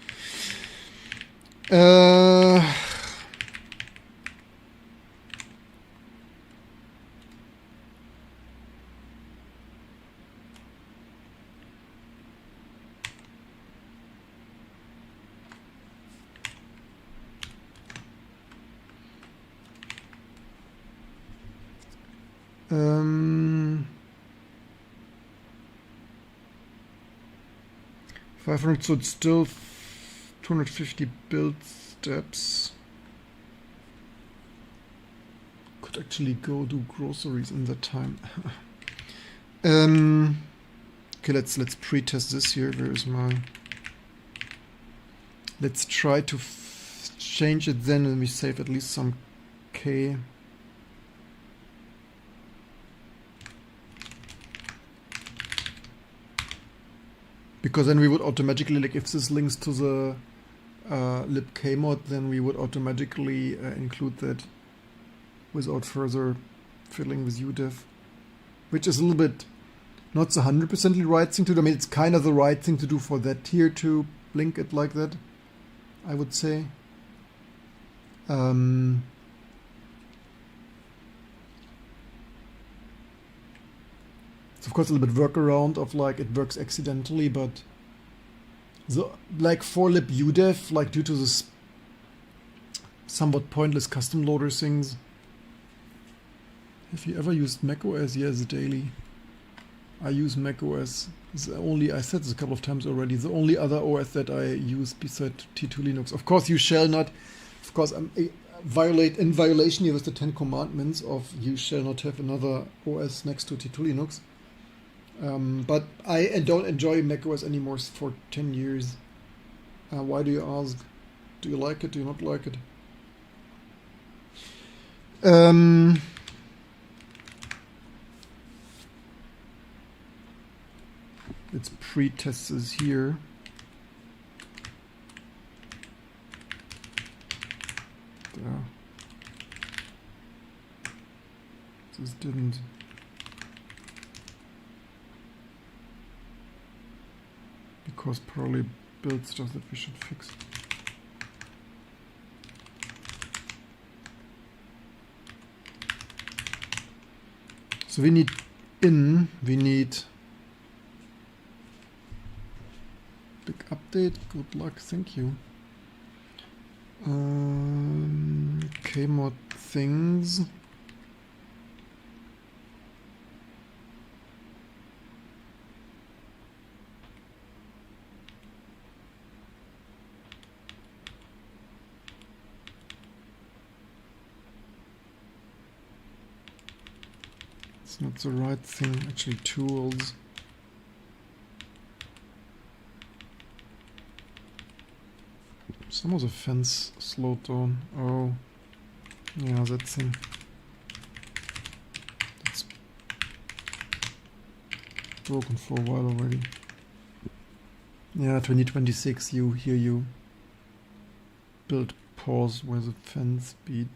Um, 500, so it's still 250 build steps. could actually go do groceries in that time. Okay, let's pre-test this here. Where is my? Let's try to change it then, and we save at least some K. Because then we would automatically, like, if this links to the libkmod, then we would automatically include that without further fiddling with udev, which is a little bit not the 100% right thing to do. I mean, it's kind of the right thing to do for that tier to link it like that, I would say. It's of course a little bit workaround of like it works accidentally, but the like for libudev, like due to this somewhat pointless custom loader things. Have you ever used macOS? Yes, daily. I use macOS. The only, I said this a couple of times already, the only other OS that I use beside T2 Linux. Of course, you shall not, of course, I'm in violation here with the 10 commandments of you shall not have another OS next to T2 Linux. But I don't enjoy macOS anymore for 10 years. Why do you ask? Do you like it? Do you not like it? Let's pre-test this here. There. This didn't. Because probably build stuff that we should fix. So we need big update, good luck, thank you. Kmod things. It's not the right thing, actually tools. Some of the fence slowed down. Oh, yeah, that thing. That's broken for a while already. Yeah, 2026, you build pause where the fence beat.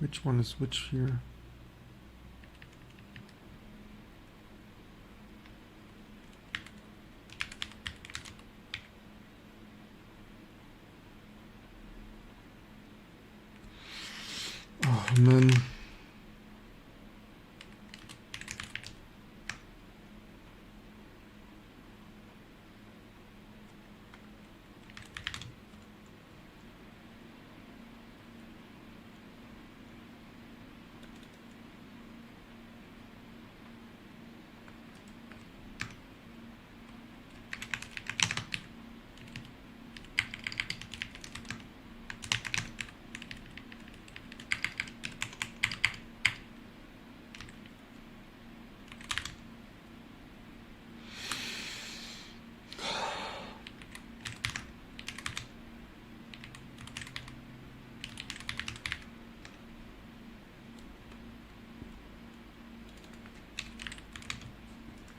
Which one is which here? Oh man.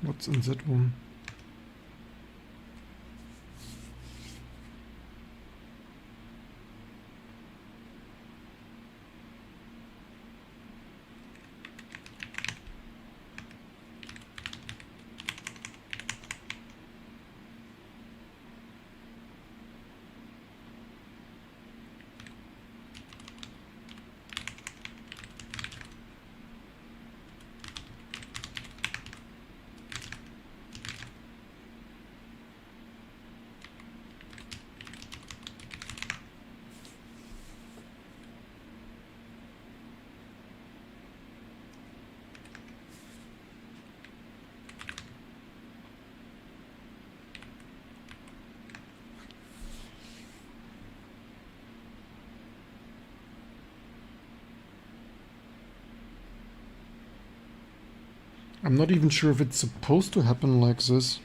What's in that one? I'm not even sure if it's supposed to happen like this.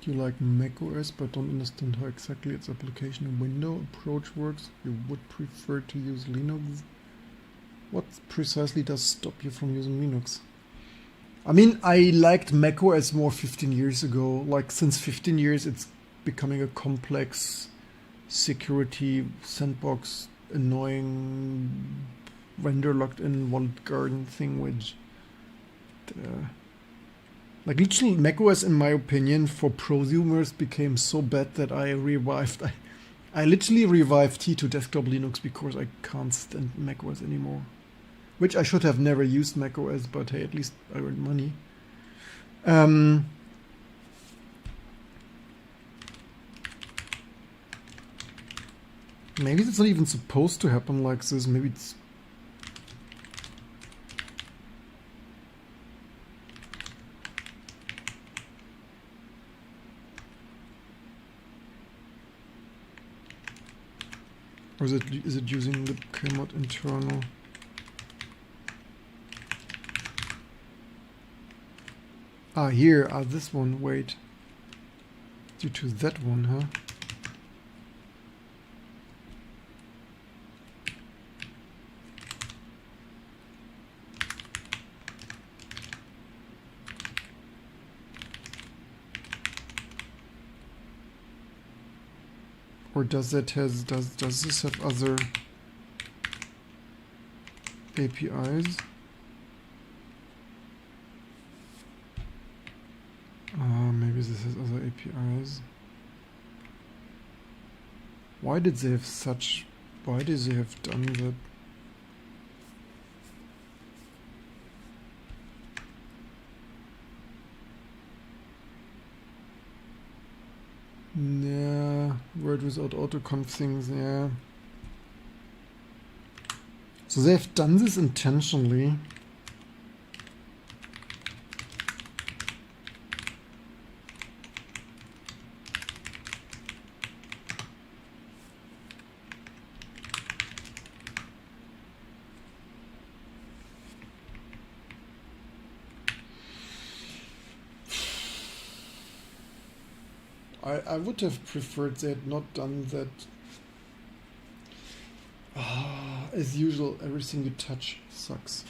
You like macOS but don't understand how exactly its application window approach works. You would prefer to use Linux. What precisely does stop you from using Linux? I mean, I liked macOS more 15 years ago. Like, since 15 years, it's becoming a complex security sandbox, annoying vendor locked in walled garden thing, which like literally macOS, in my opinion, for prosumers became so bad that I literally revived T2 desktop Linux because I can't stand macOS anymore. Which I should have never used macOS, but hey, at least I earned money. Maybe it's not even supposed to happen like this. Maybe it's... Or is it using the kmod internal? Ah, here, this one, wait. Due to that one, huh? Or does this have other APIs? Maybe this has other APIs. Why did they have done that? Yeah, word without autoconf things, yeah. So they've done this intentionally. I would have preferred they had not done that. As usual, everything you touch sucks.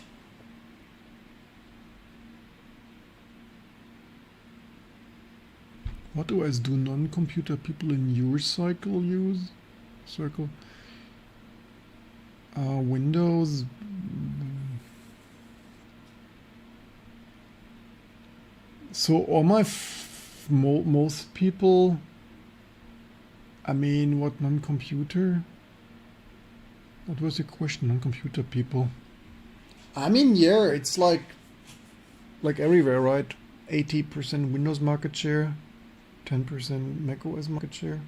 What OS do non-computer people in your circle use? Windows. So all my most people, I mean, what non-computer? What was the question? Non-computer people. I mean, yeah, it's like everywhere, right? 80% Windows market share, 10% macOS market share.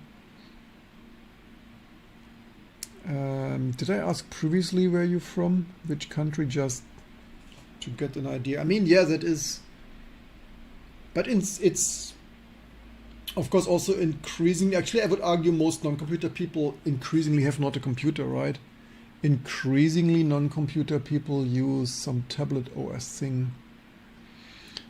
Did I ask previously where you're from? Which country, just to get an idea? I mean, yeah, that is. But it's of course also increasingly, actually I would argue most non-computer people increasingly have not a computer, right? Increasingly non-computer people use some tablet OS thing.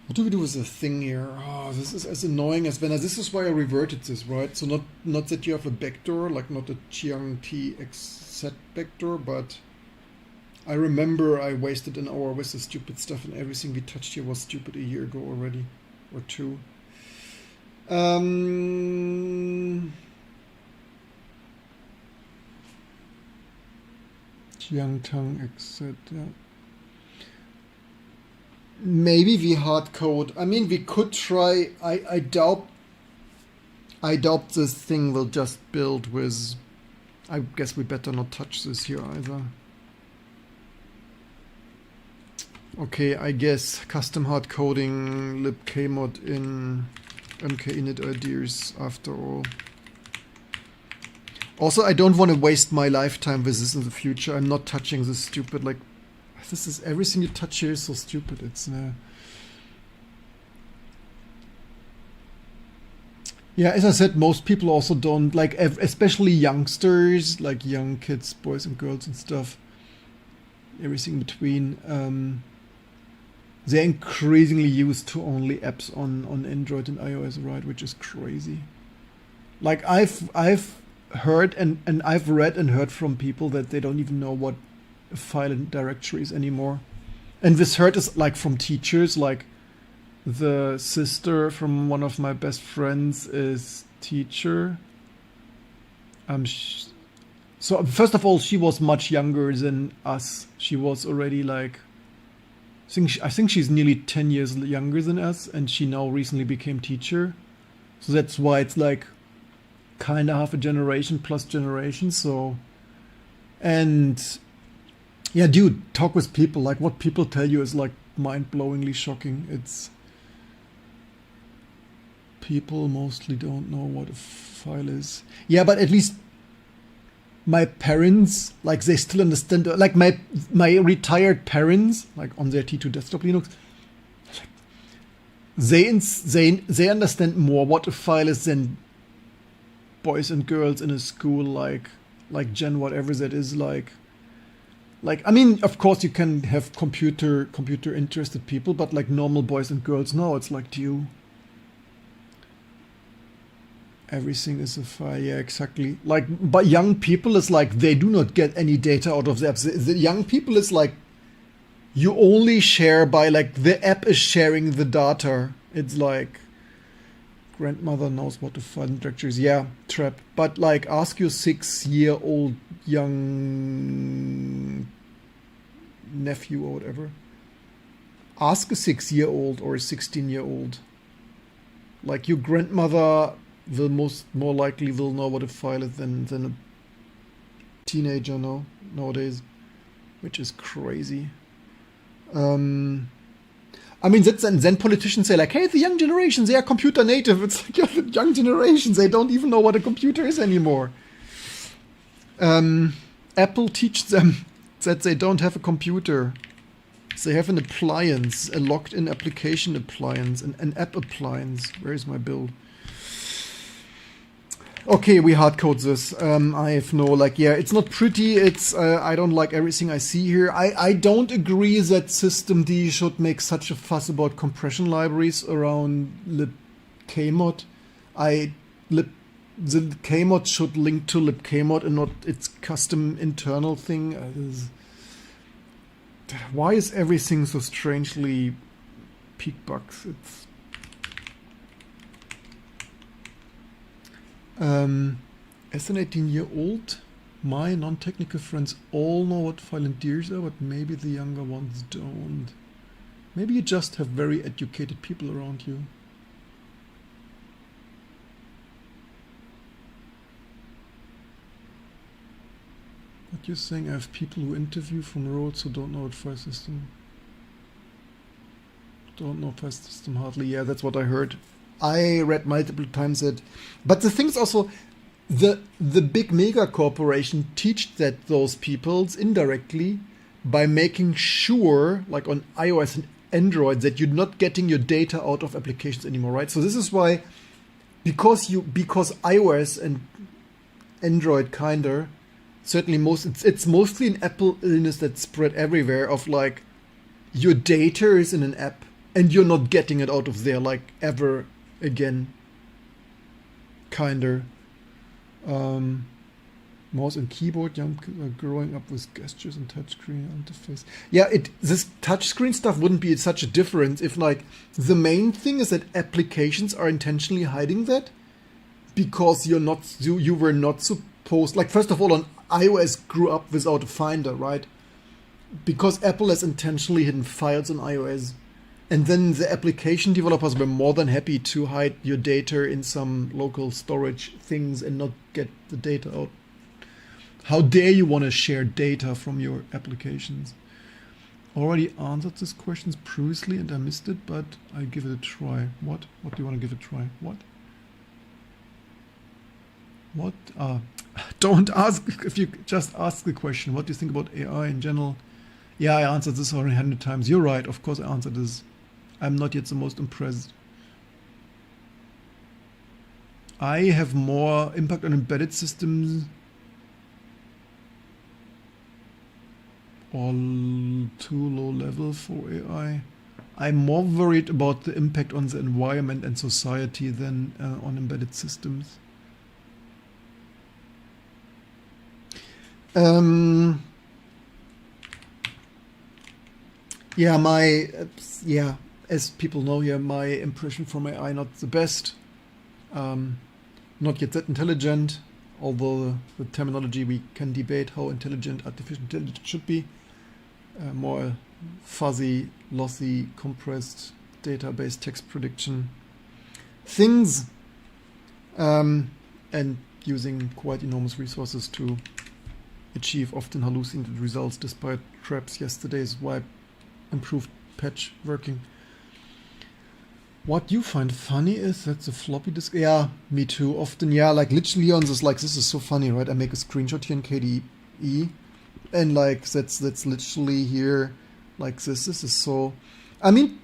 What do we do with the thing here? Oh, this is as annoying as when this is why I reverted this, right? So not that you have a backdoor, like not a Chiang TXZ backdoor, but I remember I wasted an hour with the stupid stuff and everything we touched here was stupid a year ago already. Or two. Jiangtang, etc. Maybe we hard code. I mean, we could try. I doubt this thing will just build with. I guess we better not touch this here either. Okay, I guess custom hard coding libkmod in mkinit ideas after all. Also, I don't want to waste my lifetime with this in the future. I'm not touching this stupid, like, this is everything you touch here is so stupid. It's Yeah, as I said, most people also don't like, especially youngsters, like young kids, boys and girls and stuff, everything between. They're increasingly used to only apps on Android and iOS, right? Which is crazy. Like I've heard and I've read and heard from people that they don't even know what a file and directory is anymore. And this heard is like from teachers, like the sister from one of my best friends is teacher. So first of all, she was much younger than us. She was already like, I think she's nearly 10 years younger than us, and she now recently became teacher. So that's why it's like kind of half a generation plus generation. So, and yeah, dude, talk with people. Like what people tell you is like mind-blowingly shocking. It's people mostly don't know what a file is. Yeah, but at least my parents, like they still understand, like my retired parents, like on their T2 desktop Linux, they understand more what a file is than boys and girls in a school like Gen whatever that is like I mean, of course you can have computer interested people, but like normal boys and girls, no, it's like, do you everything is a file? Yeah, exactly. Like, but young people is like they do not get any data out of the apps. The young people is like you only share by like the app is sharing the data. It's like grandmother knows what the file directory is. Yeah, trap. But like ask your 6-year-old young nephew or whatever. Ask a 6-year-old or a 16-year-old. Like your grandmother will more likely will know what a file is than a teenager nowadays, which is crazy. I mean, that's, and then politicians say like, hey, the young generations, they are computer native. It's like, yeah, the young generations, they don't even know what a computer is anymore. Apple teaches them that they don't have a computer. They have an appliance, a logged-in application appliance, an app appliance. Where is my build? Okay, we hardcode this. I have no, like, yeah, it's not pretty. It's, I don't like everything I see here. I don't agree that systemd should make such a fuss about compression libraries around libkmod. The kmod should link to libkmod and not its custom internal thing. Why is everything so strangely peak bugs? It's as an 18-year-old, my non-technical friends all know what file and dears are, but maybe the younger ones don't. Maybe you just have very educated people around you. What you're saying, I have people who interview from roles who don't know what file system. Don't know file system hardly. Yeah, that's what I heard. I read multiple times that, but the thing is also, the big mega corporation teach that those peoples indirectly by making sure, like on iOS and Android, that you're not getting your data out of applications anymore, right? So this is why, because iOS and Android kinda, certainly it's mostly an Apple illness that's spread everywhere of like, your data is in an app and you're not getting it out of there like ever again, kinder. Mouse and keyboard, young growing up with gestures and touchscreen interface. Yeah, this touchscreen stuff wouldn't be such a difference if like the main thing is that applications are intentionally hiding that because you were not supposed, like, first of all, on iOS grew up without a Finder, right? Because Apple has intentionally hidden files on iOS. And then the application developers were more than happy to hide your data in some local storage things and not get the data out. How dare you want to share data from your applications? Already answered these questions previously and I missed it, but I give it a try. What? What do you want to give it a try? What? What? Don't ask, if you just ask the question, what do you think about AI in general? Yeah, I answered this already 100 times. You're right, of course I answered this. I'm not yet the most impressed. I have more impact on embedded systems or too low level for AI. I'm more worried about the impact on the environment and society than on embedded systems. Yeah, as people know here, my impression from AI not the best. Not yet that intelligent, although the terminology we can debate how intelligent artificial intelligence should be. More fuzzy, lossy, compressed database text prediction things, and using quite enormous resources to achieve often hallucinated results despite traps. Yesterday's wipe improved patch working. What you find funny is that the floppy disk, yeah, me too, often, yeah, like literally on this, like, this is so funny, right? I make a screenshot here in KDE, and like, that's literally here, like this is so, I mean,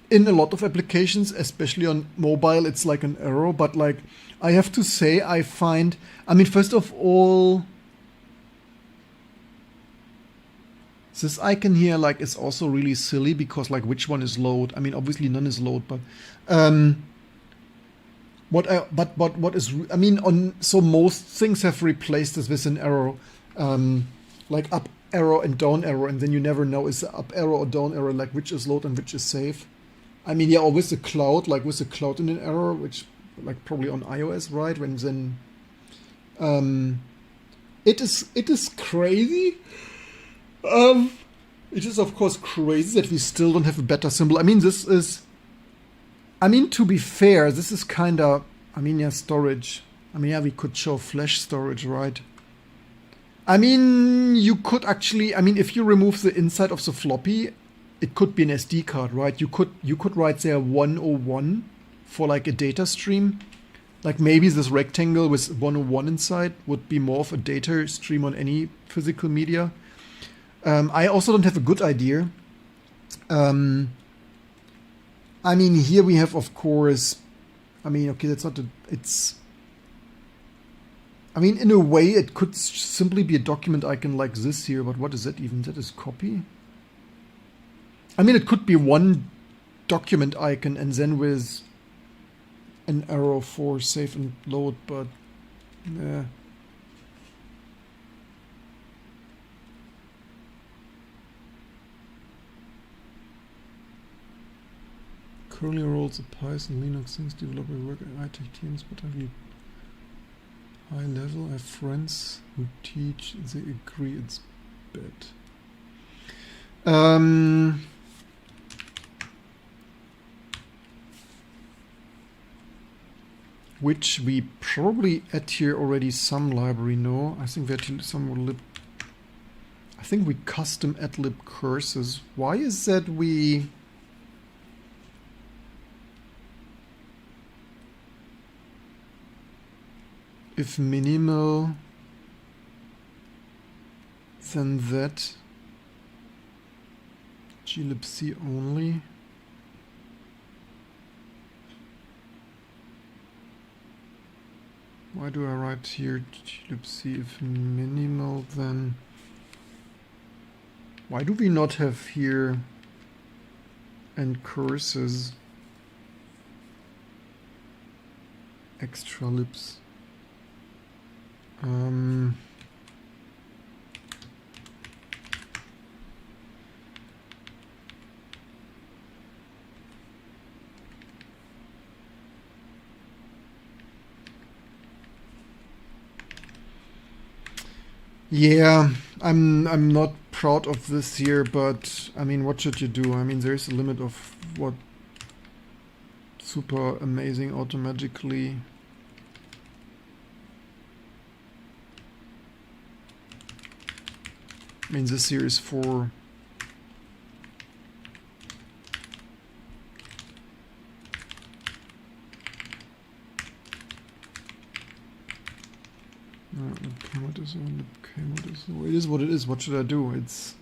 in a lot of applications, especially on mobile, it's like an error, but like, I have to say, I find, I mean, first of all, this icon here, like, is also really silly because, like, which one is load? I mean, obviously none is load, but what is? I mean, so most things have replaced this with an arrow, like up arrow and down arrow, and then you never know is the up arrow or down arrow, like which is load and which is safe. I mean, yeah, or with the cloud, like with the cloud in an error, which like probably on iOS, right? When then, it is crazy. It is of course crazy that we still don't have a better symbol. I mean, this is, I mean, to be fair, this is kind of, I mean, yeah, storage. I mean, yeah, we could show flash storage, right? I mean, you could actually, I mean, if you remove the inside of the floppy, it could be an SD card, right? You could write there 101 for like a data stream. Like maybe this rectangle with 101 inside would be more of a data stream on any physical media. I also don't have a good idea. I mean, here we have, of course, I mean, okay, that's not it's, I mean, in a way, it could simply be a document icon like this here, but what is that even? That is copy? I mean, it could be one document icon and then with an arrow for save and load, but yeah. Currently roles of Python, Linux, things developer work at high-tech teams, but only high level. I have friends who teach, they agree it's bad. Which we probably add here already some library, no? I think we had some more lib. I think we custom add lib curses. Why is that we... If minimal, then that glibc only. Why do I write here glibc if minimal, then why do we not have here and curses extra libs? Yeah, I'm not proud of this here, but I mean, what should you do? I mean, there's a limit of what super amazing automatically. I mean, this here is for okay, what is on? Okay, what is? It is what it is. What should I do? It's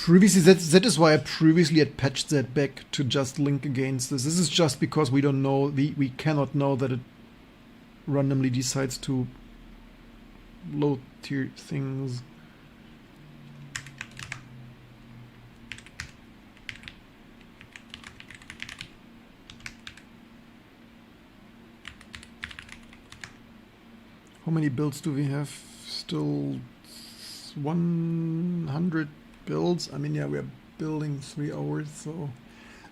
previously, that is why I previously had patched that back to just link against this. This is just because we don't know, we cannot know that it randomly decides to load tier things. How many builds do we have? Still 100 builds. I mean, yeah, we are building 3 hours, so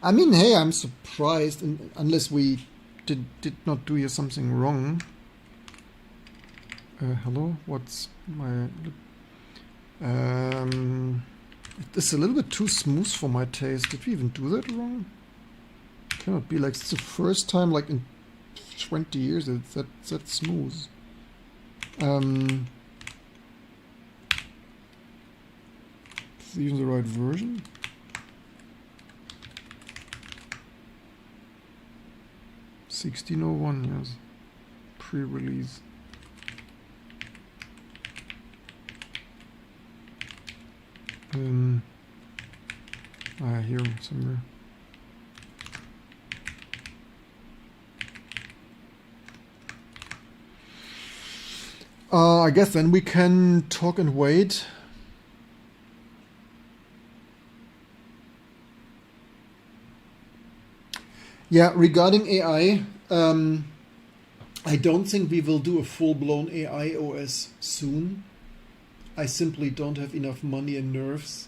I mean, hey, I'm surprised, unless we did not do here something wrong. Hello, what's my it's a little bit too smooth for my taste. Did we even do that wrong? Cannot be, like, it's the first time like in 20 years it's that smooth. Is it even the right version? (1601), yes, pre-release. Here somewhere. I guess then we can talk and wait. Yeah, regarding AI, I don't think we will do a full-blown AI OS soon. I simply don't have enough money and nerves.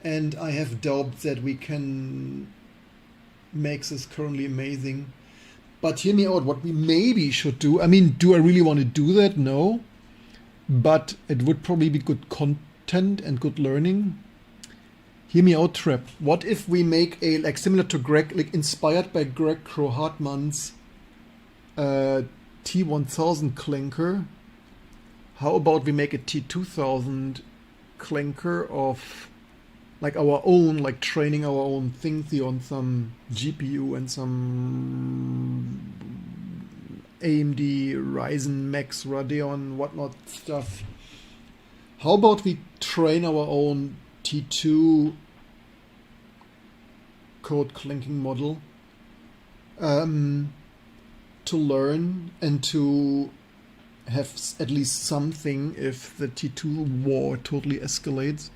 And I have doubts that we can make this currently amazing. But hear me out, what we maybe should do, I mean, do I really want to do that? No. But it would probably be good content and good learning. Hear me out, Trap. What if we make a, like, similar to Greg, like inspired by Greg Kroll-Hartmann's T1000 clinker? How about we make a T2000 clinker of, like, our own, like training our own things here on some GPU and some AMD Ryzen Max Radeon whatnot stuff. How about we train our own T2 code clinking model to learn and to have at least something if the T2 war totally escalates.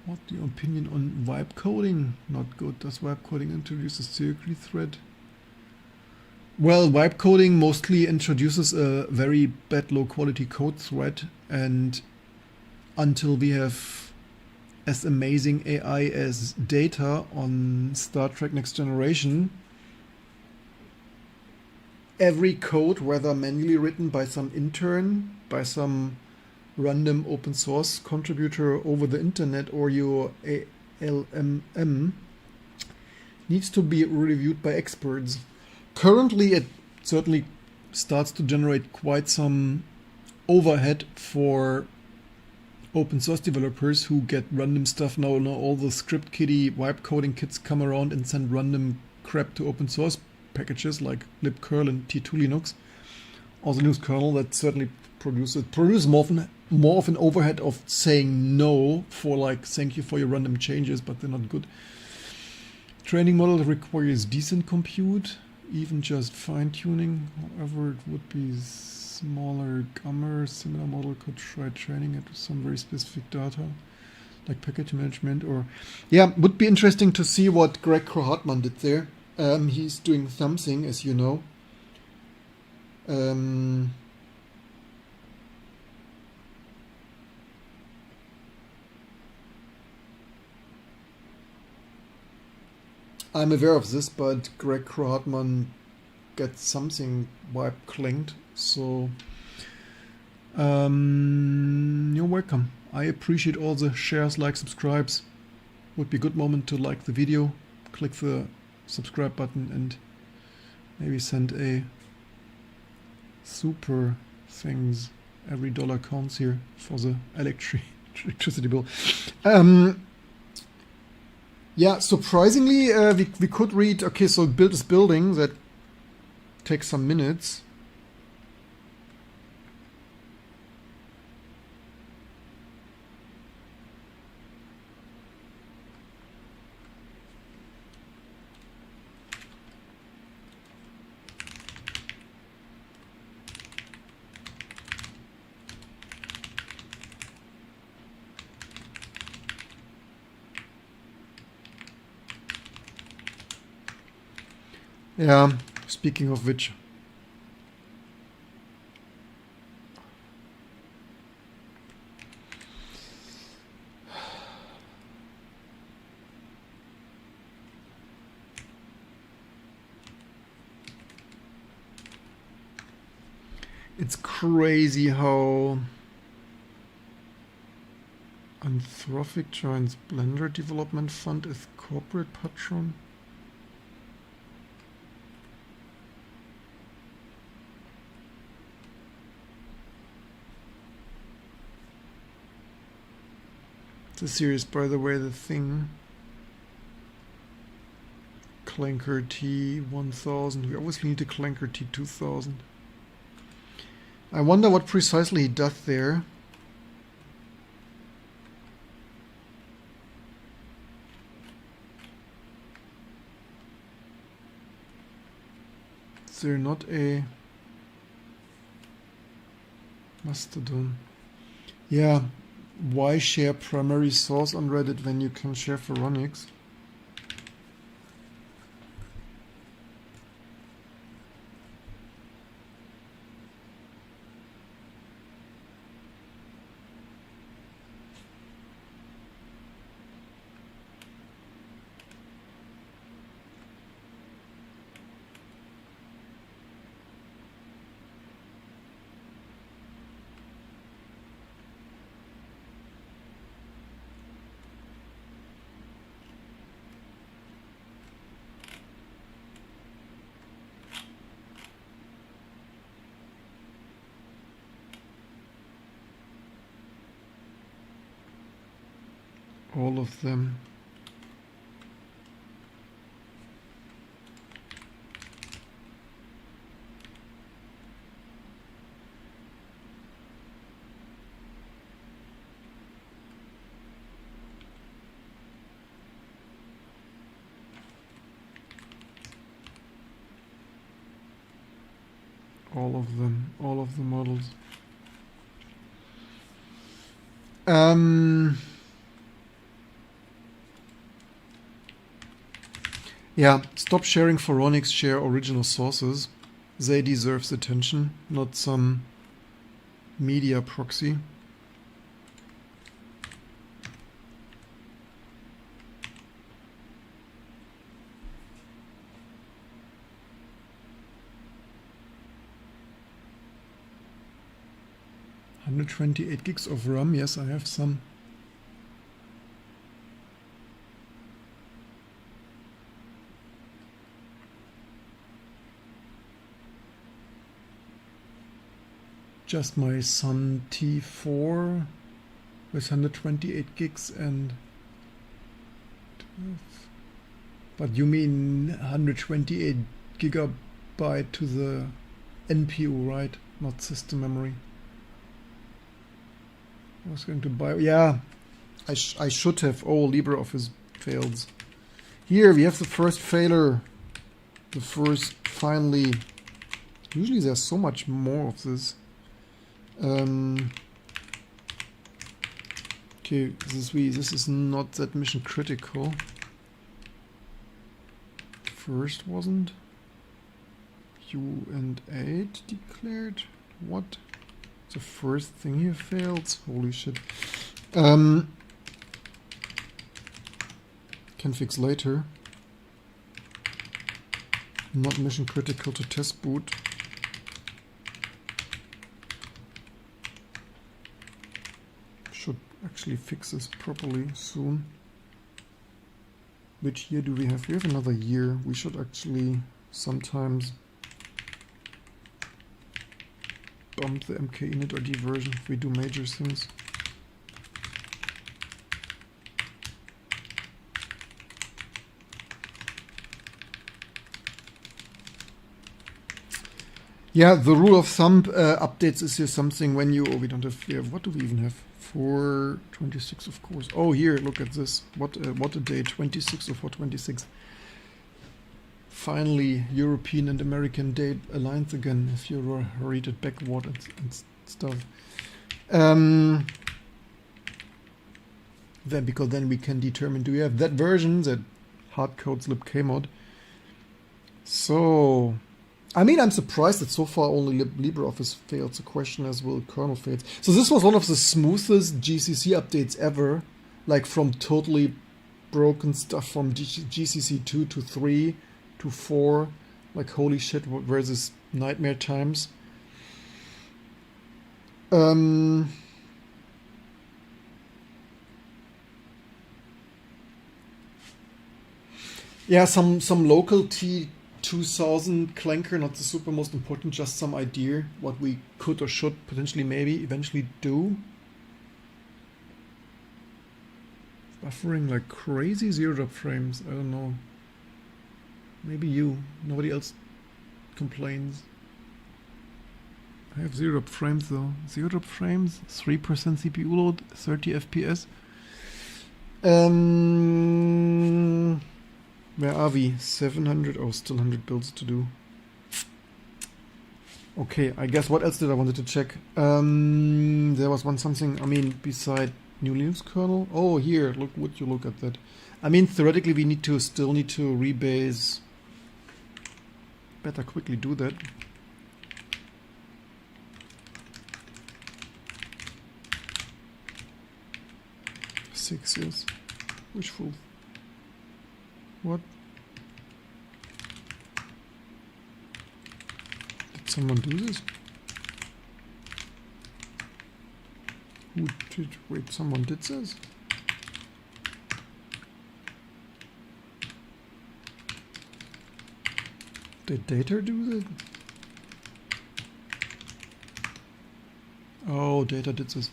What's your opinion on vibe coding? Not good. Does vibe coding introduce a security threat? Well, vibe coding mostly introduces a very bad low quality code threat, and until we have as amazing AI as Data on Star Trek Next Generation, every code, whether manually written by some intern, by some random open source contributor over the internet, or your ALMM, needs to be reviewed by experts. Currently, it certainly starts to generate quite some overhead for open source developers who get random stuff now. All the script kiddie vibe coding kits come around and send random crap to open source packages like libcurl and T2 Linux. Also Linux kernel that certainly produces more of an overhead of saying no for, like, thank you for your random changes, but they're not good. Training model requires decent compute, even just fine-tuning. However, it would be smaller gamma. Similar model could try training it with some very specific data, like package management, or yeah, would be interesting to see what Greg Kroll-Hartmann did there. He's doing something, as you know. I'm aware of this, but Greg Kroll-Hartmann gets something vibe clinked, so you're welcome. I appreciate all the shares, likes, subscribes. Would be a good moment to like the video, click the subscribe button, and maybe send a super things. Every dollar counts here for the electricity bill. Yeah, surprisingly, we could read, okay, so build this building, that takes some minutes. Yeah, speaking of which. It's crazy how Anthropic joins Blender Development Fund as corporate patron. It's a series, by the way, the thing. Clanker T1000. We obviously need a Clanker T2000. I wonder what precisely he does there. Is there not a Mastodon? Yeah, why share primary source on Reddit when you can share Phoronix? All of them. All of the models. Yeah, stop sharing Phoronix, share original sources. They deserve attention, not some media proxy. $128 gigs of RAM, yes, I have some. Just my Sun T4 with 128 gigs and 12. But you mean 128 gigabyte to the NPU, right? Not system memory. I was going to buy, yeah, I should have. Oh, LibreOffice fails. Here we have the first failure. The first, finally. Usually there's so much more of this. Okay, this is not that mission critical. First wasn't. U&8 declared. What? The first thing here failed. Holy shit. Can fix later. Not mission critical to test boot. Should actually fix this properly soon. Which year do we have? We have another year. We should actually sometimes bump the MK init or D version if we do major things. Yeah, the rule of thumb updates is here something when you, oh, we don't have here, what do we even have? 426, of course. Oh, here, look at this. What a day, 26 or 426. Finally, European and American date aligns again, if you read it backward and stuff. Then, because then we can determine, do we have that version, that hardcode libkmod, So, I mean, I'm surprised that so far only LibreOffice failed. The question is, will kernel fail? So this was one of the smoothest GCC updates ever, like from totally broken stuff from GCC 2 to 3 to 4. Like, holy shit, what were these nightmare times? Yeah, some local T2000 clanker, not the super most important, just some idea what we could or should potentially maybe eventually do. Buffering like crazy, zero drop frames, I don't know. Maybe you, nobody else complains. I have zero drop frames though. Zero drop frames, 3% CPU load, 30 FPS. Where are we? 700? Oh, still 100 builds to do. Okay, I guess what else did I wanted to check? There was something, I mean, beside new Linux kernel. Oh, here, would you look at that? I mean, theoretically, we still need to rebase. Better quickly do that. Six years. Wishful. What? Did someone do this? Who did? Wait, someone did this? Did Data do that? Oh, Data did this.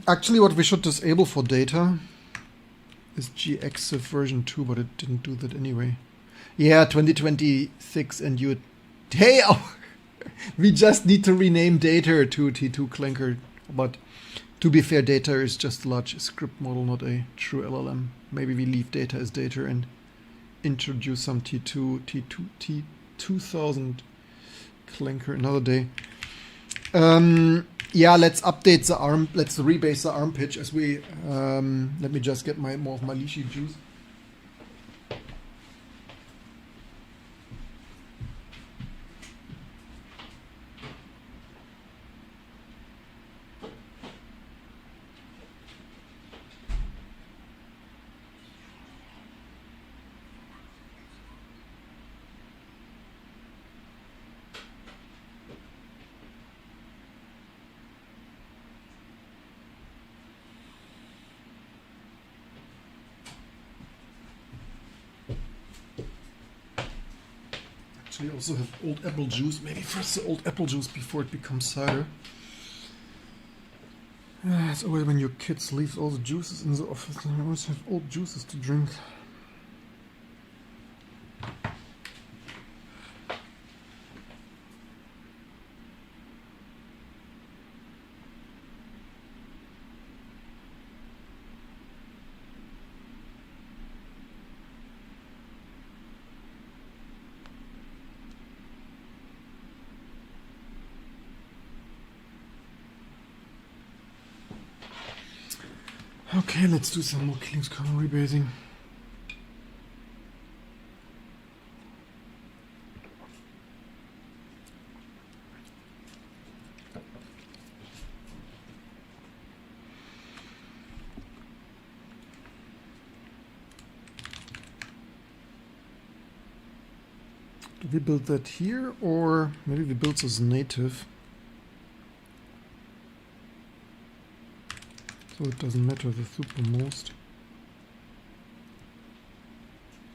Actually, what we should disable for Data is GXIF version 2, but it didn't do that anyway. Yeah, 2026 and you... Hey! Oh, we just need to rename Data to T2 Clanker. But to be fair, Data is just a large script model, not a true LLM. Maybe we leave Data as Data and introduce some T2000 Clanker another day. Yeah, let's update the ARM. Let's rebase the ARM pitch as we. Let me just get more of my lychee juice. We also have old apple juice. Maybe first the old apple juice before it becomes cider. It's always when your kids leave all the juices in the office, and you always have old juices to drink. Okay, let's do some more Linux kernel rebasing. Do we build that here, or maybe we build this native? So it doesn't matter the supermost.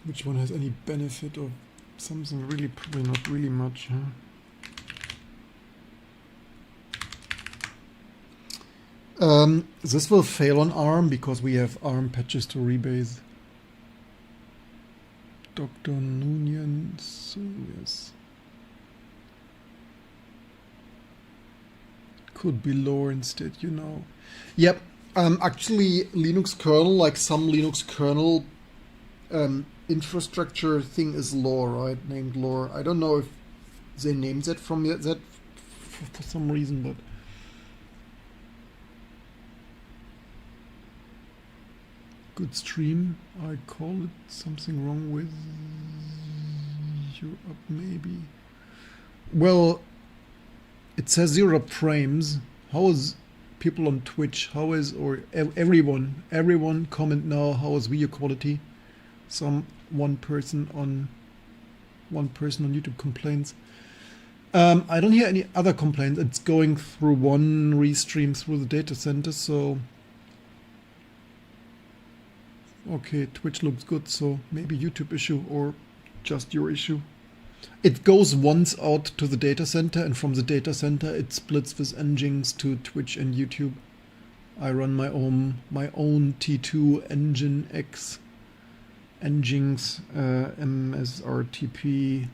Which one has any benefit of something really? Probably not really much, huh? This will fail on ARM because we have ARM patches to rebase. Dr. Nunez, so yes. Could be lower instead, you know. Yep. Actually, Linux kernel, like some Linux kernel infrastructure thing is lore, right? Named lore. I don't know if they named that from that for some reason, but good stream. I call it something wrong with You're up maybe. Well, it says 0 frames. How is people on Twitch? How is, or everyone comment now, how is video quality? One person on YouTube complains. I don't hear any other complaints. It's going through one restream through the data center, so okay, Twitch looks good, so maybe YouTube issue or just your issue. It goes once out to the data center, and from the data center it splits with Nginx to Twitch and YouTube. I run my own T2 Nginx MSRTP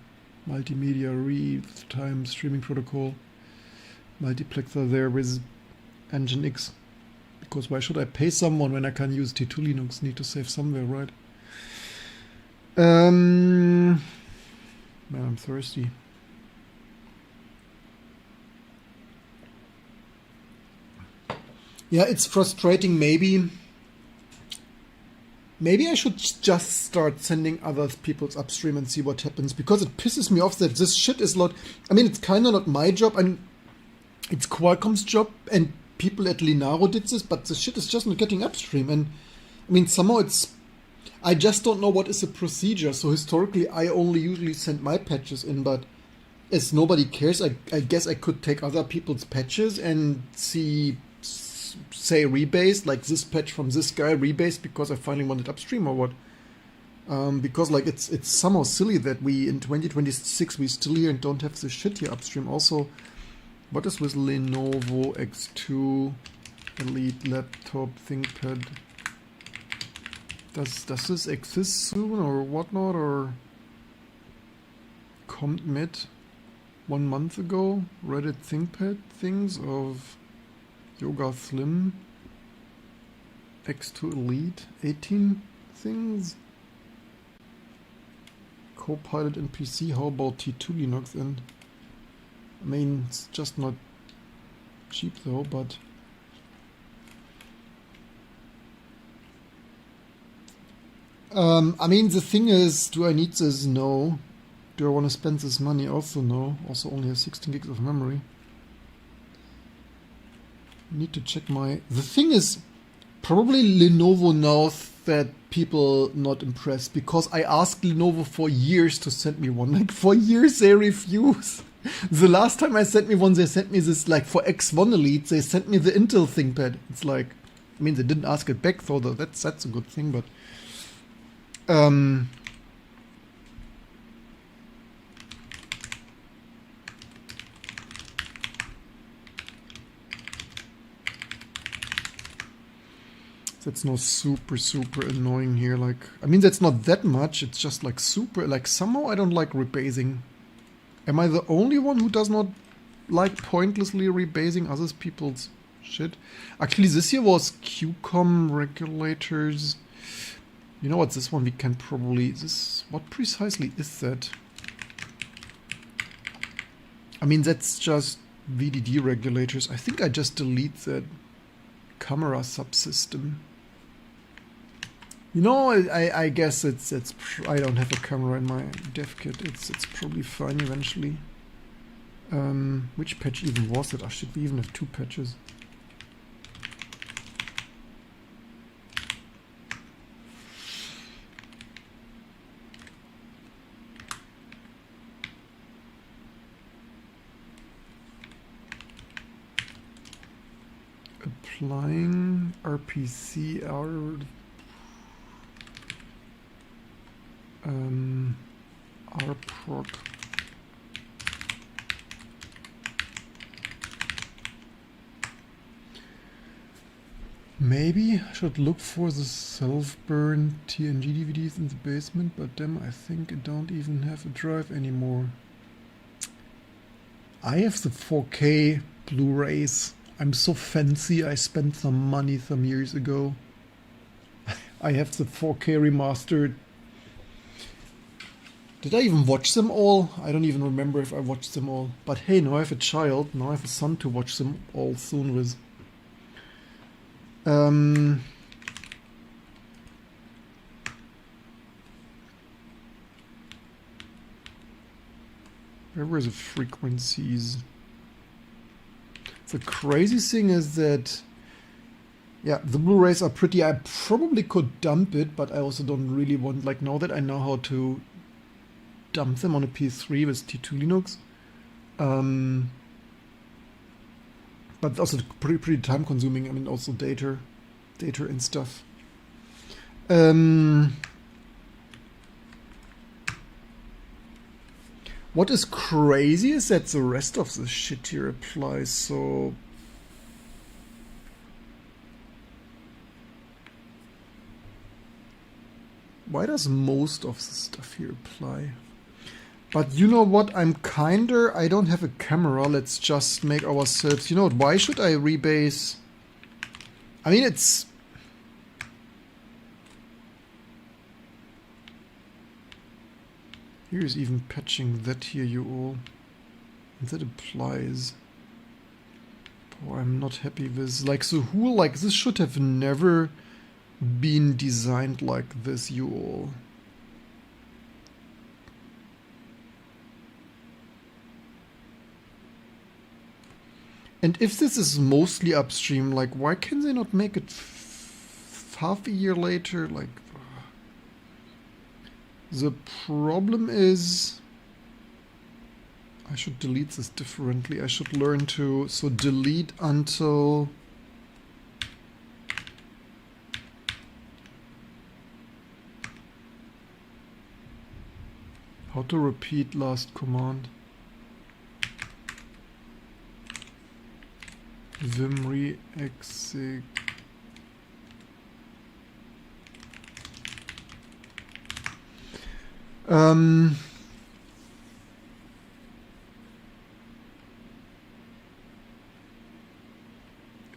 multimedia real-time streaming protocol multiplexer there with Nginx. Because why should I pay someone when I can use T2 Linux? Need to save somewhere, right? Man, I'm thirsty. Yeah, it's frustrating. Maybe I should just start sending other people's upstream and see what happens, because it pisses me off that this shit is not. I mean, it's kind of not my job, and it's Qualcomm's job, and people at Linaro did this, but the shit is just not getting upstream. And I mean, somehow it's. I just don't know what is the procedure. So historically, I only usually send my patches in, but as nobody cares, I guess I could take other people's patches and see, say, rebase, like this patch from this guy, rebase because I finally wanted upstream or what. Because like it's somehow silly that we in 2026 we still here and don't have this shit here upstream. Also, what is with Lenovo X2 Elite laptop ThinkPad? Does this exist soon or whatnot, or commit 1 month ago? Reddit ThinkPad things of Yoga Slim X2 Elite 18 things. Copilot in PC. How about T2 Linux? And I mean, it's just not cheap though, but. I mean, the thing is, do I need this? No. Do I want to spend this money? Also no. Also only have 16 gigs of memory. Need to check my... The thing is, probably Lenovo knows that people not impressed, because I asked Lenovo for years to send me one. Like, for years they refuse. The last time I sent me one, they sent me this, like, for X1 Elite, they sent me the Intel ThinkPad. It's like, I mean, they didn't ask it back, though, that's a good thing, but... That's not super annoying here. Like, I mean, that's not that much. It's just like super, like somehow I don't like rebasing. Am I the only one who does not like pointlessly rebasing other people's shit? Actually, this here was QCOM regulators. You know what, this one we can probably, what precisely is that? I mean, that's just VDD regulators. I think I just delete that camera subsystem. You know, I guess it's I don't have a camera in my dev kit. It's probably fine eventually. Which patch even was it? Should we even have 2 patches? Applying RPC rproc. Maybe I should look for the self-burn TNG DVDs in the basement, but damn, I think I don't even have a drive anymore. I have the 4K Blu-rays. I'm so fancy, I spent some money some years ago. I have the 4K remastered. Did I even watch them all? I don't even remember if I watched them all. But hey, now I have a child, now I have a son to watch them all soon with. Where were the frequencies? The crazy thing is that, yeah, the Blu-rays are pretty. I probably could dump it, but I also don't really want, like, now that I know how to dump them on a PS3 with T2 Linux. But also pretty time consuming. I mean, also data and stuff. What is crazy is that the rest of the shit here applies, so... Why does most of the stuff here apply? But you know what, I don't have a camera, let's just make ourselves... You know what, why should I rebase? I mean, it's... Here's even patching that here, you all. And that applies. Boy, I'm not happy with... Like, the whole... Like, this should have never been designed like this, you all. And if this is mostly upstream, like, why can they not make it half a year later? Like, the problem is, I should delete this differently. I should learn to, so delete until, how to repeat last command. Vim re-exec.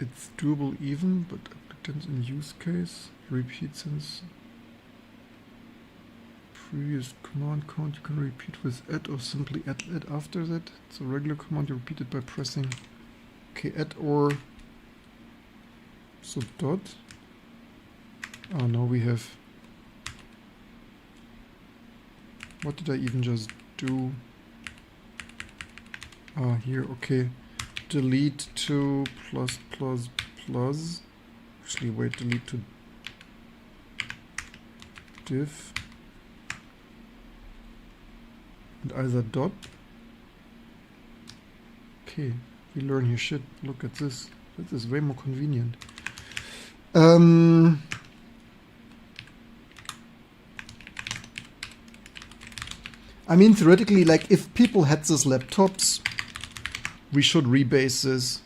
It's doable even, but applicants in use case repeat since previous command count. You can repeat with add or simply add it after that. It's a regular command. You repeat it by pressing add or so dot. Oh, now we have. What did I even just do? Ah, here, okay. Delete to plus plus plus. Actually, wait, delete to div. And either dot. Okay, we learn here shit. Look at this. This is way more convenient. I mean, theoretically, like, if people had these laptops, we should rebase this.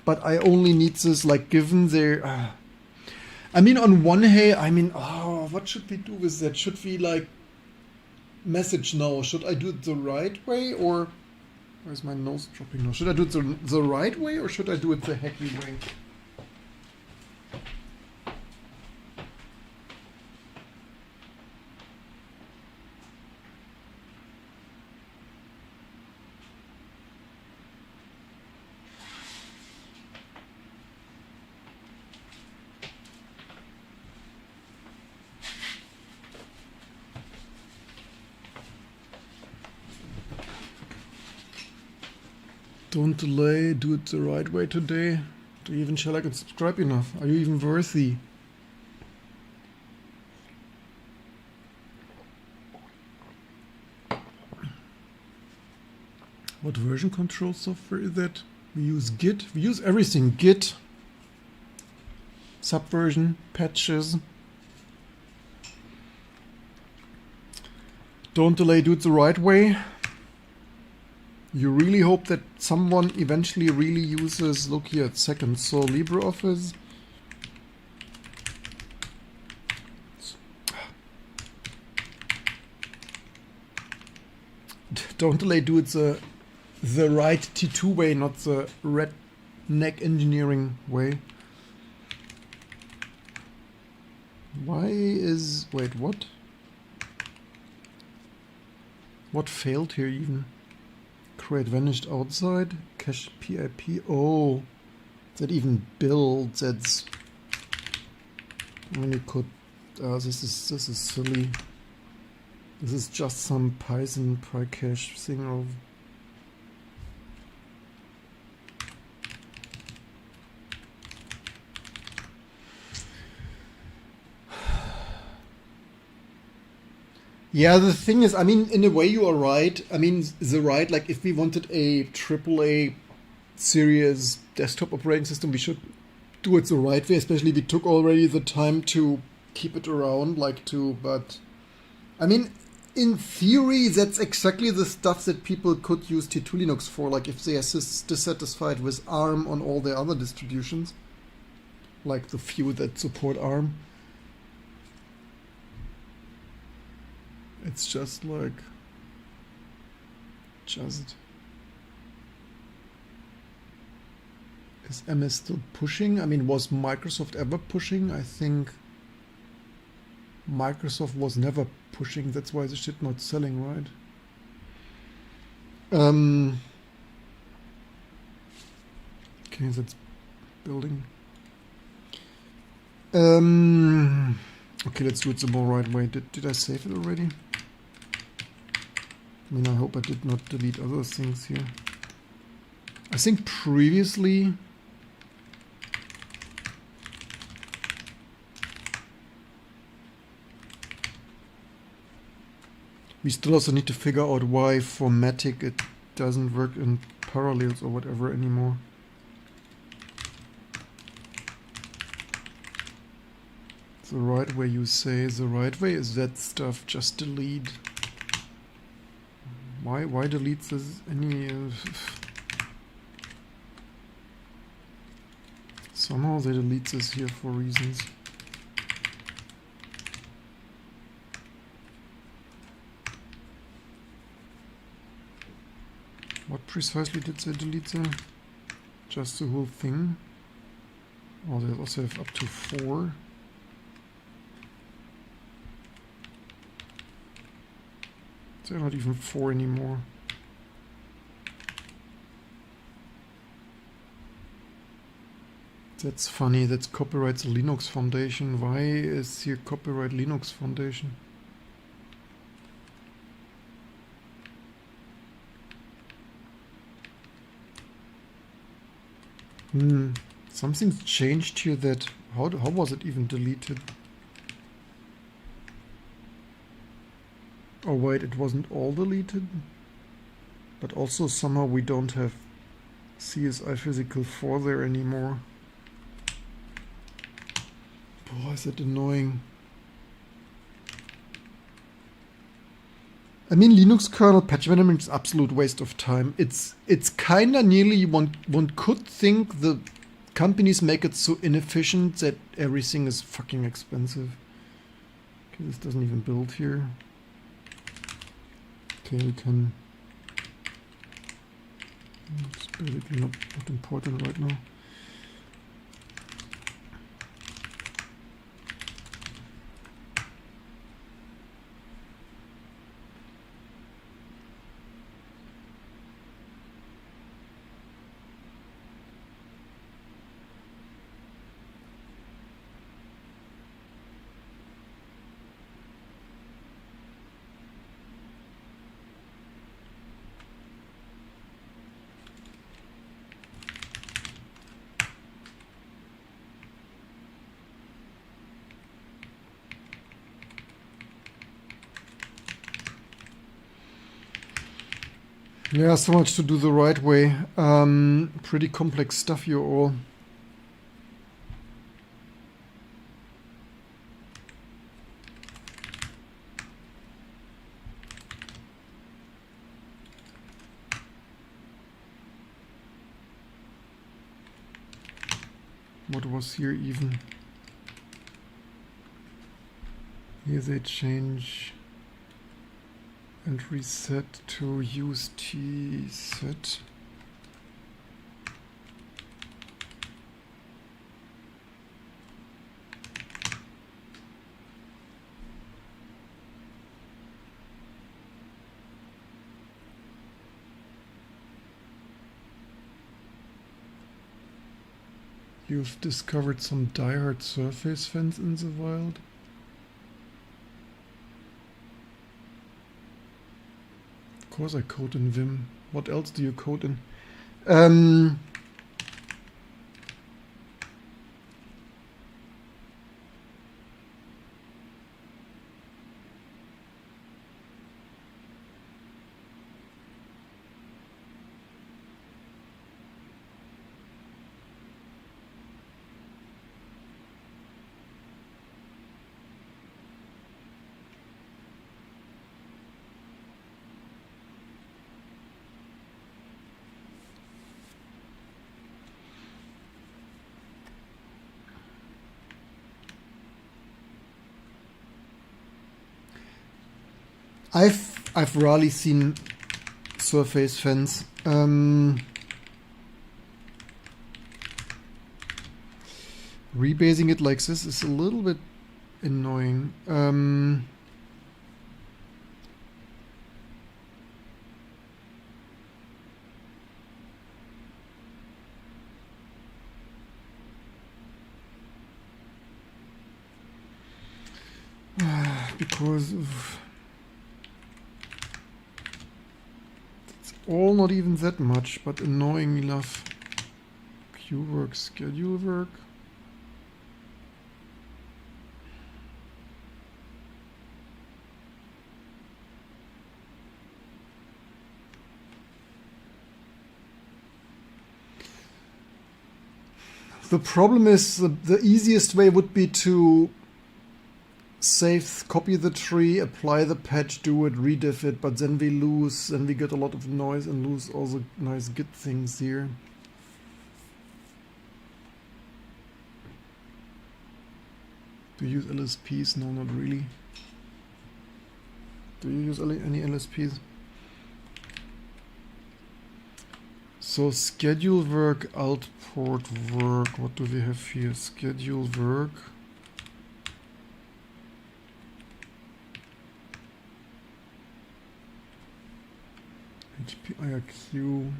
But I only need this, like, given their... I mean, on one hand, I mean, oh, what should we do with that? Should we, like, message now? Should I do it the right way, or... Where's my nose dropping now? Should I do it the right way, or should I do it the hacky way? Don't delay, do it the right way today. Do you even share, like, and subscribe enough? Are you even worthy? What version control software is that? We use Git. We use everything. Git, Subversion, patches. Don't delay, do it the right way. You really hope that someone eventually really uses, look here at second, so LibreOffice. Don't delay, do it the right T2 way, not the redneck engineering way. Why is, wait, what? What failed here even? Create vanished outside, cache PIP. Oh, that even builds. That's when you could. This is silly. This is just some Python cache thing of Yeah, the thing is, I mean, in a way you are right. I mean, the right, like if we wanted a AAA serious desktop operating system, we should do it the right way, especially we took already the time to keep it around, but I mean, in theory, that's exactly the stuff that people could use T2 Linux for, like if they are dissatisfied with ARM on all their other distributions, like the few that support ARM. It's just like, is MS still pushing? I mean, was Microsoft ever pushing? I think Microsoft was never pushing. That's why the shit not selling, right? Okay, that's building. Okay, let's do it the more right way. Did I save it already? I mean, I hope I did not delete other things here. I think previously we still also need to figure out why for Matic it doesn't work in Parallels or whatever anymore. The right way, you say. The right way is that stuff just delete. Why delete this any? Somehow they delete this here for reasons. What precisely did they delete there? Just the whole thing? Oh, they also have up to 4. They're not even 4 anymore. That's funny. That's copyrights Linux Foundation. Why is here copyright Linux Foundation? Something's changed here. That how was it even deleted? Oh wait, it wasn't all deleted, but also somehow we don't have CSI Physical 4 there anymore. Boy, is that annoying. I mean, Linux kernel patch management is absolute waste of time. It's kinda nearly, one could think the companies make it so inefficient that everything is fucking expensive. Okay, this doesn't even build here. Okay, we can. It's basically not important right now. Yeah, so much to do the right way. Pretty complex stuff, you all. What was here even? Here they change and reset to use T set. You've discovered some diehard Surface fans in the wild. Of course I code in Vim. What else do you code in? I've rarely seen surface fence. Rebasing it like this is a little bit annoying. Because of it's all not even that much, but annoying enough. Queue work, schedule work. The problem is the easiest way would be to save, copy the tree, apply the patch, do it, rediff it, but then we get a lot of noise and lose all the nice good things here. Do you use LSPs? No, not really. Do you use any LSPs? So schedule work, alt port work. What do we have here? Schedule work. HP IRQ.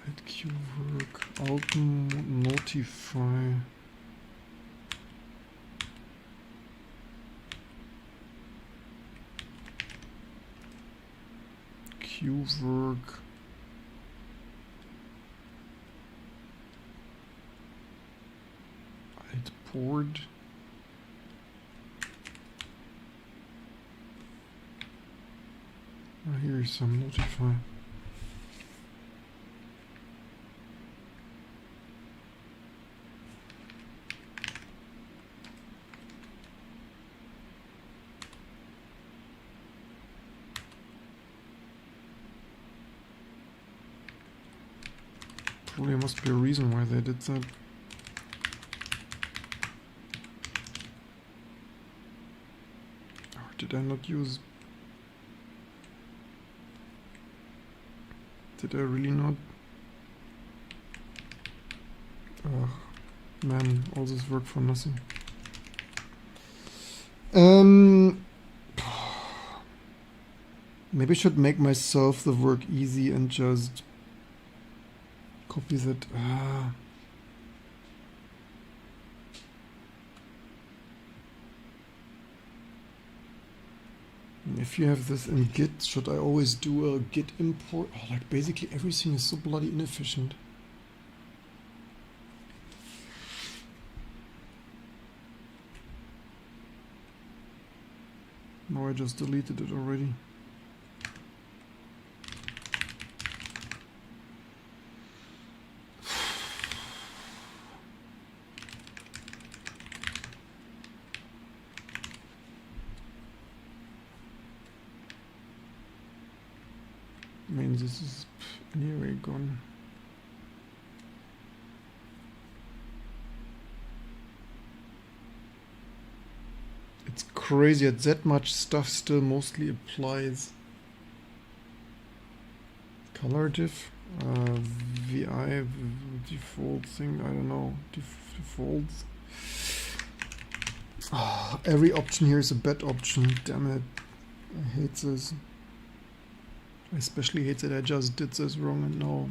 Add queue work. Alt notify. Queue work. Board. Here is some notify. Probably must be a reason why they did that. Did I not use... Did I really not? Ugh, man, all this work for nothing. Maybe I should make myself the work easy and just copy that. If you have this in Git, should I always do a Git import? Oh, like basically everything is so bloody inefficient. No, I just deleted it already. I mean, this is anyway gone. It's crazy that that much stuff still mostly applies. Color diff, VI default thing. I don't know. Defaults. Oh, every option here is a bad option. Damn it! I hate this. I especially hate that I just did this wrong and now.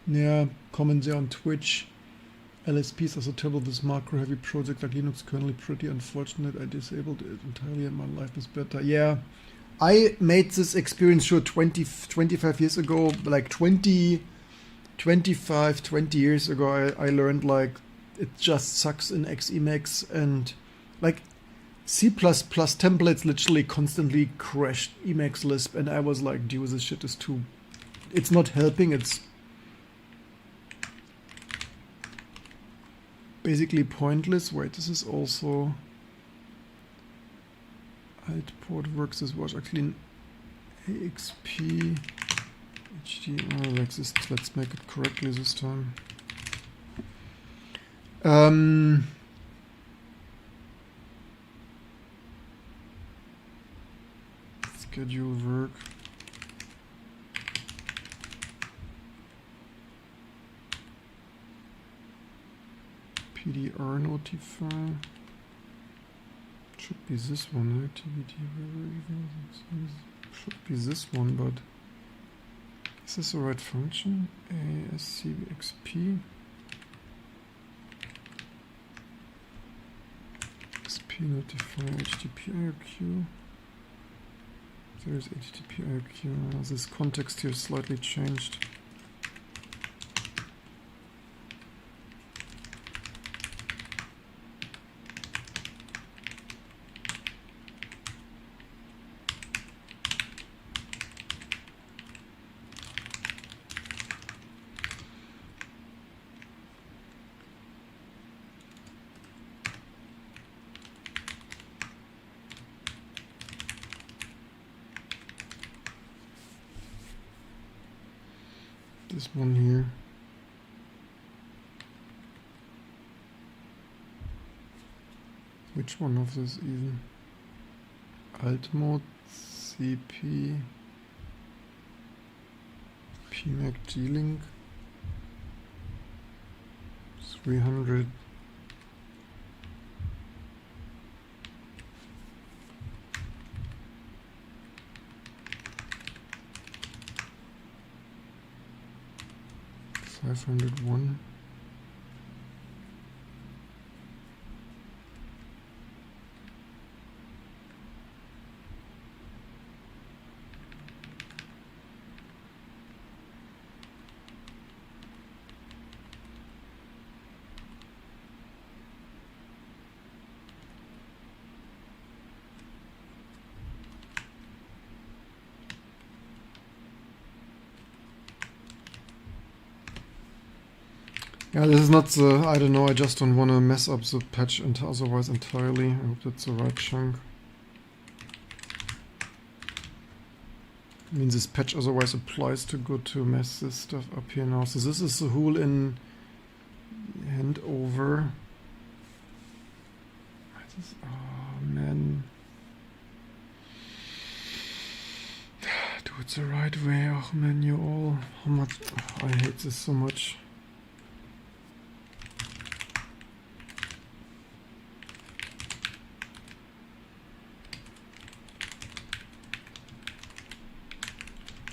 Yeah, comment there on Twitch. LSPs are so terrible. This macro heavy project like Linux kernel pretty unfortunate. I disabled it entirely and my life is better. Yeah, I made this experience sure 25 years ago, like 20 years ago. I learned like it just sucks in Emacs and like C++ templates literally constantly crashed Emacs Lisp and I was like, dude, this shit is too, it's not helping, it's basically pointless. Wait, this is also alt port works. This was actually an AXP HDR like this. Let's make it correctly this time. Schedule work. PDR notify. Should be this one, right? Should be this one, but is this the right function? ASCXP. XP notify HTTP IRQ. There's HTTP IRQ. This context here is slightly changed. This one here. Which one of this even? Alt mode, CP, PMAC G-Link, 300. $501. Yeah, this is not the, I don't know, I just don't want to mess up the patch otherwise entirely. I hope that's the right chunk. I mean, this patch otherwise applies too good to mess this stuff up here now. So this is the whole in handover. Oh man. Do it the right way, oh man, you all. How much, I hate this so much.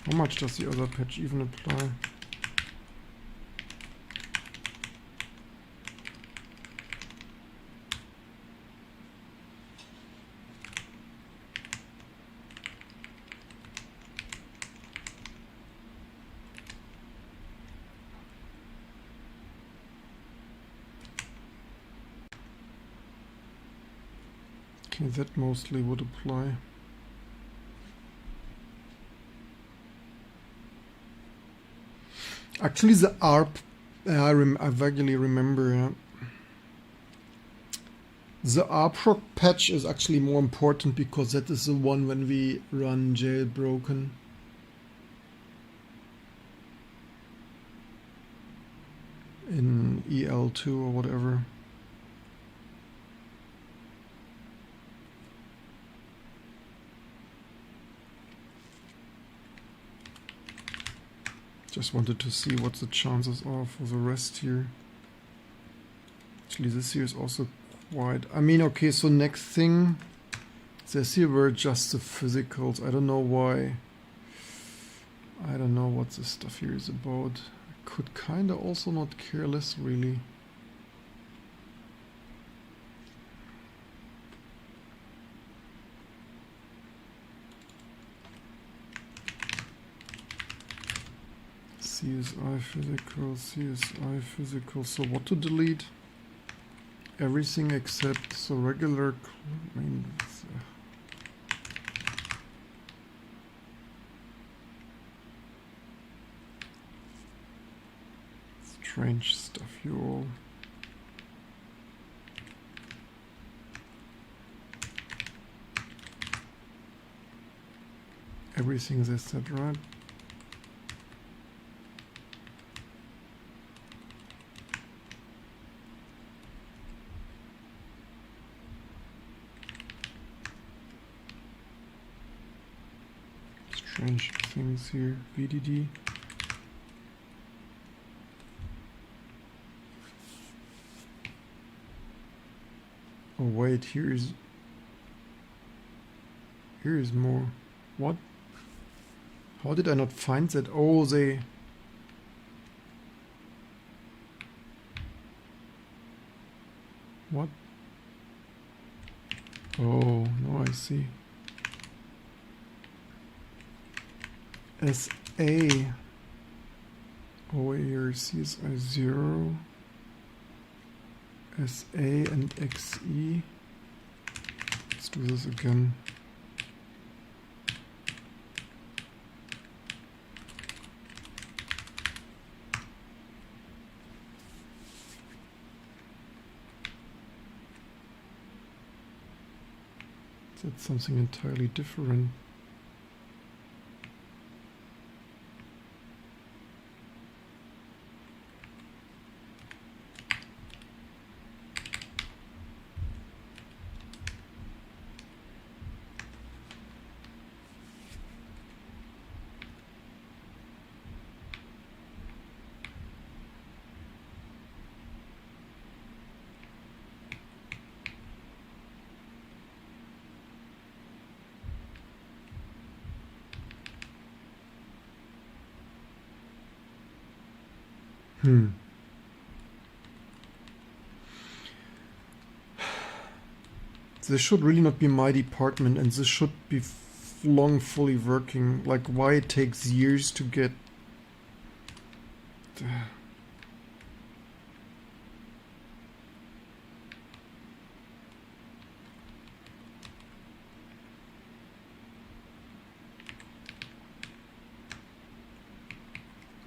How much does the other patch even apply? Okay, that mostly would apply. Actually, the ARP, I vaguely remember, yeah. The ARPROC patch is actually more important because that is the one when we run jailbroken. In EL2 or whatever. Just wanted to see what the chances are for the rest here. Actually, this here is also quite... I mean, okay, so next thing... This here were just the physicals. I don't know why. I don't know what this stuff here is about. I could kinda also not care less, really. CSI physical. So what to delete? Everything except the regular. I mean, strange stuff, you all. Everything they said, right? Change things here. VDD. Oh wait, here is more. What? How did I not find that? Oh, they... What? Oh, no, I see. SA. Oh, here CSI 0. SA and XE. Let's do this again. That's something entirely different. This should really not be my department, and this should be long fully working. Like, why it takes years to get...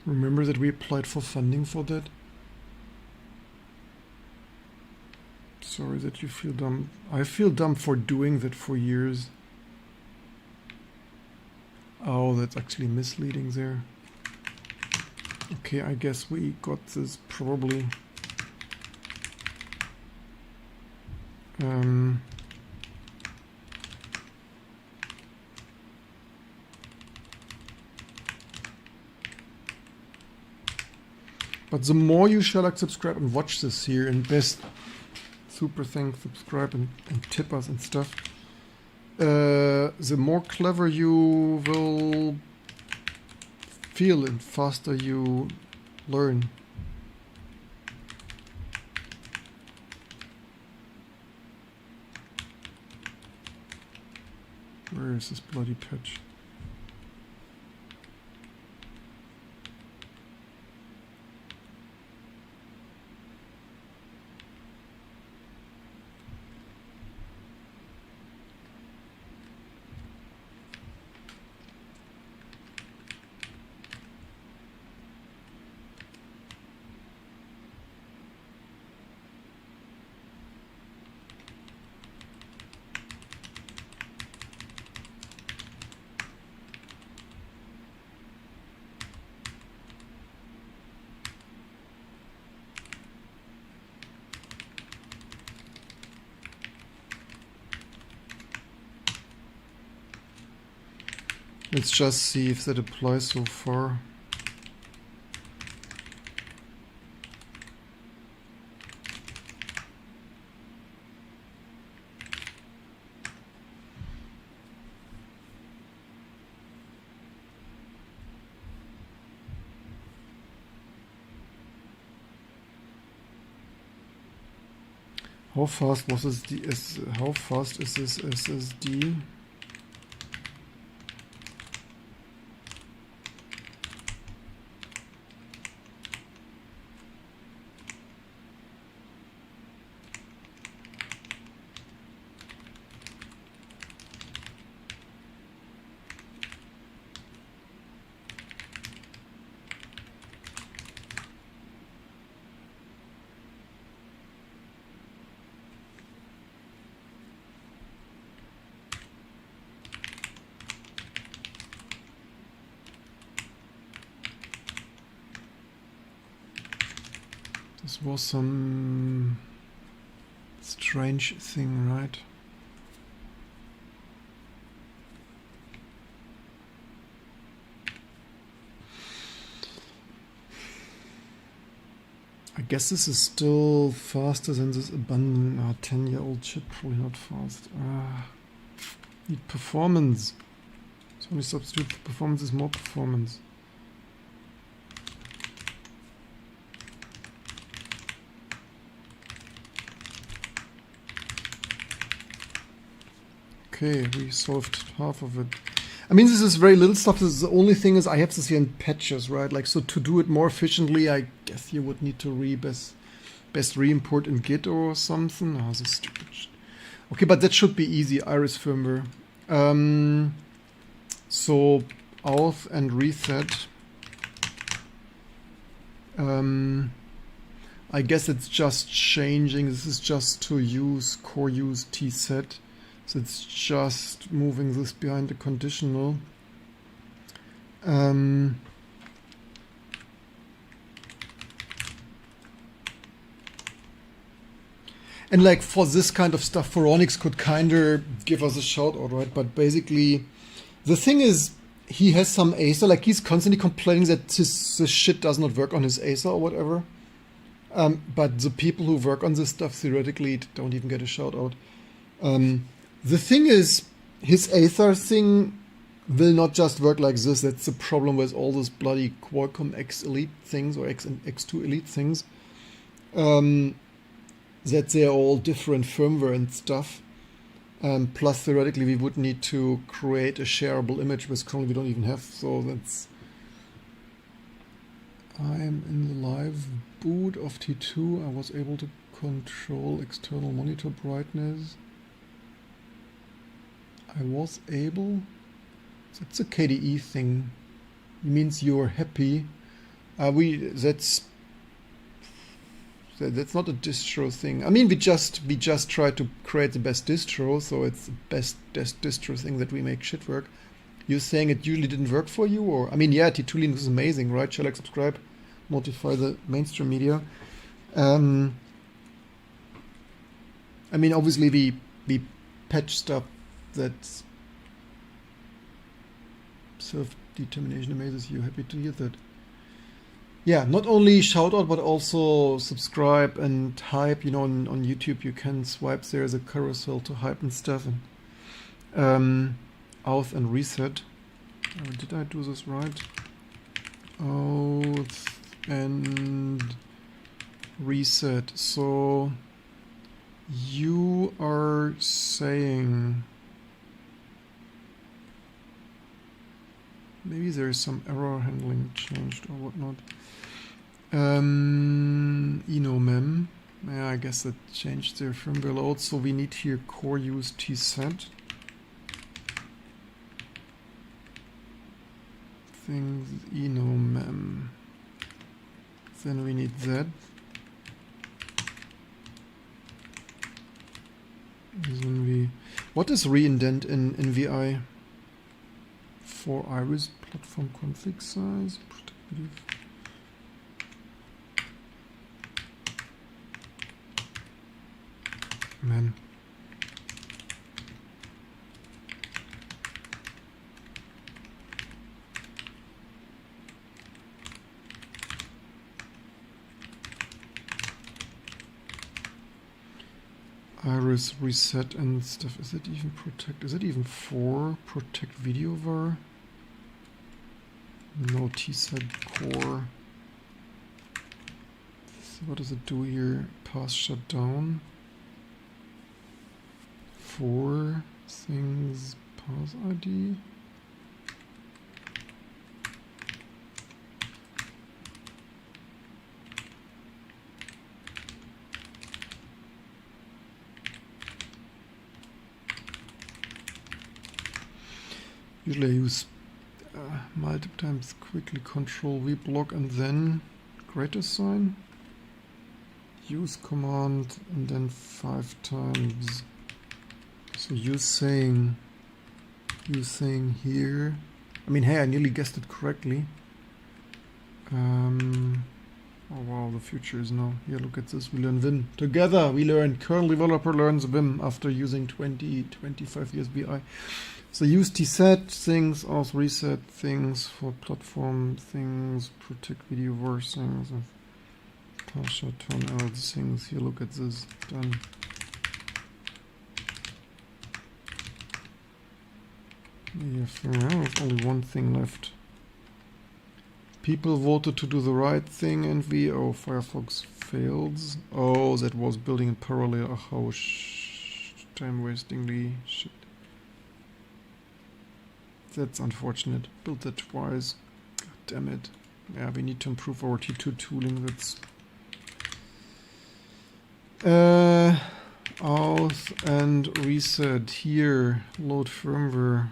Remember that we applied for funding for that? Sorry that you feel dumb. I feel dumb for doing that for years. Oh, that's actually misleading there. Okay, I guess we got this probably. But the more you shall like subscribe and watch this here, and best super thanks, subscribe and tip us and stuff, the more clever you will feel and faster you learn. Where is this bloody patch? Let's just see if that applies so far. How fast was this? How fast is this SSD? This was some strange thing, right? guess this is still faster than this abandoned 10-year-old chip. Probably not fast. Need performance. So only substitute the performance is more performance. Okay, we solved half of it. I mean, this is very little stuff. This is the only thing is I have this here in patches, right? Like, so to do it more efficiently, I guess you would need to best re-import in Git or something. Oh, this is stupid. Okay, but that should be easy. Iris firmware. So auth and reset. I guess it's just changing. This is just to use core use tset. So it's just moving this behind the conditional. And like for this kind of stuff, Phoronix could kind of give us a shout out, right? But basically, the thing is, he has some Acer, like he's constantly complaining that this shit does not work on his Acer or whatever. But the people who work on this stuff theoretically don't even get a shout out. The thing is, his Aether thing will not just work like this. That's the problem with all those bloody Qualcomm X Elite things or X and X2 Elite things. That they're all different firmware and stuff. Plus, theoretically, we would need to create a shareable image, which currently we don't even have. So that's... I'm in the live boot of T2. I was able to control external monitor brightness. I was able. It's a KDE thing. It means you're happy. That's not a distro thing. I mean, we just try to create the best distro, so it's the best distro thing that we make shit work. You're saying it usually didn't work for you, or I mean, yeah, T2 Linux is amazing, right? Shall I subscribe? Notify the mainstream media. I mean, obviously we patch stuff. That's self-determination amazes you. Happy to hear that. Yeah, not only shout out, but also subscribe and hype. You know, on YouTube you can swipe there as a carousel to hype and stuff. And auth and reset. Did I do this right? Auth and reset. So you are saying... Maybe there is some error handling changed or whatnot. Enomem. Yeah, I guess that changed their firmware load. So we need here core use tset. Things enomem. Then we need that. Then we. What is reindent in VI? For Iris platform config size. Man. Iris reset and stuff. Is it even protect? Is it even for protect video var? No tset core. So what does it do here? Pass shutdown. For things pass ID. Usually I use multiple times quickly control V block and then greater sign. Use command and then 5 times. So you're saying here. I mean, hey, I nearly guessed it correctly. Oh wow, the future is now. Yeah, look at this. We learn Vim together. We learn kernel developer learns Vim after using 25 years BI. So use tset things, auth reset things for platform things, protect video var things, pass shutdown all the things. Here, look at this. Done. There's only one thing left. People voted to do the right thing, and Firefox fails. Oh, that was building in parallel. Oh, how time-wastingly shit. That's unfortunate. Built that twice. God damn it. Yeah, we need to improve our T2 tooling. That's auth and reset here. Load firmware.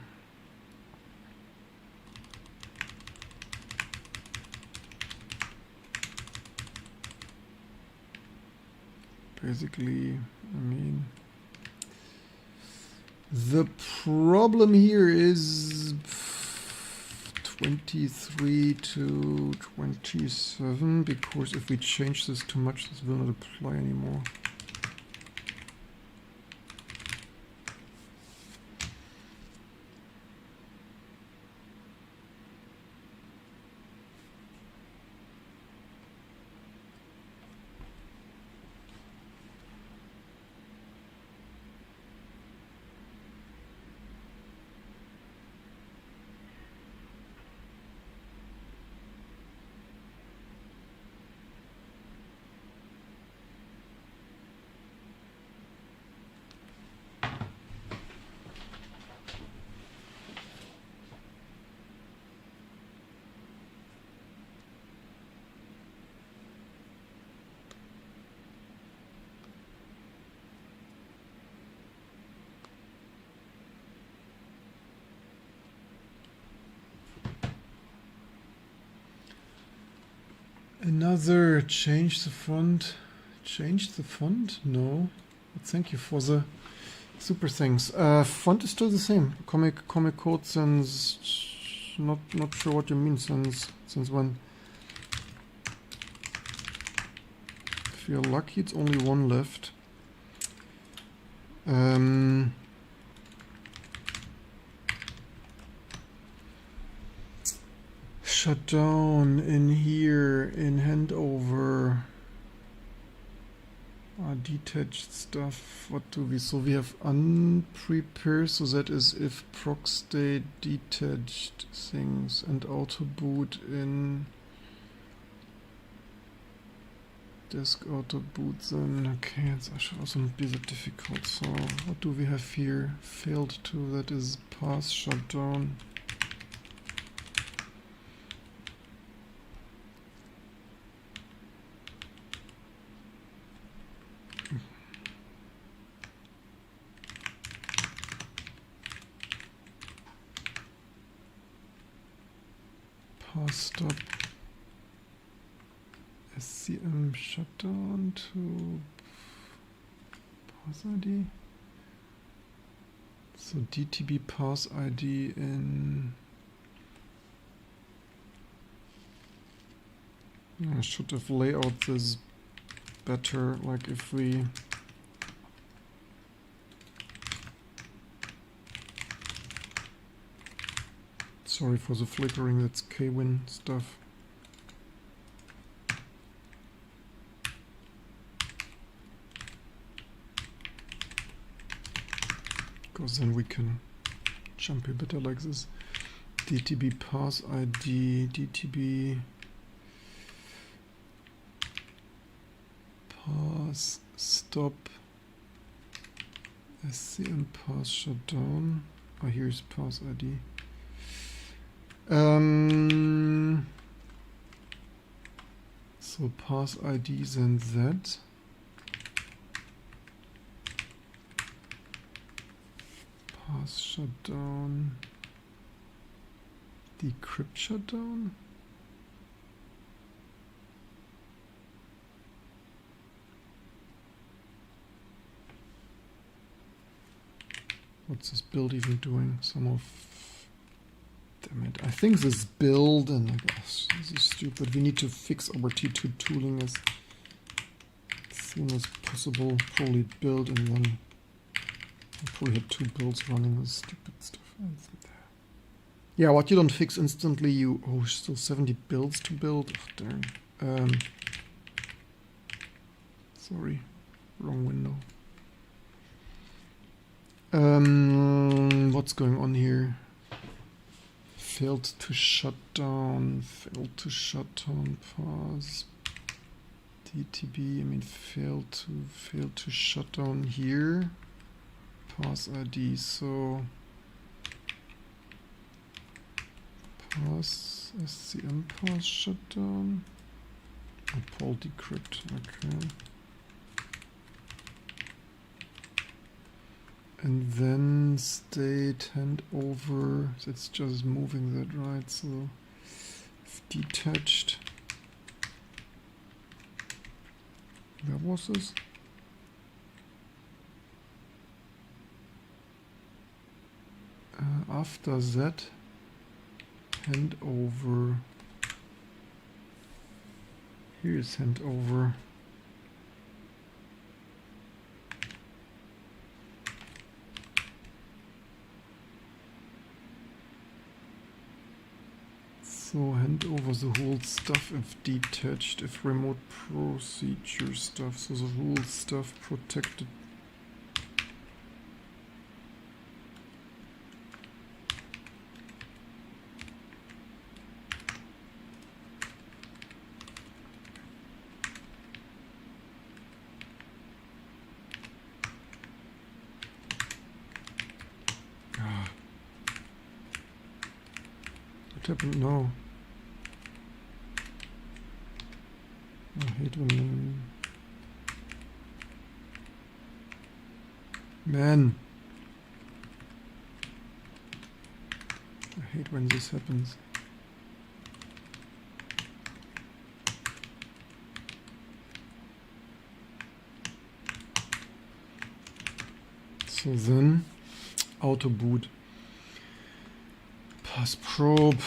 Basically, I mean, the problem here is 23 to 27, because if we change this too much, this will not apply anymore. Another change the font. Change the font? No. But thank you for the super things. Font is still the same. Comic code since not sure what you mean since when. If you're lucky, it's only one left. Shut down in here in handover. Detached stuff. What do we? So we have unprepare. So that is if proc state detached things and auto boot in disk auto boot. Then okay, it should also not be that difficult. So what do we have here? Failed to. That is pass shutdown. Stop SCM shutdown to pass ID. So DTB pass ID in. I should have laid out this better, like if we sorry for the flickering, that's KWin stuff. Because then we can jump a bit like this. DTB pass ID, DTB pass stop SCM pass shutdown. Oh, here's pass ID. So pass IDs and that. Pass shutdown. Decrypt shutdown. What's this build even doing? Some of damn it. I think this build and gosh, this is stupid. We need to fix our T2 tooling as soon as possible. Probably build and then I probably had 2 builds running this stupid stuff. Yeah, what you don't fix instantly, you still 70 builds to build. Oh, darn. Sorry, wrong window. What's going on here? Failed to shut down pass. DTB, I mean failed to shut down here. Pass ID, so pass SCM pass shutdown. Paul decrypt, okay. And then state handover, that's just moving that, right? So detached. Where was this? After that, handover. Here's handover. So hand over the whole stuff if detached, if remote procedure stuff, so the whole stuff protected. What happened now? I hate when... Man! I hate when this happens. So then, auto boot. Pass probe.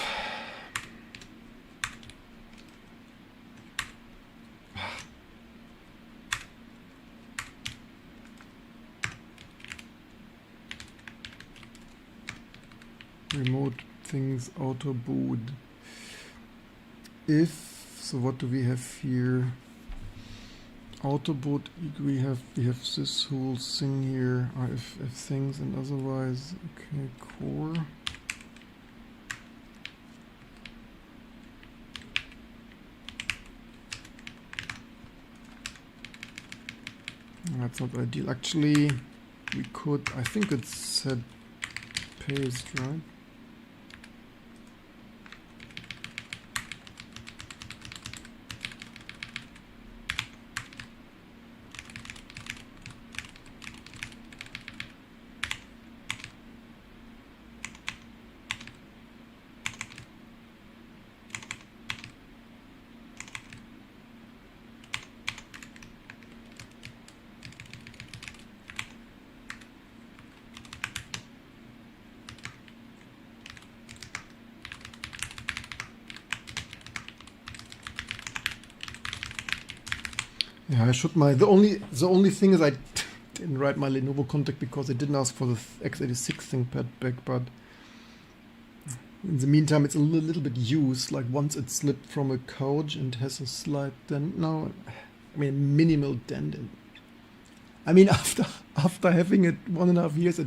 Remote things auto boot. If so, what do we have here? Auto boot. We have this whole thing here. If things and otherwise. Okay, core. That's not ideal. Actually, we could. I think it's set paste, right? Yeah, I should the only thing is I didn't write my Lenovo contact because they didn't ask for the x86 ThinkPad back, but in the meantime it's a little bit used, like once it slipped from a couch and has a slight dent now. I mean minimal dent. I mean after having it 1.5 years, I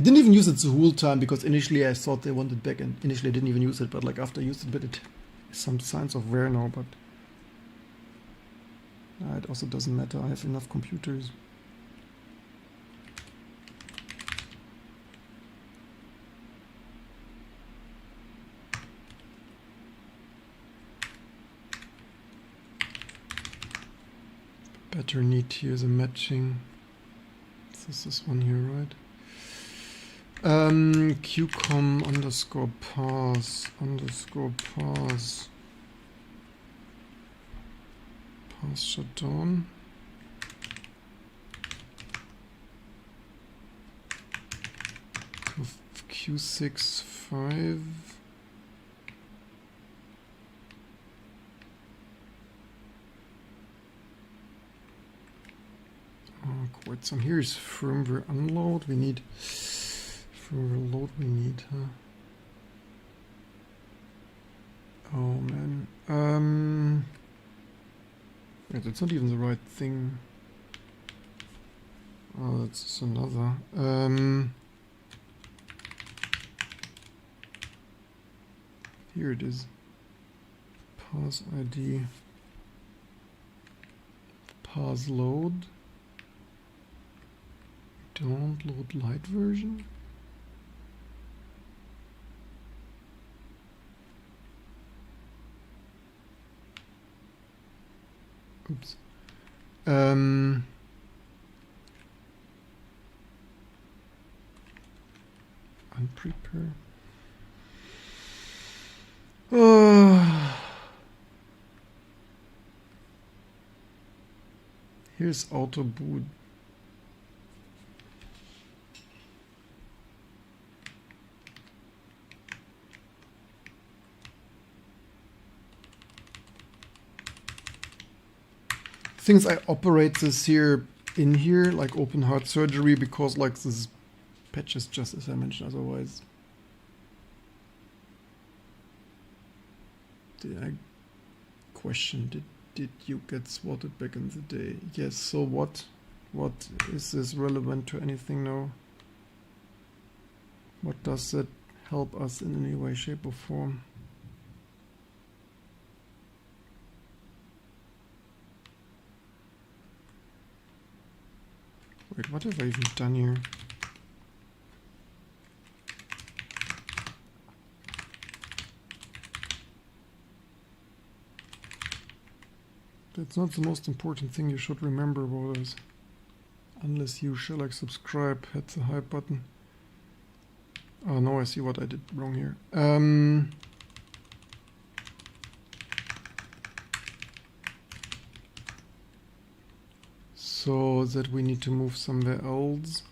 didn't even use it the whole time because initially I thought they wanted back and initially I didn't even use it, but like after I used it, but it has some signs of wear now, but it also doesn't matter, I have enough computers. Better need here is a matching. This is this one here, right? qcom underscore pass shutdown. Q65. Quite some. Here is firmware unload. We need firmware load. We need. Oh man. Wait, Wait, that's not even the right thing. Oh, that's another. Here it is. Pass ID. Pass load. Don't load light version. Oops. Unprepare. Here's auto boot. Things I operate this here in here, like open heart surgery, because like this patch is just as I mentioned otherwise. Did I question, did you get swatted back in the day? Yes, so what is this relevant to anything now? What does that help us in any way, shape or form? Wait, what have I even done here? That's not the most important thing you should remember about us. Unless you shall like subscribe, hit the hype button. Oh no, I see what I did wrong here. So that we need to move somewhere else.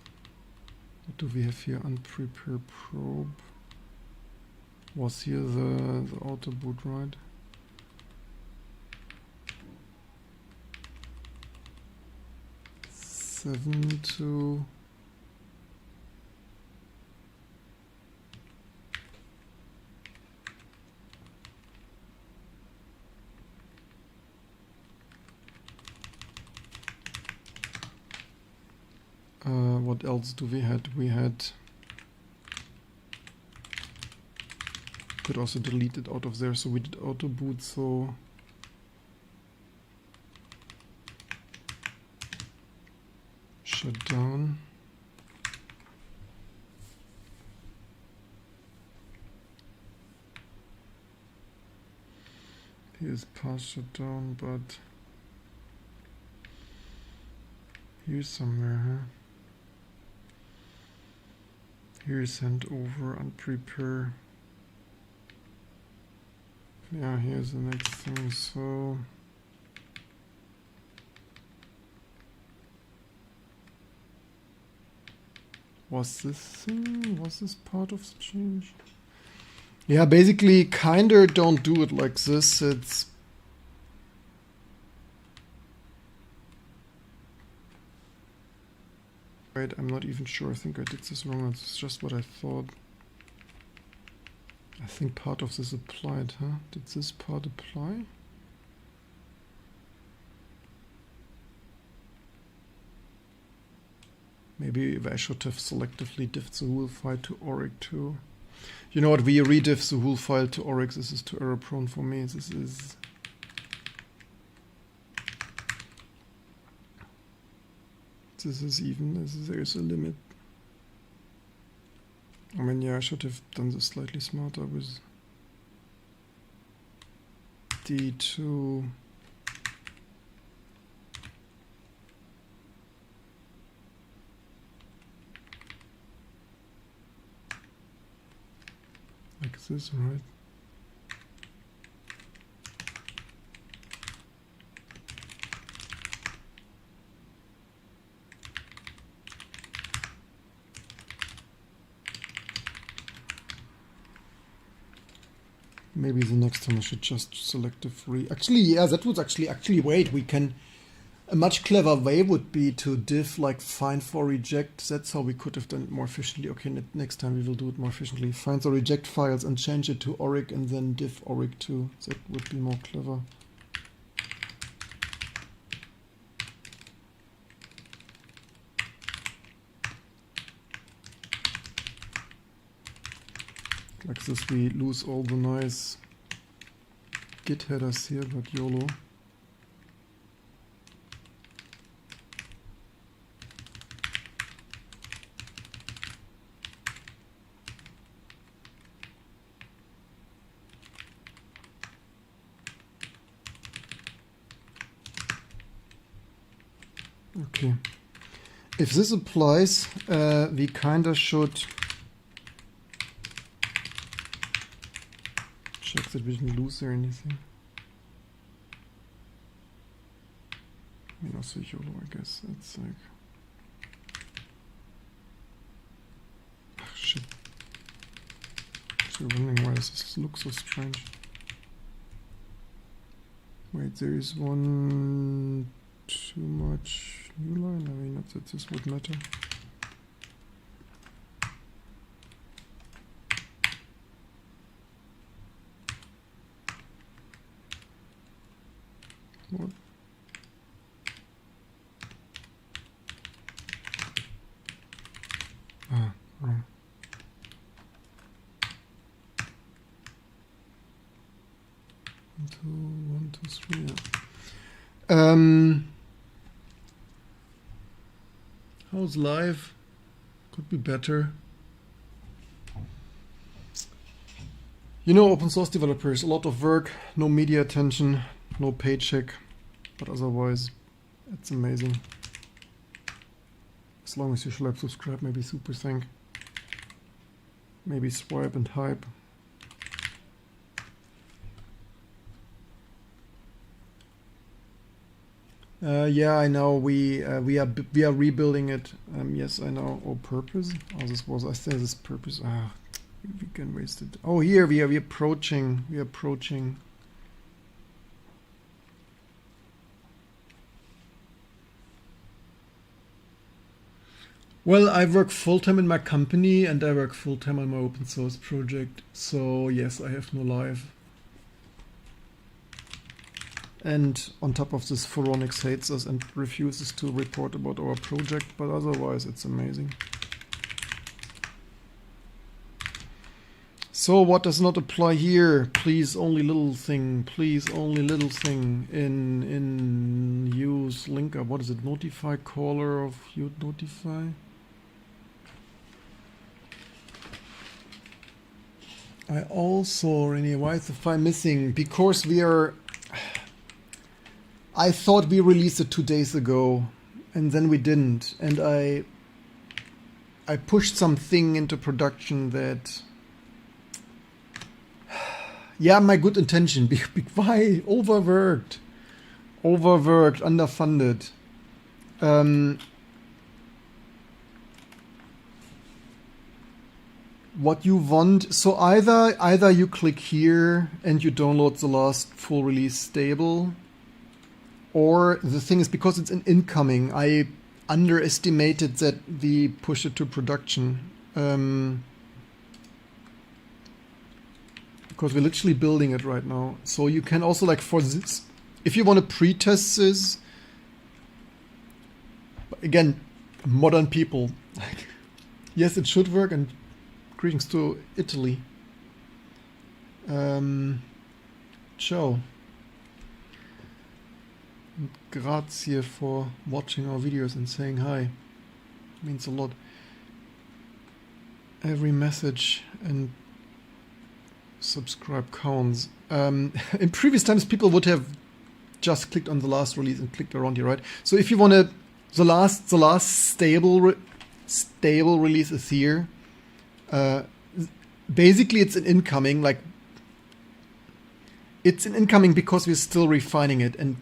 What do we have here? Unprepared probe. Was here the auto boot, right? Seven to what else do we had? We had could also delete it out of there, so we did auto boot, so shut down. Here's pass shut down, but here's somewhere, huh? Here's send over, unprepare. Yeah, here's the next thing, so was this part of the change? Yeah, basically kinda don't do it like this. It's right, I'm not even sure. I think I did this wrong. It's just what I thought. I think part of this applied, huh? Did this part apply? Maybe I should have selectively diffed the whole file to ORIC too. You know what? We rediff the whole file to ORIC. This is too error prone for me. There's a limit. I mean, yeah, I should have done this slightly smarter with D2. Like this, right? Maybe the next time I should just selective actually, yeah, that would actually wait, we can, a much clever way would be to diff like find for reject. That's how we could have done it more efficiently. Okay, next time we will do it more efficiently. Find the reject files and change it to ORIC and then diff ORIC too. That would be more clever. Like this we lose all the nice Git headers here, but YOLO. Okay. If this applies, we kinda should check that we didn't lose or anything. I mean, also YOLO, I guess. It's like... Oh, shit. So wondering why does this look so strange. Wait, there is one too much new line. I mean, not that this would matter. What? Ah, wrong. One, two, three. Yeah. How's live? Could be better. You know, open source developers, a lot of work, no media attention, no paycheck, but otherwise, it's amazing. As long as you should subscribe, maybe super thank, maybe swipe and hype. Yeah, I know. We are rebuilding it. Yes, I know. Oh, purpose. Oh, this was. I say this purpose. Ah, we can waste it. Oh, here we are approaching. We are approaching. Well, I work full-time in my company and I work full-time on my open source project. So yes, I have no life. And on top of this, Phoronix hates us and refuses to report about our project, but otherwise it's amazing. So what does not apply here? Please only little thing. Please only little thing. In use linker. What is it? Notify caller of you notify. I also really, why is the file missing? Because we are. I thought we released it 2 days ago, and then we didn't. And I pushed something into production that, yeah, my good intention. Why overworked, underfunded. What you want? So either you click here and you download the last full release stable. Or the thing is, because it's an incoming, I underestimated that we push it to production. Because we're literally building it right now. So you can also, like, for this, if you want to pre-test this, again, modern people, like, yes, it should work, and greetings to Italy. Ciao. Grazie for watching our videos and saying hi. It means a lot. Every message and subscribe counts. In previous times, people would have just clicked on the last release and clicked around here, right? So if you want to, the last stable release is here. Basically, it's an incoming. Like, it's an incoming because we're still refining it, and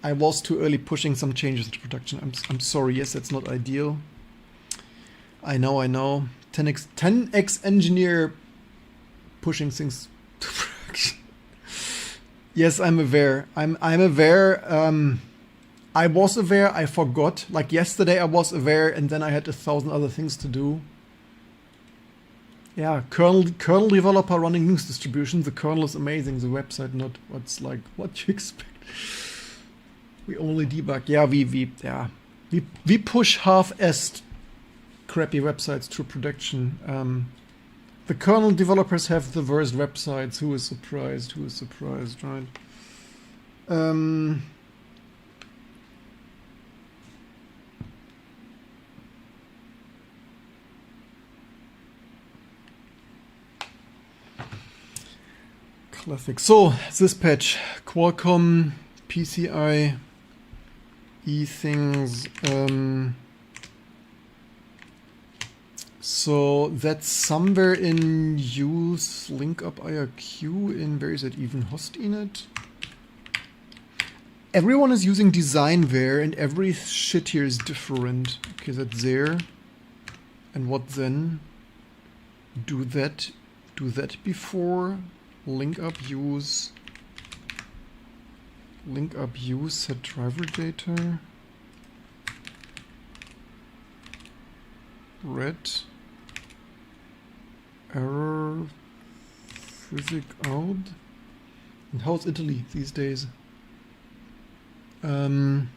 I was too early pushing some changes into production. I'm sorry. Yes, that's not ideal. I know. 10x engineer pushing things to production. Yes, I'm aware. I'm aware. I was aware. I forgot. Like yesterday, I was aware, and then I had 1,000 other things to do. Yeah, kernel developer running Linux distribution. The kernel is amazing. The website not. What's like what you expect. We only debug. Yeah, we push half-assed crappy websites to production. The kernel developers have the worst websites. Who is surprised? Who is surprised, right? Classic. So, this patch, Qualcomm PCIe things. So that's somewhere in use. Link up IRQ in, where is it even? Hostinet? Everyone is using designware and every shit here is different. Okay, that's there. And what then? Do that before. Link up use set driver data. Red error physic out. And how's Italy these days? And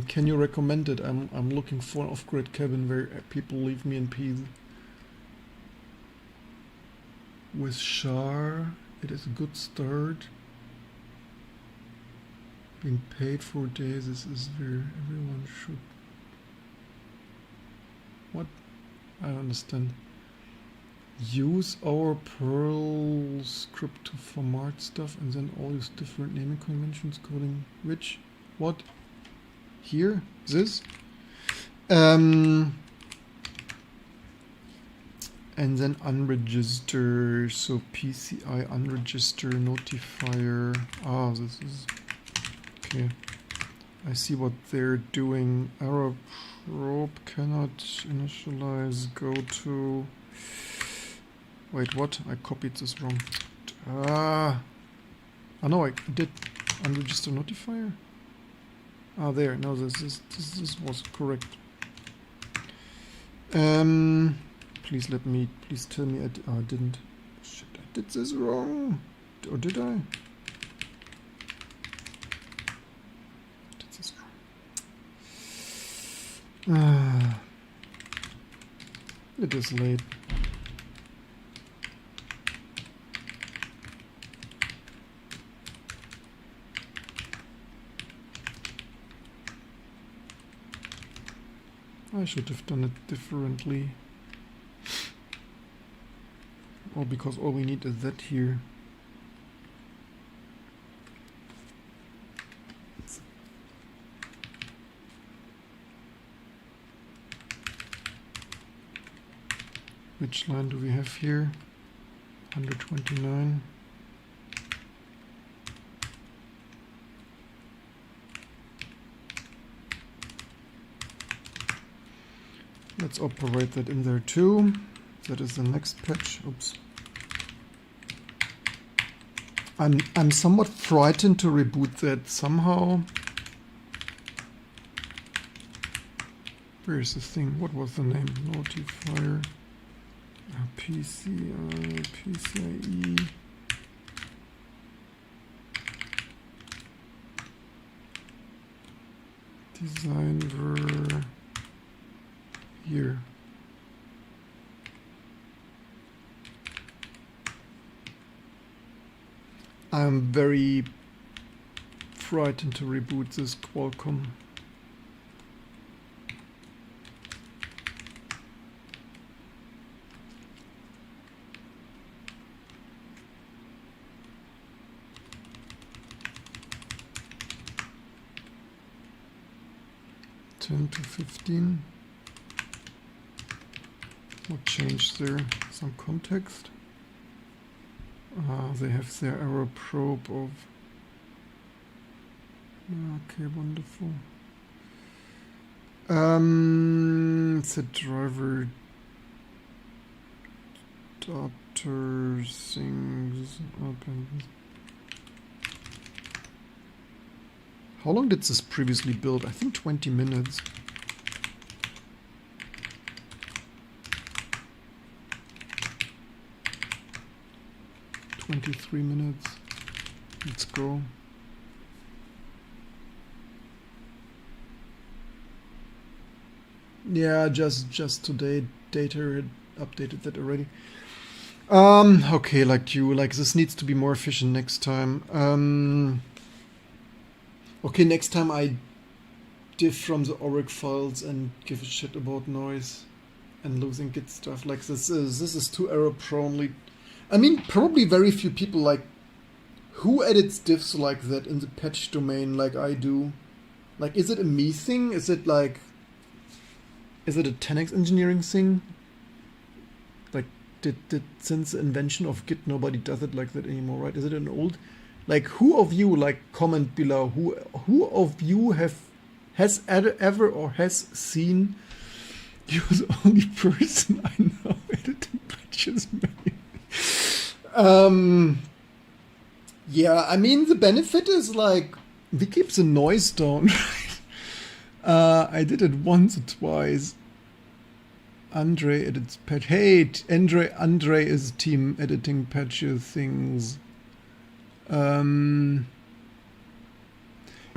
can you recommend it? I'm looking for an off-grid cabin where people leave me in peace. With Shar, it is a good start. Being paid for days, this is where everyone should. What? I don't understand. Use our Perl script to format stuff and then all use different naming conventions, coding which? What? Here? This? And then unregister, so PCI unregister notifier. Ah, this is okay. I see what they're doing. Error probe cannot initialize. Go to. Wait, what? I copied this wrong. Ah, no, I did unregister notifier. Ah, there. No, this was correct. Please tell me I didn't. Shit, I did this wrong. Or did I? Did this wrong. It is late. I should have done it differently. Or because all we need is that here. Which line do we have here? 129. Let's operate that in there too. That is the next patch. Oops. I'm somewhat frightened to reboot that somehow. Where is the thing? What was the name? Notifier. PCIe. Designer. Here. I'm very frightened to reboot this Qualcomm. $10 to $15. What changed there? Some context. They have their error probe of. Okay, wonderful. It's a driver daughter things open. How long did this previously build? I think 20 minutes. $23 minutes. Let's go. Yeah, just today updater had updated that already. Okay, like this needs to be more efficient next time. Okay, next time I diff from the org files and give a shit about noise and losing Git stuff. Like this is too error prone. I mean, probably very few people like who edits diffs like that in the patch domain like I do. Like, is it a me thing? Is it a 10x engineering thing? Like, did since the invention of Git nobody does it like that anymore, right? Is it an old, like, who of you, like, comment below, who of you has ever or has seen? You're the only person I know editing patches, man. Yeah, I mean, the benefit is like we keep the noise down, right? I did it once or twice. Andre edits patch. Hey, Andre is team editing patches things.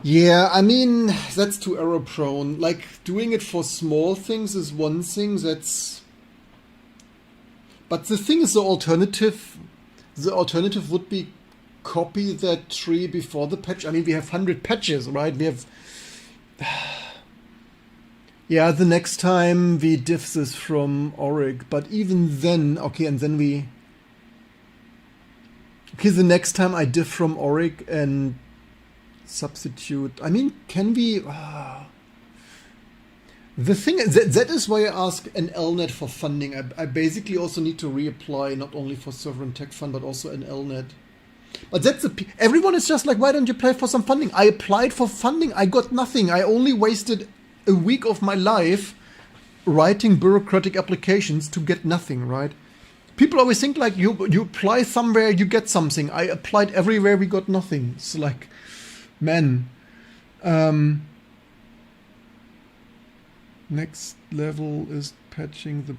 Yeah, I mean, that's too error prone. Like, doing it for small things is one thing, but the thing is the alternative would be copy that tree before the patch. I mean, we have 100 patches, right? We have... Yeah, the next time we diff this from org, but even then... Okay, and then we... Okay, the next time I diff from org and substitute... I mean, can we... The thing that is why I ask an LNet for funding. I basically also need to reapply not only for Sovereign Tech Fund, but also an LNet. But that's everyone is just like, why don't you apply for some funding? I applied for funding. I got nothing. I only wasted a week of my life writing bureaucratic applications to get nothing, right? People always think like you apply somewhere, you get something. I applied everywhere, we got nothing. It's like, man. Next level is patching the...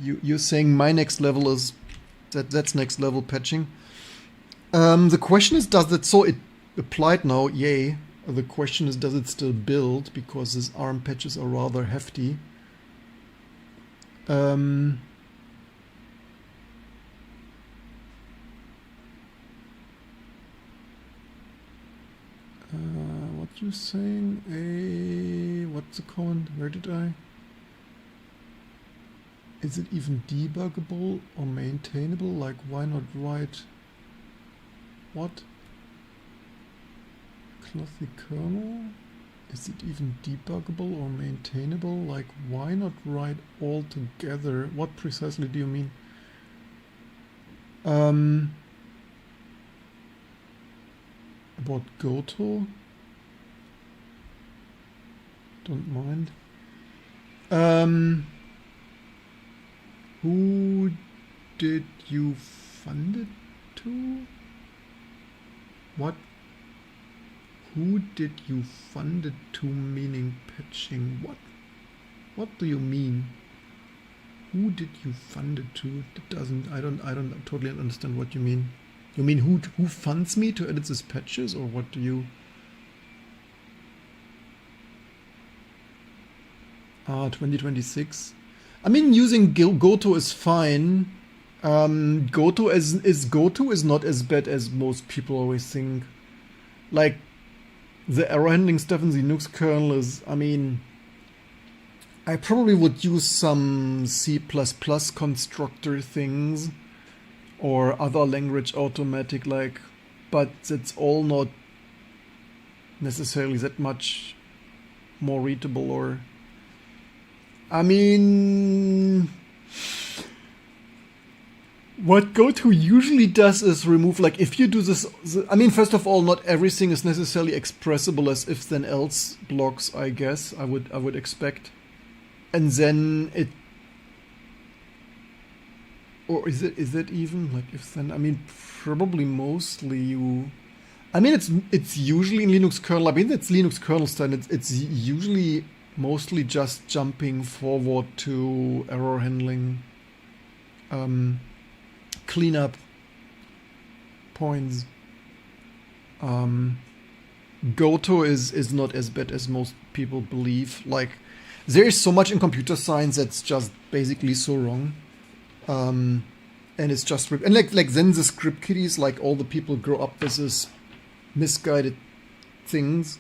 You're saying my next level is... That's next level patching. The question is, does it... So it applied now, yay. The question is, does it still build? Because these ARM patches are rather hefty. What you saying? What's the comment? Where did I? Is it even debuggable or maintainable? Like, why not write what? Classic kernel? Is it even debuggable or maintainable? Like, why not write all together? What precisely do you mean? About Goto? Don't mind. Who did you fund it to? What? Who did you fund it to, meaning patching? What do you mean? Who did you fund it to? I don't totally understand what you mean. You mean who funds me to edit these patches, or what do you... 2026. I mean, using Goto is fine. Goto is not as bad as most people always think. Like, the error handling stuff in the Linux kernel is, I mean, I probably would use some C++ constructor things or other language automatic, like, but it's all not necessarily that much more readable. Or I mean, what Goto usually does is remove, like, if you do this, I mean, first of all, not everything is necessarily expressible as if then else blocks, I guess, I would expect. And then it, or is it even like if then, I mean, probably mostly you, I mean, it's usually in Linux kernel, I mean, it's Linux kernel style, it's usually mostly just jumping forward to error handling, cleanup points. Goto is not as bad as most people believe. Like, there is so much in computer science that's just basically so wrong. And it's just and like then the script kiddies, like all the people grow up with this misguided things.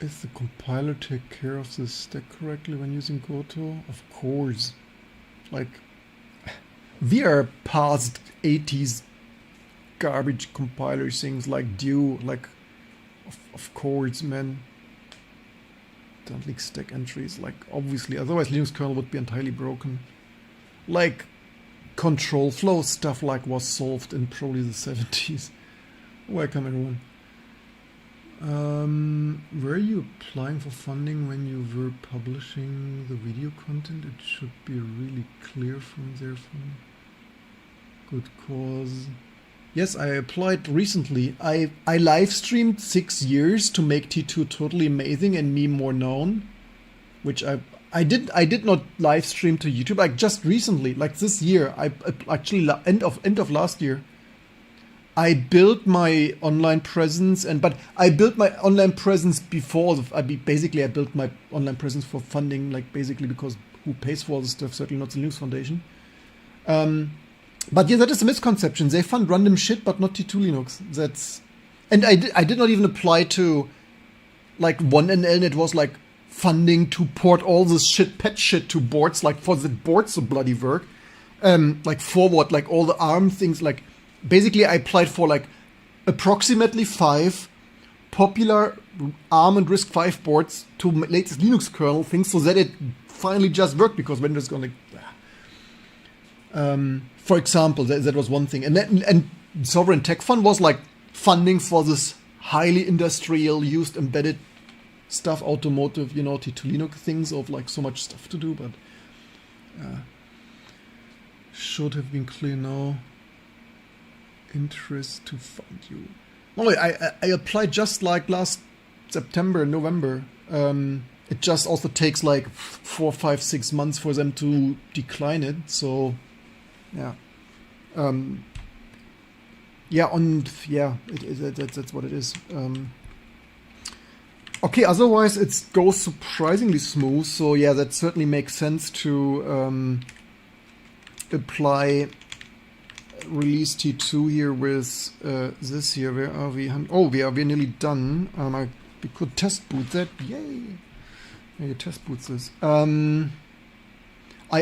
Is the compiler take care of the stack correctly when using Goto? Of course. Like, we are past 80s garbage compiler things like Dew, like, of course, man. Don't leak stack entries, like, obviously, otherwise Linux kernel would be entirely broken. Like, control flow stuff like was solved in probably the 70s. Welcome everyone. Were you applying for funding when you were publishing the video content? It should be really clear from there. Good cause. Yes, I applied recently. I live streamed 6 years to make T2 totally amazing and me more known, which I did not live stream to YouTube. Like just recently, like this year, I actually end of last year. I built my online presence, but I built my online presence before. I built my online presence for funding, like basically because who pays for all this stuff? Certainly not the Linux Foundation. But yeah, that is a misconception. They fund random shit, but not T2 Linux. And I did not even apply to like 1NL, and it was like funding to port all this pet shit to boards, like for the boards to bloody work. Like forward, like all the ARM things, like. Basically, I applied for like approximately 5 popular ARM and RISC-V boards to latest Linux kernel things, so that it finally just worked. Because when it's going to, for example, that was one thing, and Sovereign Tech Fund was like funding for this highly industrial used embedded stuff, automotive, T2 Linux things of like so much stuff to do, but should have been clear now. Interest to fund you. Well, I applied just like last September, November. It just also takes like 4, 5, 6 months for them to decline it. So, yeah. That's what it is. Okay, otherwise it goes surprisingly smooth. So yeah, that certainly makes sense to apply release T2 here with this here. Where are we? Oh, we're nearly done. We could test boot that. Yay! Maybe test boots this. I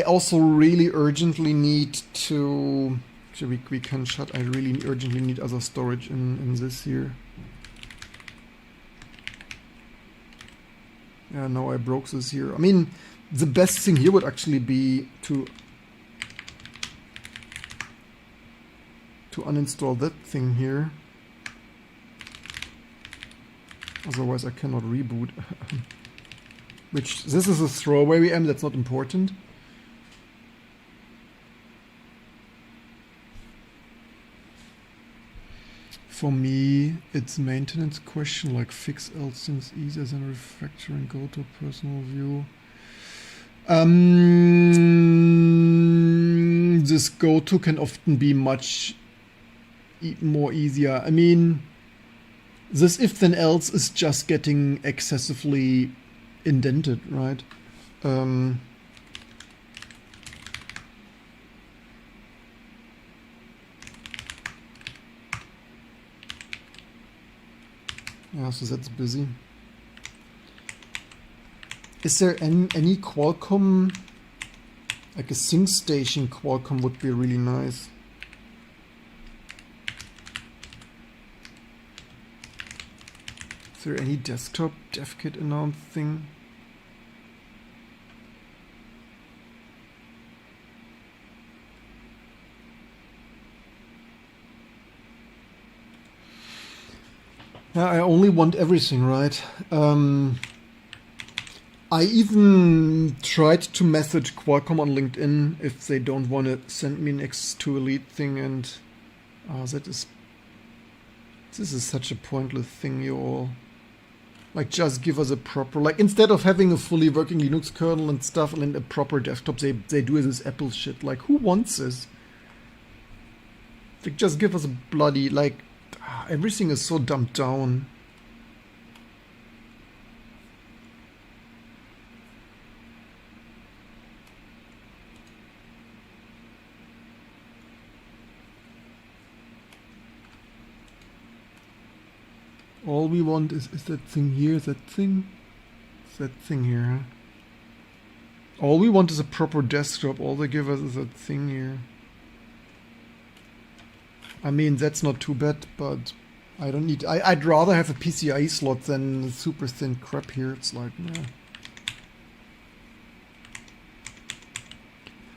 also really urgently need to. Actually, we can shut. I really urgently need other storage in this here. Yeah, no, I broke this here. I mean, the best thing here would actually be to uninstall that thing here. Otherwise I cannot reboot. Which, this is a throwaway VM, that's not important. For me, it's a maintenance question, like fix else things easier than refactoring, go to personal view. This go-to can often be much more easier. I mean, this if then else is just getting excessively indented, right? Yeah, so that's busy. Is there any Qualcomm, like a ThinkStation Qualcomm would be really nice. Is there any desktop dev kit announced thing? Yeah, I only want everything, right? I even tried to message Qualcomm on LinkedIn if they don't want to send me next to Elite thing, and this is such a pointless thing, you all. Like, just give us a proper, like, instead of having a fully working Linux kernel and stuff and a proper desktop, they do this Apple shit. Like, who wants this? Like, just give us a bloody, like, everything is so dumbed down. All we want is that thing here, that thing here, huh? All we want is a proper desktop. All they give us is that thing here. I mean, that's not too bad, but I don't need... I'd rather have a PCIe slot than super thin crap here. It's like, nah.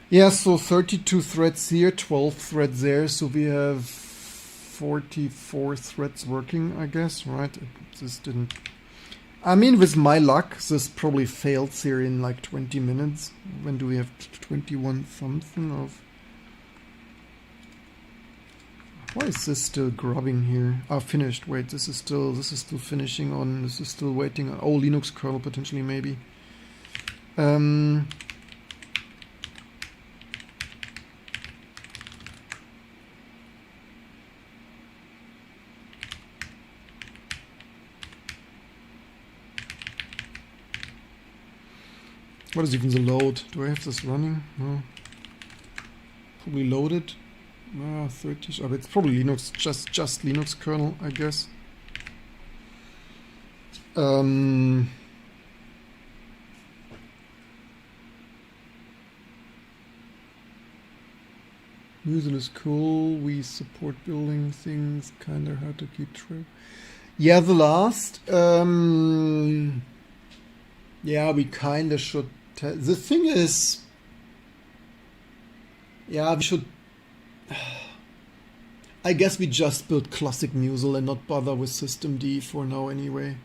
Yeah, so 32 threads here, 12 threads there, so we have 44 threads working, I guess, right? This didn't... I mean, with my luck, this probably fails here in like 20 minutes. When do we have 21 something of... Why is this still grubbing here? Ah, finished. Wait, this is still finishing on, this is still waiting on... Oh, Linux kernel potentially, maybe. What is even the load? Do I have this running? No. Probably loaded. 30. Oh, it's probably Linux, just Linux kernel, I guess. Musel is cool. We support building things. Kinda hard to keep track. Yeah, the last. Yeah, we kinda should. The thing is, yeah, we should. I guess we just build classic Musel and not bother with systemd for now anyway.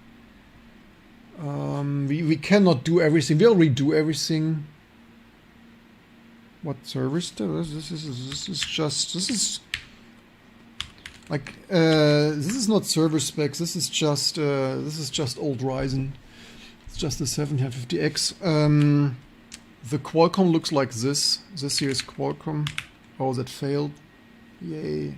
We cannot do everything. We already do everything. What server still? This is like this is not server specs. This is just old Ryzen. It's just the 750X. The Qualcomm looks like this. This here is Qualcomm. Oh, that failed. Yay.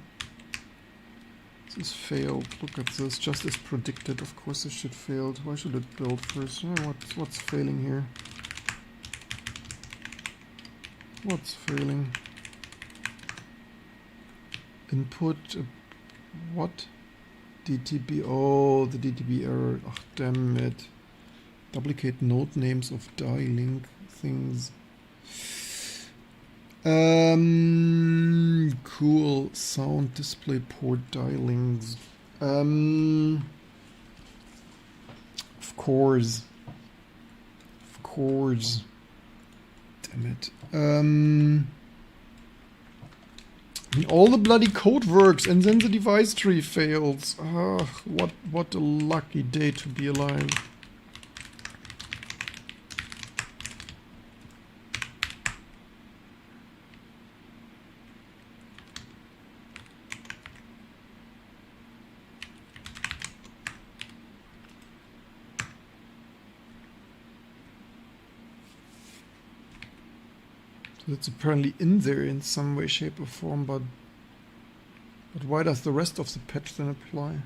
This failed. Look at this. Just as predicted. Of course this shit failed. Why should it build first? Oh, what's failing here? What's failing? Input. What? DTB. Oh, the DTB error. Oh, damn it. Duplicate node names of die-link things. Cool. Sound display port die-links. Of course. Of course. Damn it. I mean, all the bloody code works and then the device tree fails. What a lucky day to be alive. It's apparently in there in some way, shape or form, but why does the rest of the patch then apply?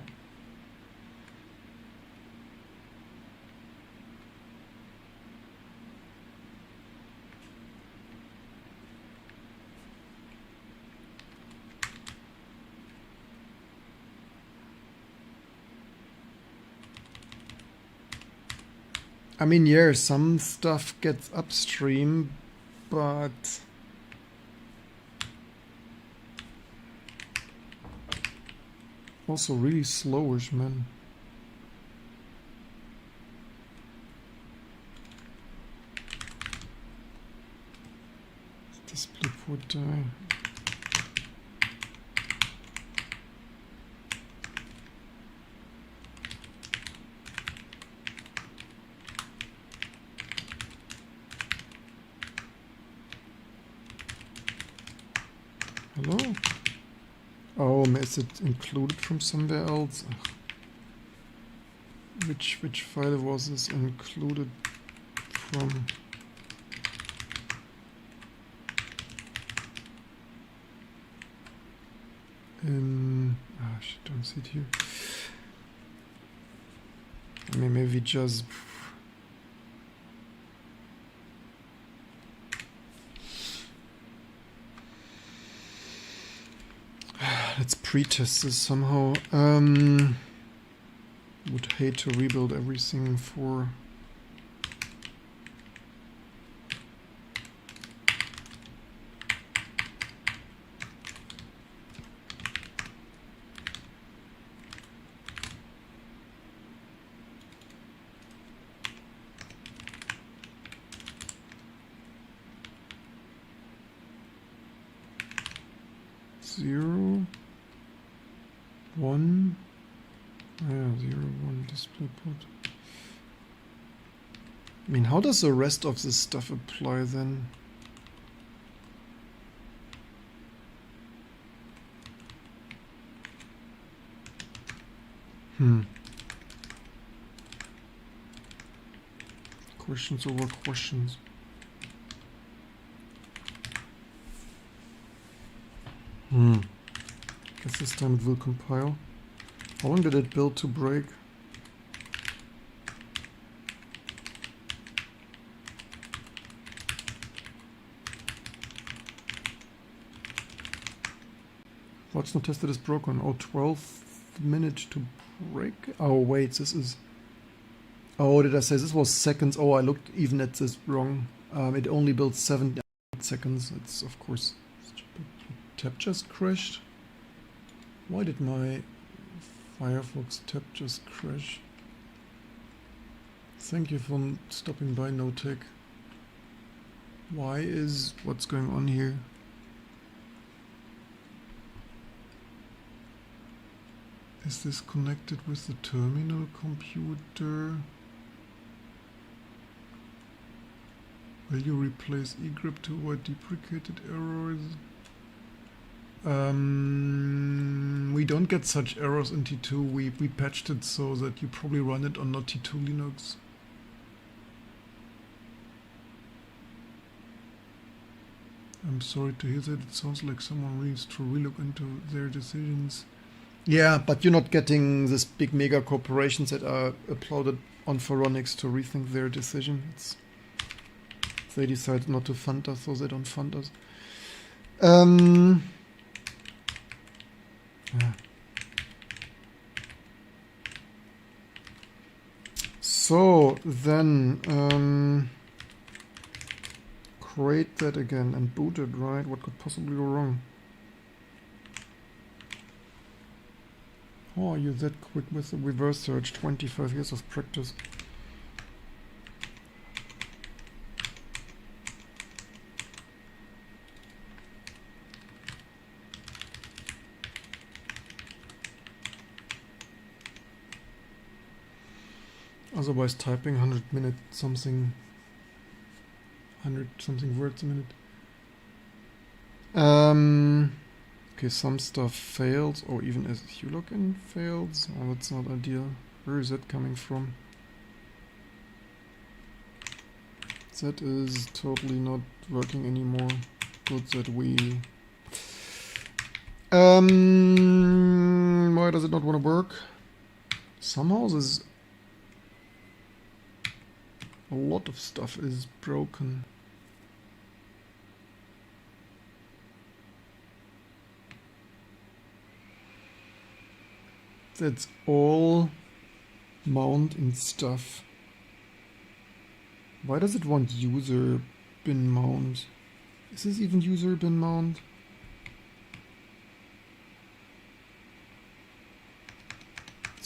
I mean, yeah, some stuff gets upstream, but also really slowish, man. Display port die. Hello? Oh, is it included from somewhere else? Ugh. Which file was this included from? Shit, don't see it here. I mean, maybe just. Let's pre-test this somehow. Would hate to rebuild everything for. Zero, one, yeah, 0, 1 display port. I mean, how does the rest of this stuff apply then? Questions over questions. Guess this time it will compile. How long did it build to break? What's not tested is broken. Oh, 12 minutes to break. Oh wait, this is. Oh, did I say this was seconds? Oh, I looked even at this wrong. It only built 7 seconds. It's of course. Tab just crashed. Why did my Firefox tab just crash? Thank you for stopping by, NoTech. What's going on here? Is this connected with the terminal computer? Will you replace egrep to avoid deprecated errors? We don't get such errors in T2. We patched it so that you probably run it on not T2 Linux. I'm sorry to hear that. It sounds like someone needs to relook into their decisions. Yeah, but you're not getting this big mega corporations that are applauded on Phoronix to rethink their decision. They decided not to fund us, so they don't fund us. Yeah. So then create that again and boot it, right? What could possibly go wrong? Oh, you're that quick with the reverse search. 25 years of practice. Otherwise typing 100 minute something, 100 something words a minute. Okay, some stuff fails, or even SSU login fails. Oh, that's not ideal. Where is that coming from? That is totally not working anymore. Good that we... why does it not want to work? Somehow this... A lot of stuff is broken. That's all mount and stuff. Why does it want user bin mount? Is this even user bin mount?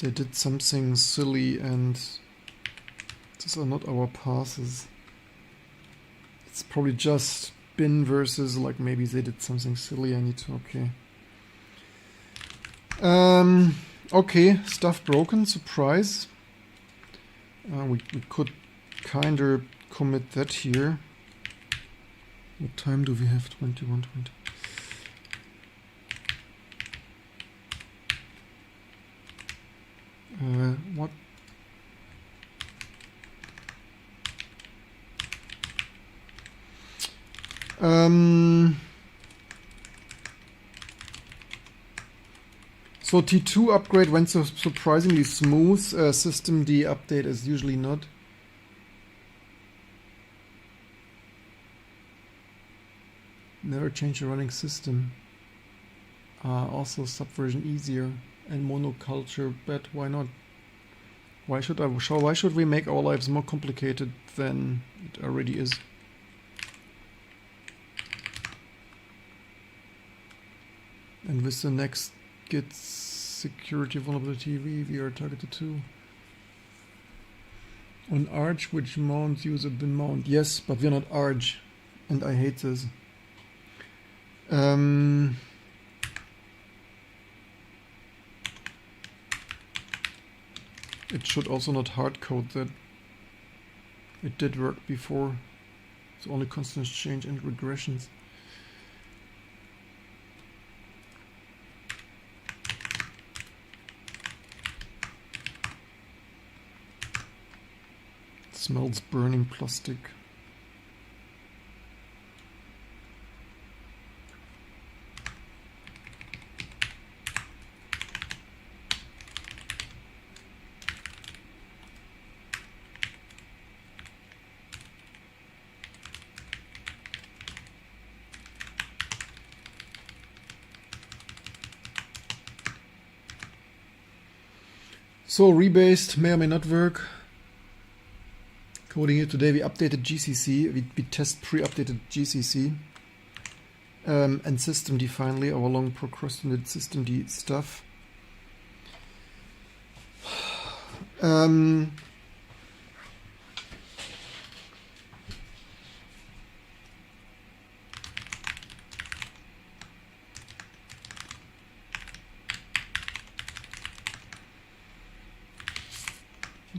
They did something silly and these are not our passes. It's probably just bin versus, like, maybe they did something silly. I need to, okay. Okay, stuff broken, surprise. We could kinda commit that here. What time do we have? 21:20. What? So T2 upgrade went so surprisingly smooth. System D update is usually not. Never change the running system. Also subversion easier and monoculture bet. Why not? Why should we make our lives more complicated than it already is? And with the next Git security vulnerability we are targeted to. On Arch, which mount user bin mount? Yes, but we're not Arch, and I hate this. It should also not hardcode that. It did work before. It's only constant change and regressions. Smells burning plastic. So rebased may or may not work. Coding here today, we updated GCC, we test pre-updated GCC and systemd finally, our long procrastinated systemd stuff.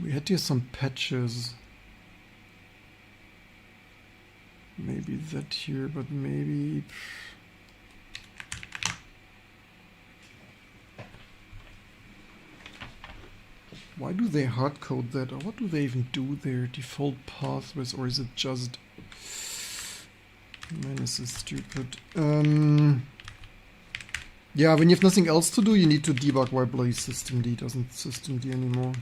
We had here some patches. Maybe that here, but maybe... Why do they hardcode that? Or what do they even do there? Default pathways, or is it just... Man, this is stupid. Yeah, when you have nothing else to do, you need to debug why bloody systemd doesn't systemd anymore.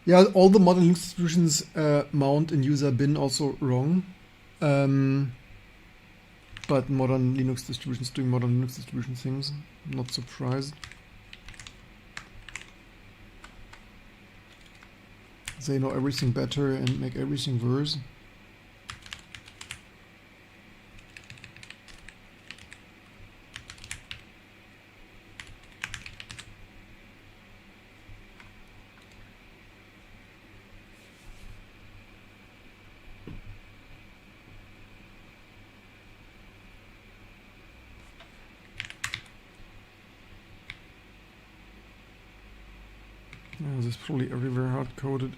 Yeah, all the modern Linux distributions mount in user bin also wrong. But modern Linux distributions doing modern Linux distribution things. I'm not surprised. They know everything better and make everything worse. Yeah, this is probably everywhere hard-coded.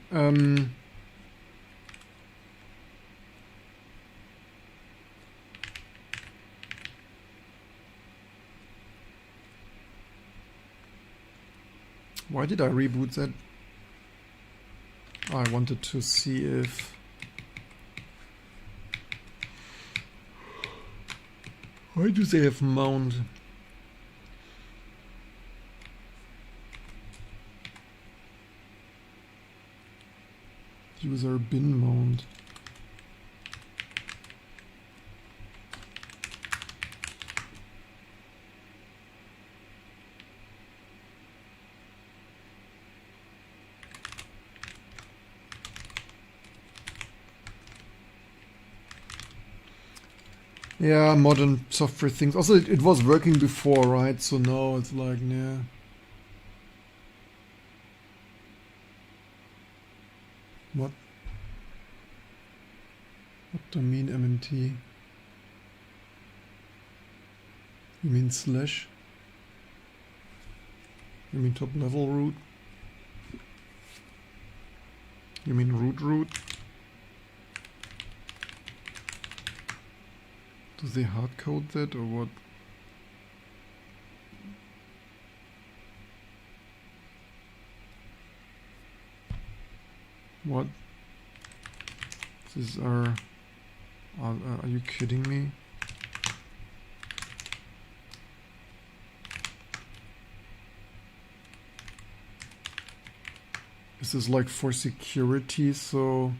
Why did I reboot that? I wanted to see if... Why do they have mount? User bin mount. Yeah, modern software things. Also, it was working before, right? So now it's like, yeah. What do you mean MMT? You mean slash? You mean top level root? You mean root? Do they hard code that or what? What? These are you kidding me? This is like for security, so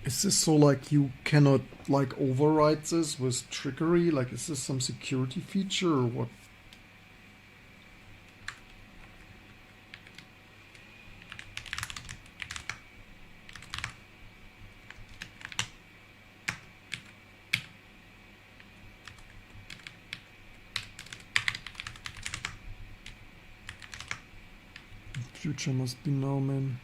is this so like you cannot like override this with trickery? Like is this some security feature or what? Future must be now, man.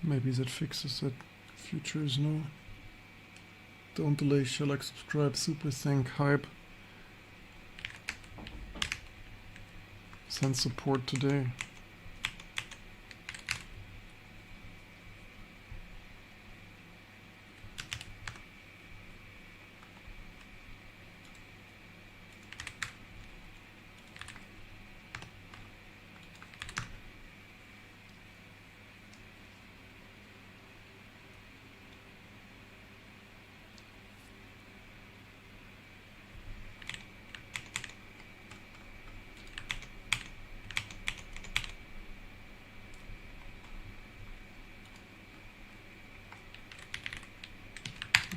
Maybe that fixes that. Future is no. Don't delay, share, like, subscribe, super thank, hype. Send support today.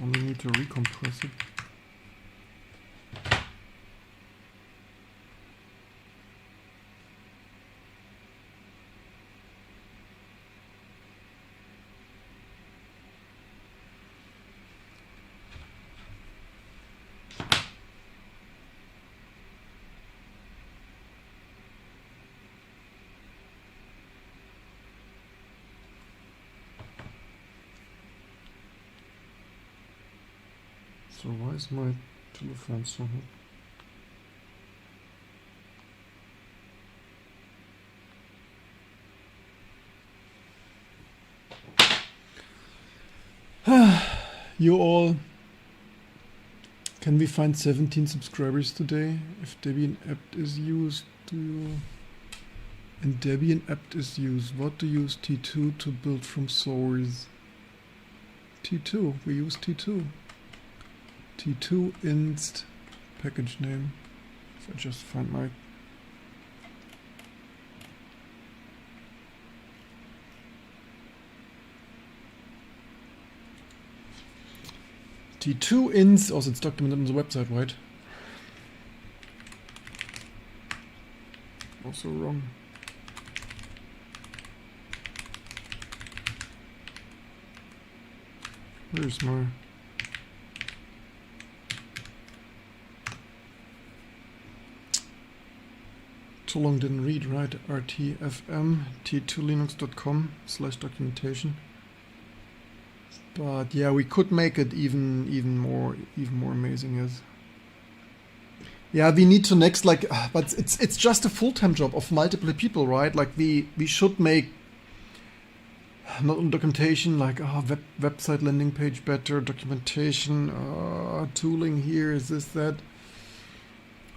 Only need to recompress it. So why is my telephone so hot? You all, can we find 17 subscribers today? If Debian apt is used, and Debian apt is used, what to use T2 to build from source? T2, we use T2. T2 inst package name. If I just find my T2 inst, also it's documented on the website, right? Also wrong. Where's my too long didn't read, right? rtfm t2linux.com/documentation. But yeah, we could make it even more amazing as. Yeah, we need to next like, but it's just a full-time job of multiple people, right? Like we should make not only documentation, like website landing page better, documentation, tooling here, is this that,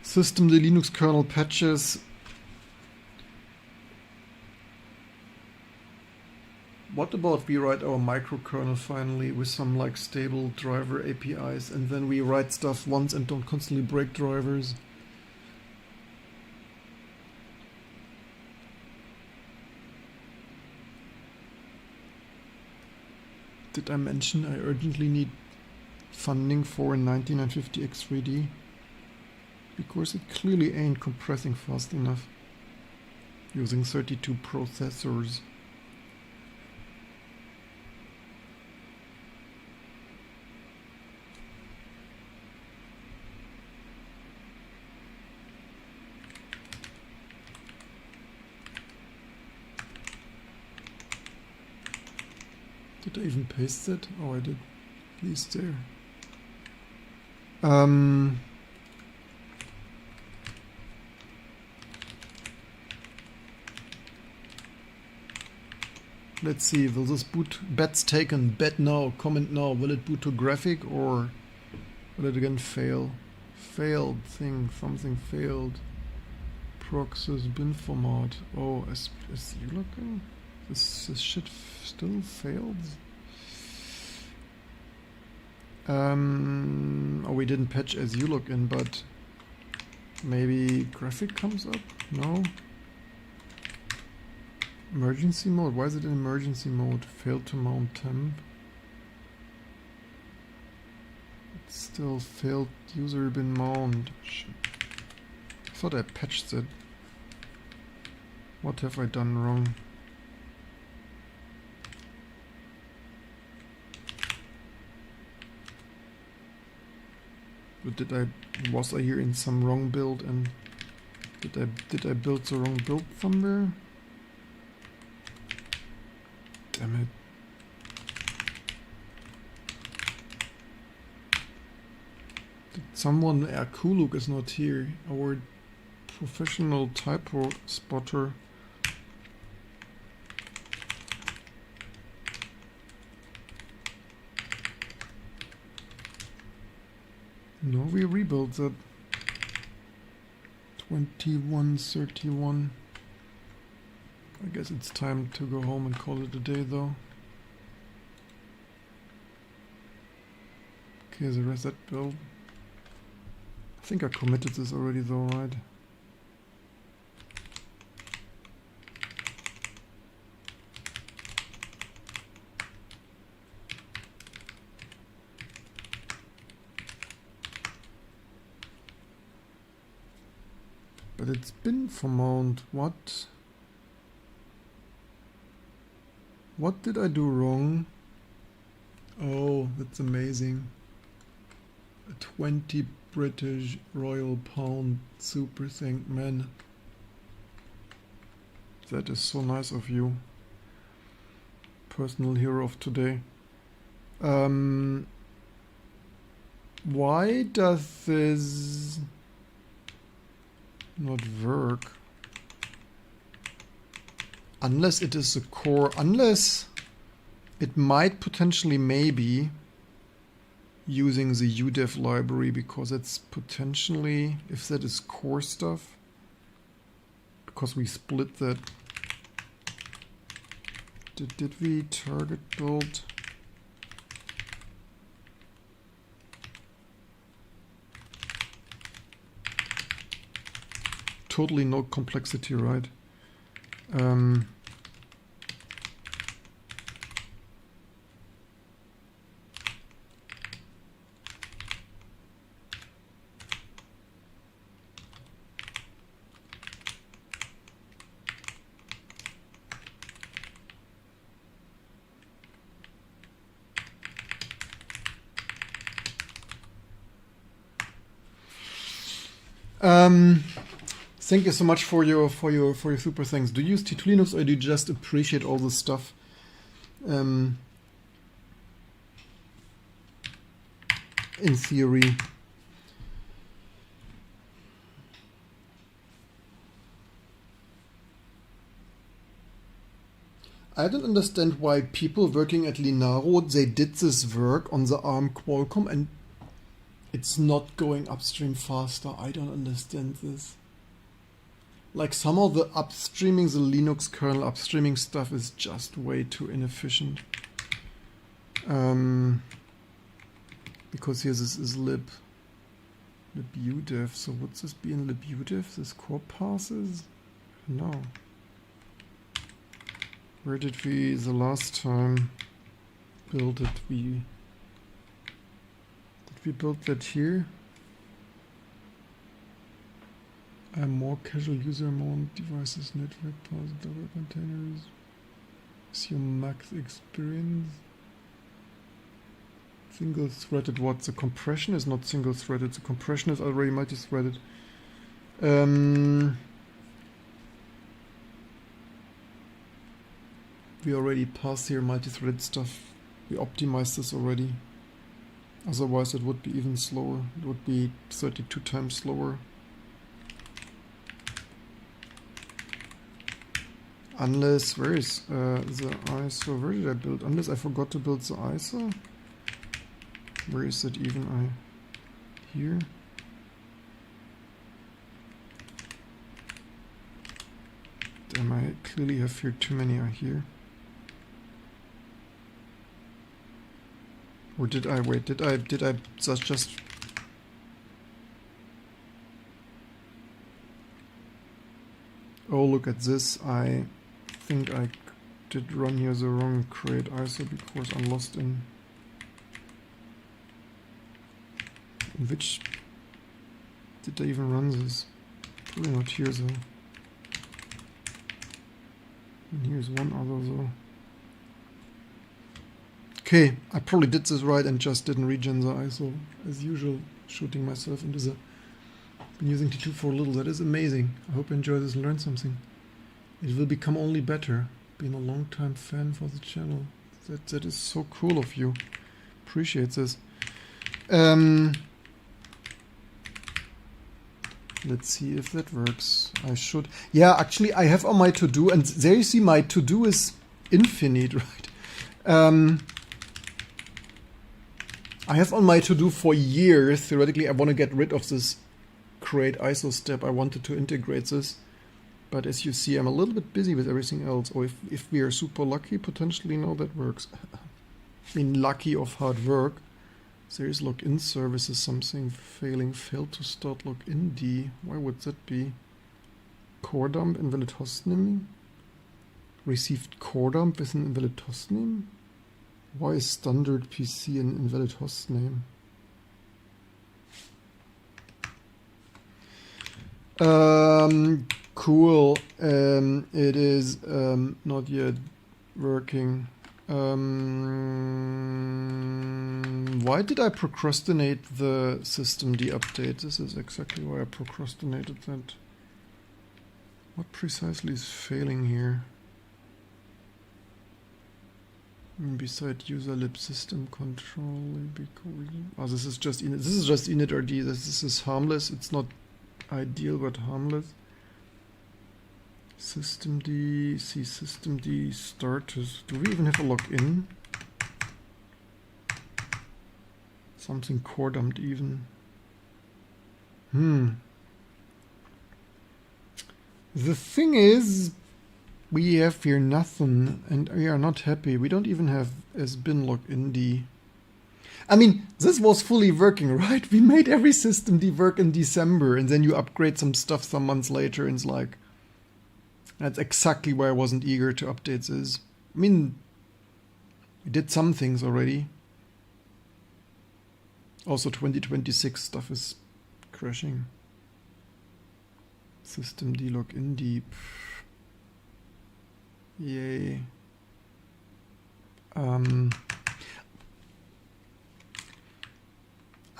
system the Linux kernel patches. What about we write our microkernel finally with some like stable driver APIs, and then we write stuff once and don't constantly break drivers? Did I mention I urgently need funding for a 9950X3D? Because it clearly ain't compressing fast enough using 32 processors. Did I even paste it? Oh, I did. At least there. Let's see, will this boot? Bets taken, bet now, comment now. Will it boot to graphic or will it again fail? Failed thing, something failed. Proxys bin format. Oh, is you looking? This shit still failed? Oh, we didn't patch as you look in, but maybe graphic comes up? No? Emergency mode? Why is it in emergency mode? Failed to mount temp. It's still failed user bin mount. Shit. I thought I patched it. What have I done wrong? But was I here in some wrong build, and did I build the wrong build somewhere? Damn it. Someone, Kuluk is not here, our professional typo spotter. No, we rebuilt that. 2131. I guess it's time to go home and call it a day though. Okay, the reset build. I think I committed this already though, right? But it's been for mount. What? What did I do wrong? Oh, that's amazing. A 20 British Royal Pound super thing, man. That is so nice of you. Personal hero of today. Why does this not work? Unless it is a core, unless it might potentially maybe using the UDEV library, because it's potentially, if that is core stuff, because we split that. Did we target build? Totally no complexity, right? Thank you so much for your super thanks. Do you use T2 Linux or do you just appreciate all this stuff? In theory. I don't understand why people working at Linaro, they did this work on the ARM Qualcomm and it's not going upstream faster. I don't understand this. Like some of the upstreaming, the Linux kernel upstreaming stuff is just way too inefficient. Because here this is libudev. So would this be in libudev? This core passes? No. Where did we the last time build it? Did we build that here? More casual user mount devices, network paths, double containers. Is your max experience? Single threaded what? The compression is not single threaded. The compression is already multi-threaded. We already passed here multi-threaded stuff. We optimized this already. Otherwise it would be even slower. It would be 32 times slower. Unless, where is the ISO? Where did I build? Unless I forgot to build the ISO. Where is it even? Here. Damn, I clearly have here too many here. Or did I wait? Did I just oh, look at this. I think I did run here the wrong create ISO because I'm lost in which did I even run this? Probably not here though. And here's one other though. Okay, I probably did this right and just didn't regen the ISO as usual, shooting myself into the. Been using T2 for a little. That is amazing. I hope you enjoy this and learn something. It will become only better. Been a long time fan for the channel. That is so cool of you. Appreciate this. Let's see if that works. I should. Yeah, actually, I have on my to-do, and there you see my to-do is infinite, right? I have on my to-do for years. Theoretically, I want to get rid of this create ISO step. I wanted to integrate this, but as you see, I'm a little bit busy with everything else. Or if we are super lucky, potentially now that works. I mean, lucky of hard work. There is login services, something failing, failed to start login D. Why would that be? Core dump, invalid hostname. Received core dump with an invalid hostname. Why is standard PC an invalid hostname? Cool. It is not yet working. Why did I procrastinate the systemd update? This is exactly why I procrastinated that. What precisely is failing here? Beside user lib system control, oh, this is just init.rd. This is harmless. It's not ideal, but harmless. Systemd, see systemd status. Do we even have a login? Something core dumped even. The thing is, we have here nothing, and we are not happy. We don't even have as bin login. I mean, this was fully working, right? We made every systemd work in December, and then you upgrade some stuff some months later, and it's like, that's exactly why I wasn't eager to update this. I mean, we did some things already. Also, 2026 stuff is crashing. Systemd login deep. Yay. I'm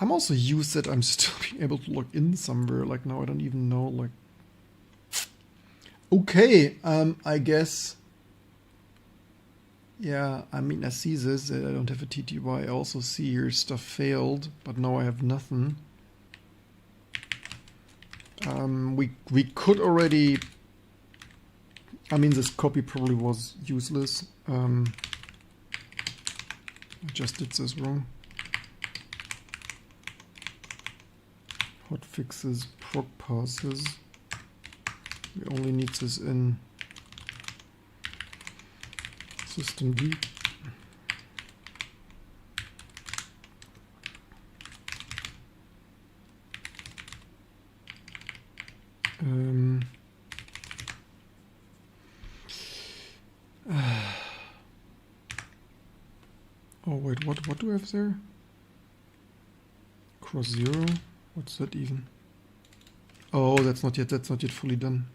also used that I'm still being able to log in somewhere. Like now I don't even know, like. Okay, I guess. Yeah, I mean, I see this, I don't have a TTY. I also see here stuff failed, but now I have nothing. We could already. I mean, this copy probably was useless. I just did this wrong. Hotfixes, proc passes. We only need this in system D. Oh wait, what do we have there? Cross 0? What's that even? Oh, that's not yet fully done.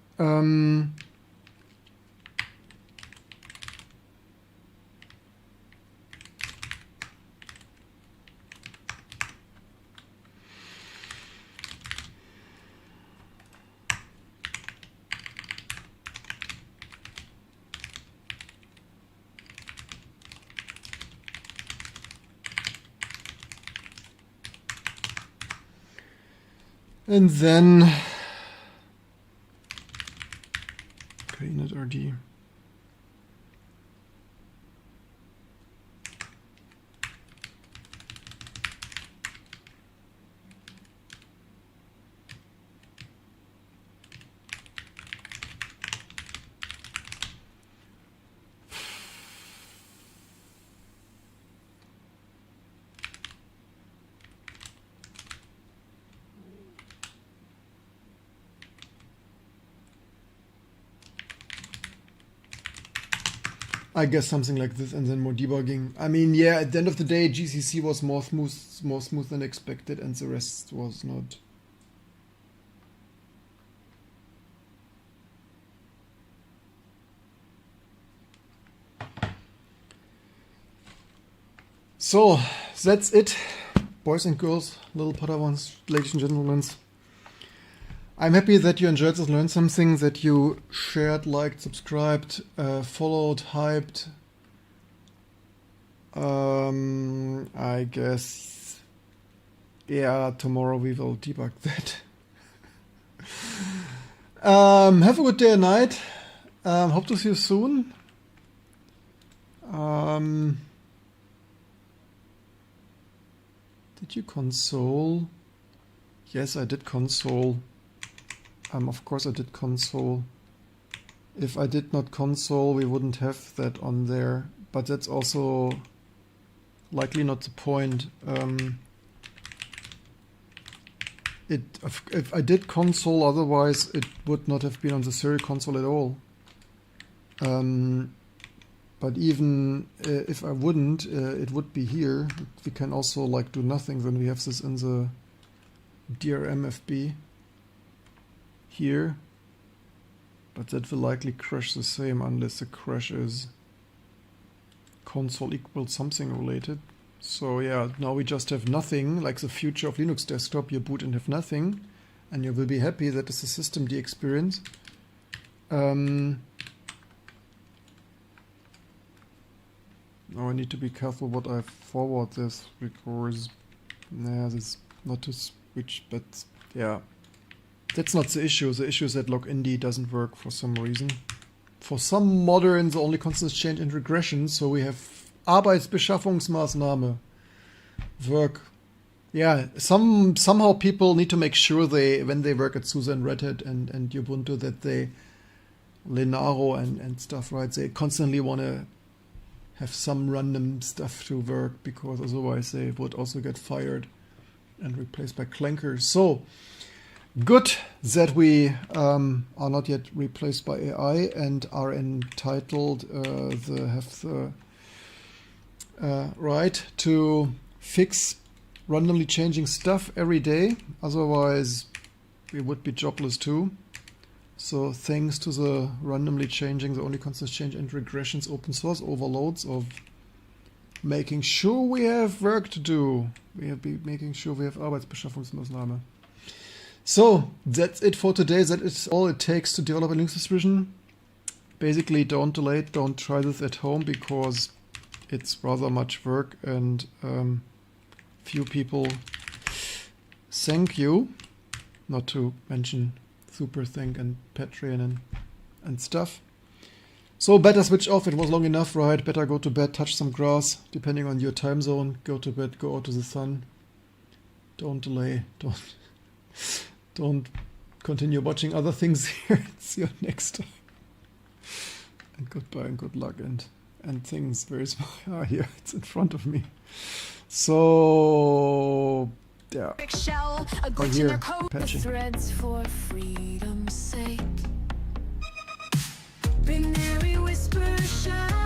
And then okay, init RD. I guess something like this, and then more debugging. I mean, yeah, at the end of the day, GCC was more smooth than expected, and the rest was not. So, that's it, boys and girls, little Padawans, ladies and gentlemen. I'm happy that you enjoyed this, learned something, that you shared, liked, subscribed, followed, hyped. I guess, yeah, tomorrow we will debug that. Have a good day and night. Hope to see you soon. Did you console? Yes, I did console. Of course I did console. If I did not console, we wouldn't have that on there. But that's also likely not the point. If I did console, otherwise it would not have been on the serial console at all. But even if I wouldn't, it would be here. We can also like do nothing. Then we have this in the DRMFB here. But that will likely crash the same unless the crash is console equals something related. So yeah, now we just have nothing, like the future of Linux desktop. You boot and have nothing, and you will be happy that it's a systemd experience. Now I need to be careful what I forward this, because nah, this is not to switch, but yeah. That's not the issue. The issue is that lognd doesn't work for some reason. For some modern, the only constant is change and regression, so we have Arbeitsbeschaffungsmaßnahme. Work. Yeah, somehow people need to make sure they, when they work at SUSE and Red Hat and Ubuntu, that they Linaro and stuff, right? They constantly want to have some random stuff to work, because otherwise they would also get fired and replaced by clankers. So good that we are not yet replaced by AI and are entitled have the right to fix randomly changing stuff every day. Otherwise we would be jobless too. So thanks to the randomly changing, the only constant change and regressions open source overloads of making sure we have work to do. We have been making sure we have Arbeitsbeschaffungsmaßnahme. So that's it for today. That is all it takes to develop a Linux distribution. Basically, don't delay it. Don't try this at home, because it's rather much work, and few people thank you. Not to mention Superthink and Patreon and stuff. So better switch off. It was long enough, right? Better go to bed, touch some grass, depending on your time zone. Go to bed, go out to the sun. Don't delay. Don't continue watching other things here. See you next time. And goodbye and good luck and things. Where is my here? It's in front of me. So yeah. Shell, a glitch in here, their code. patching. Threads for freedom's sake. Binary whisper shine.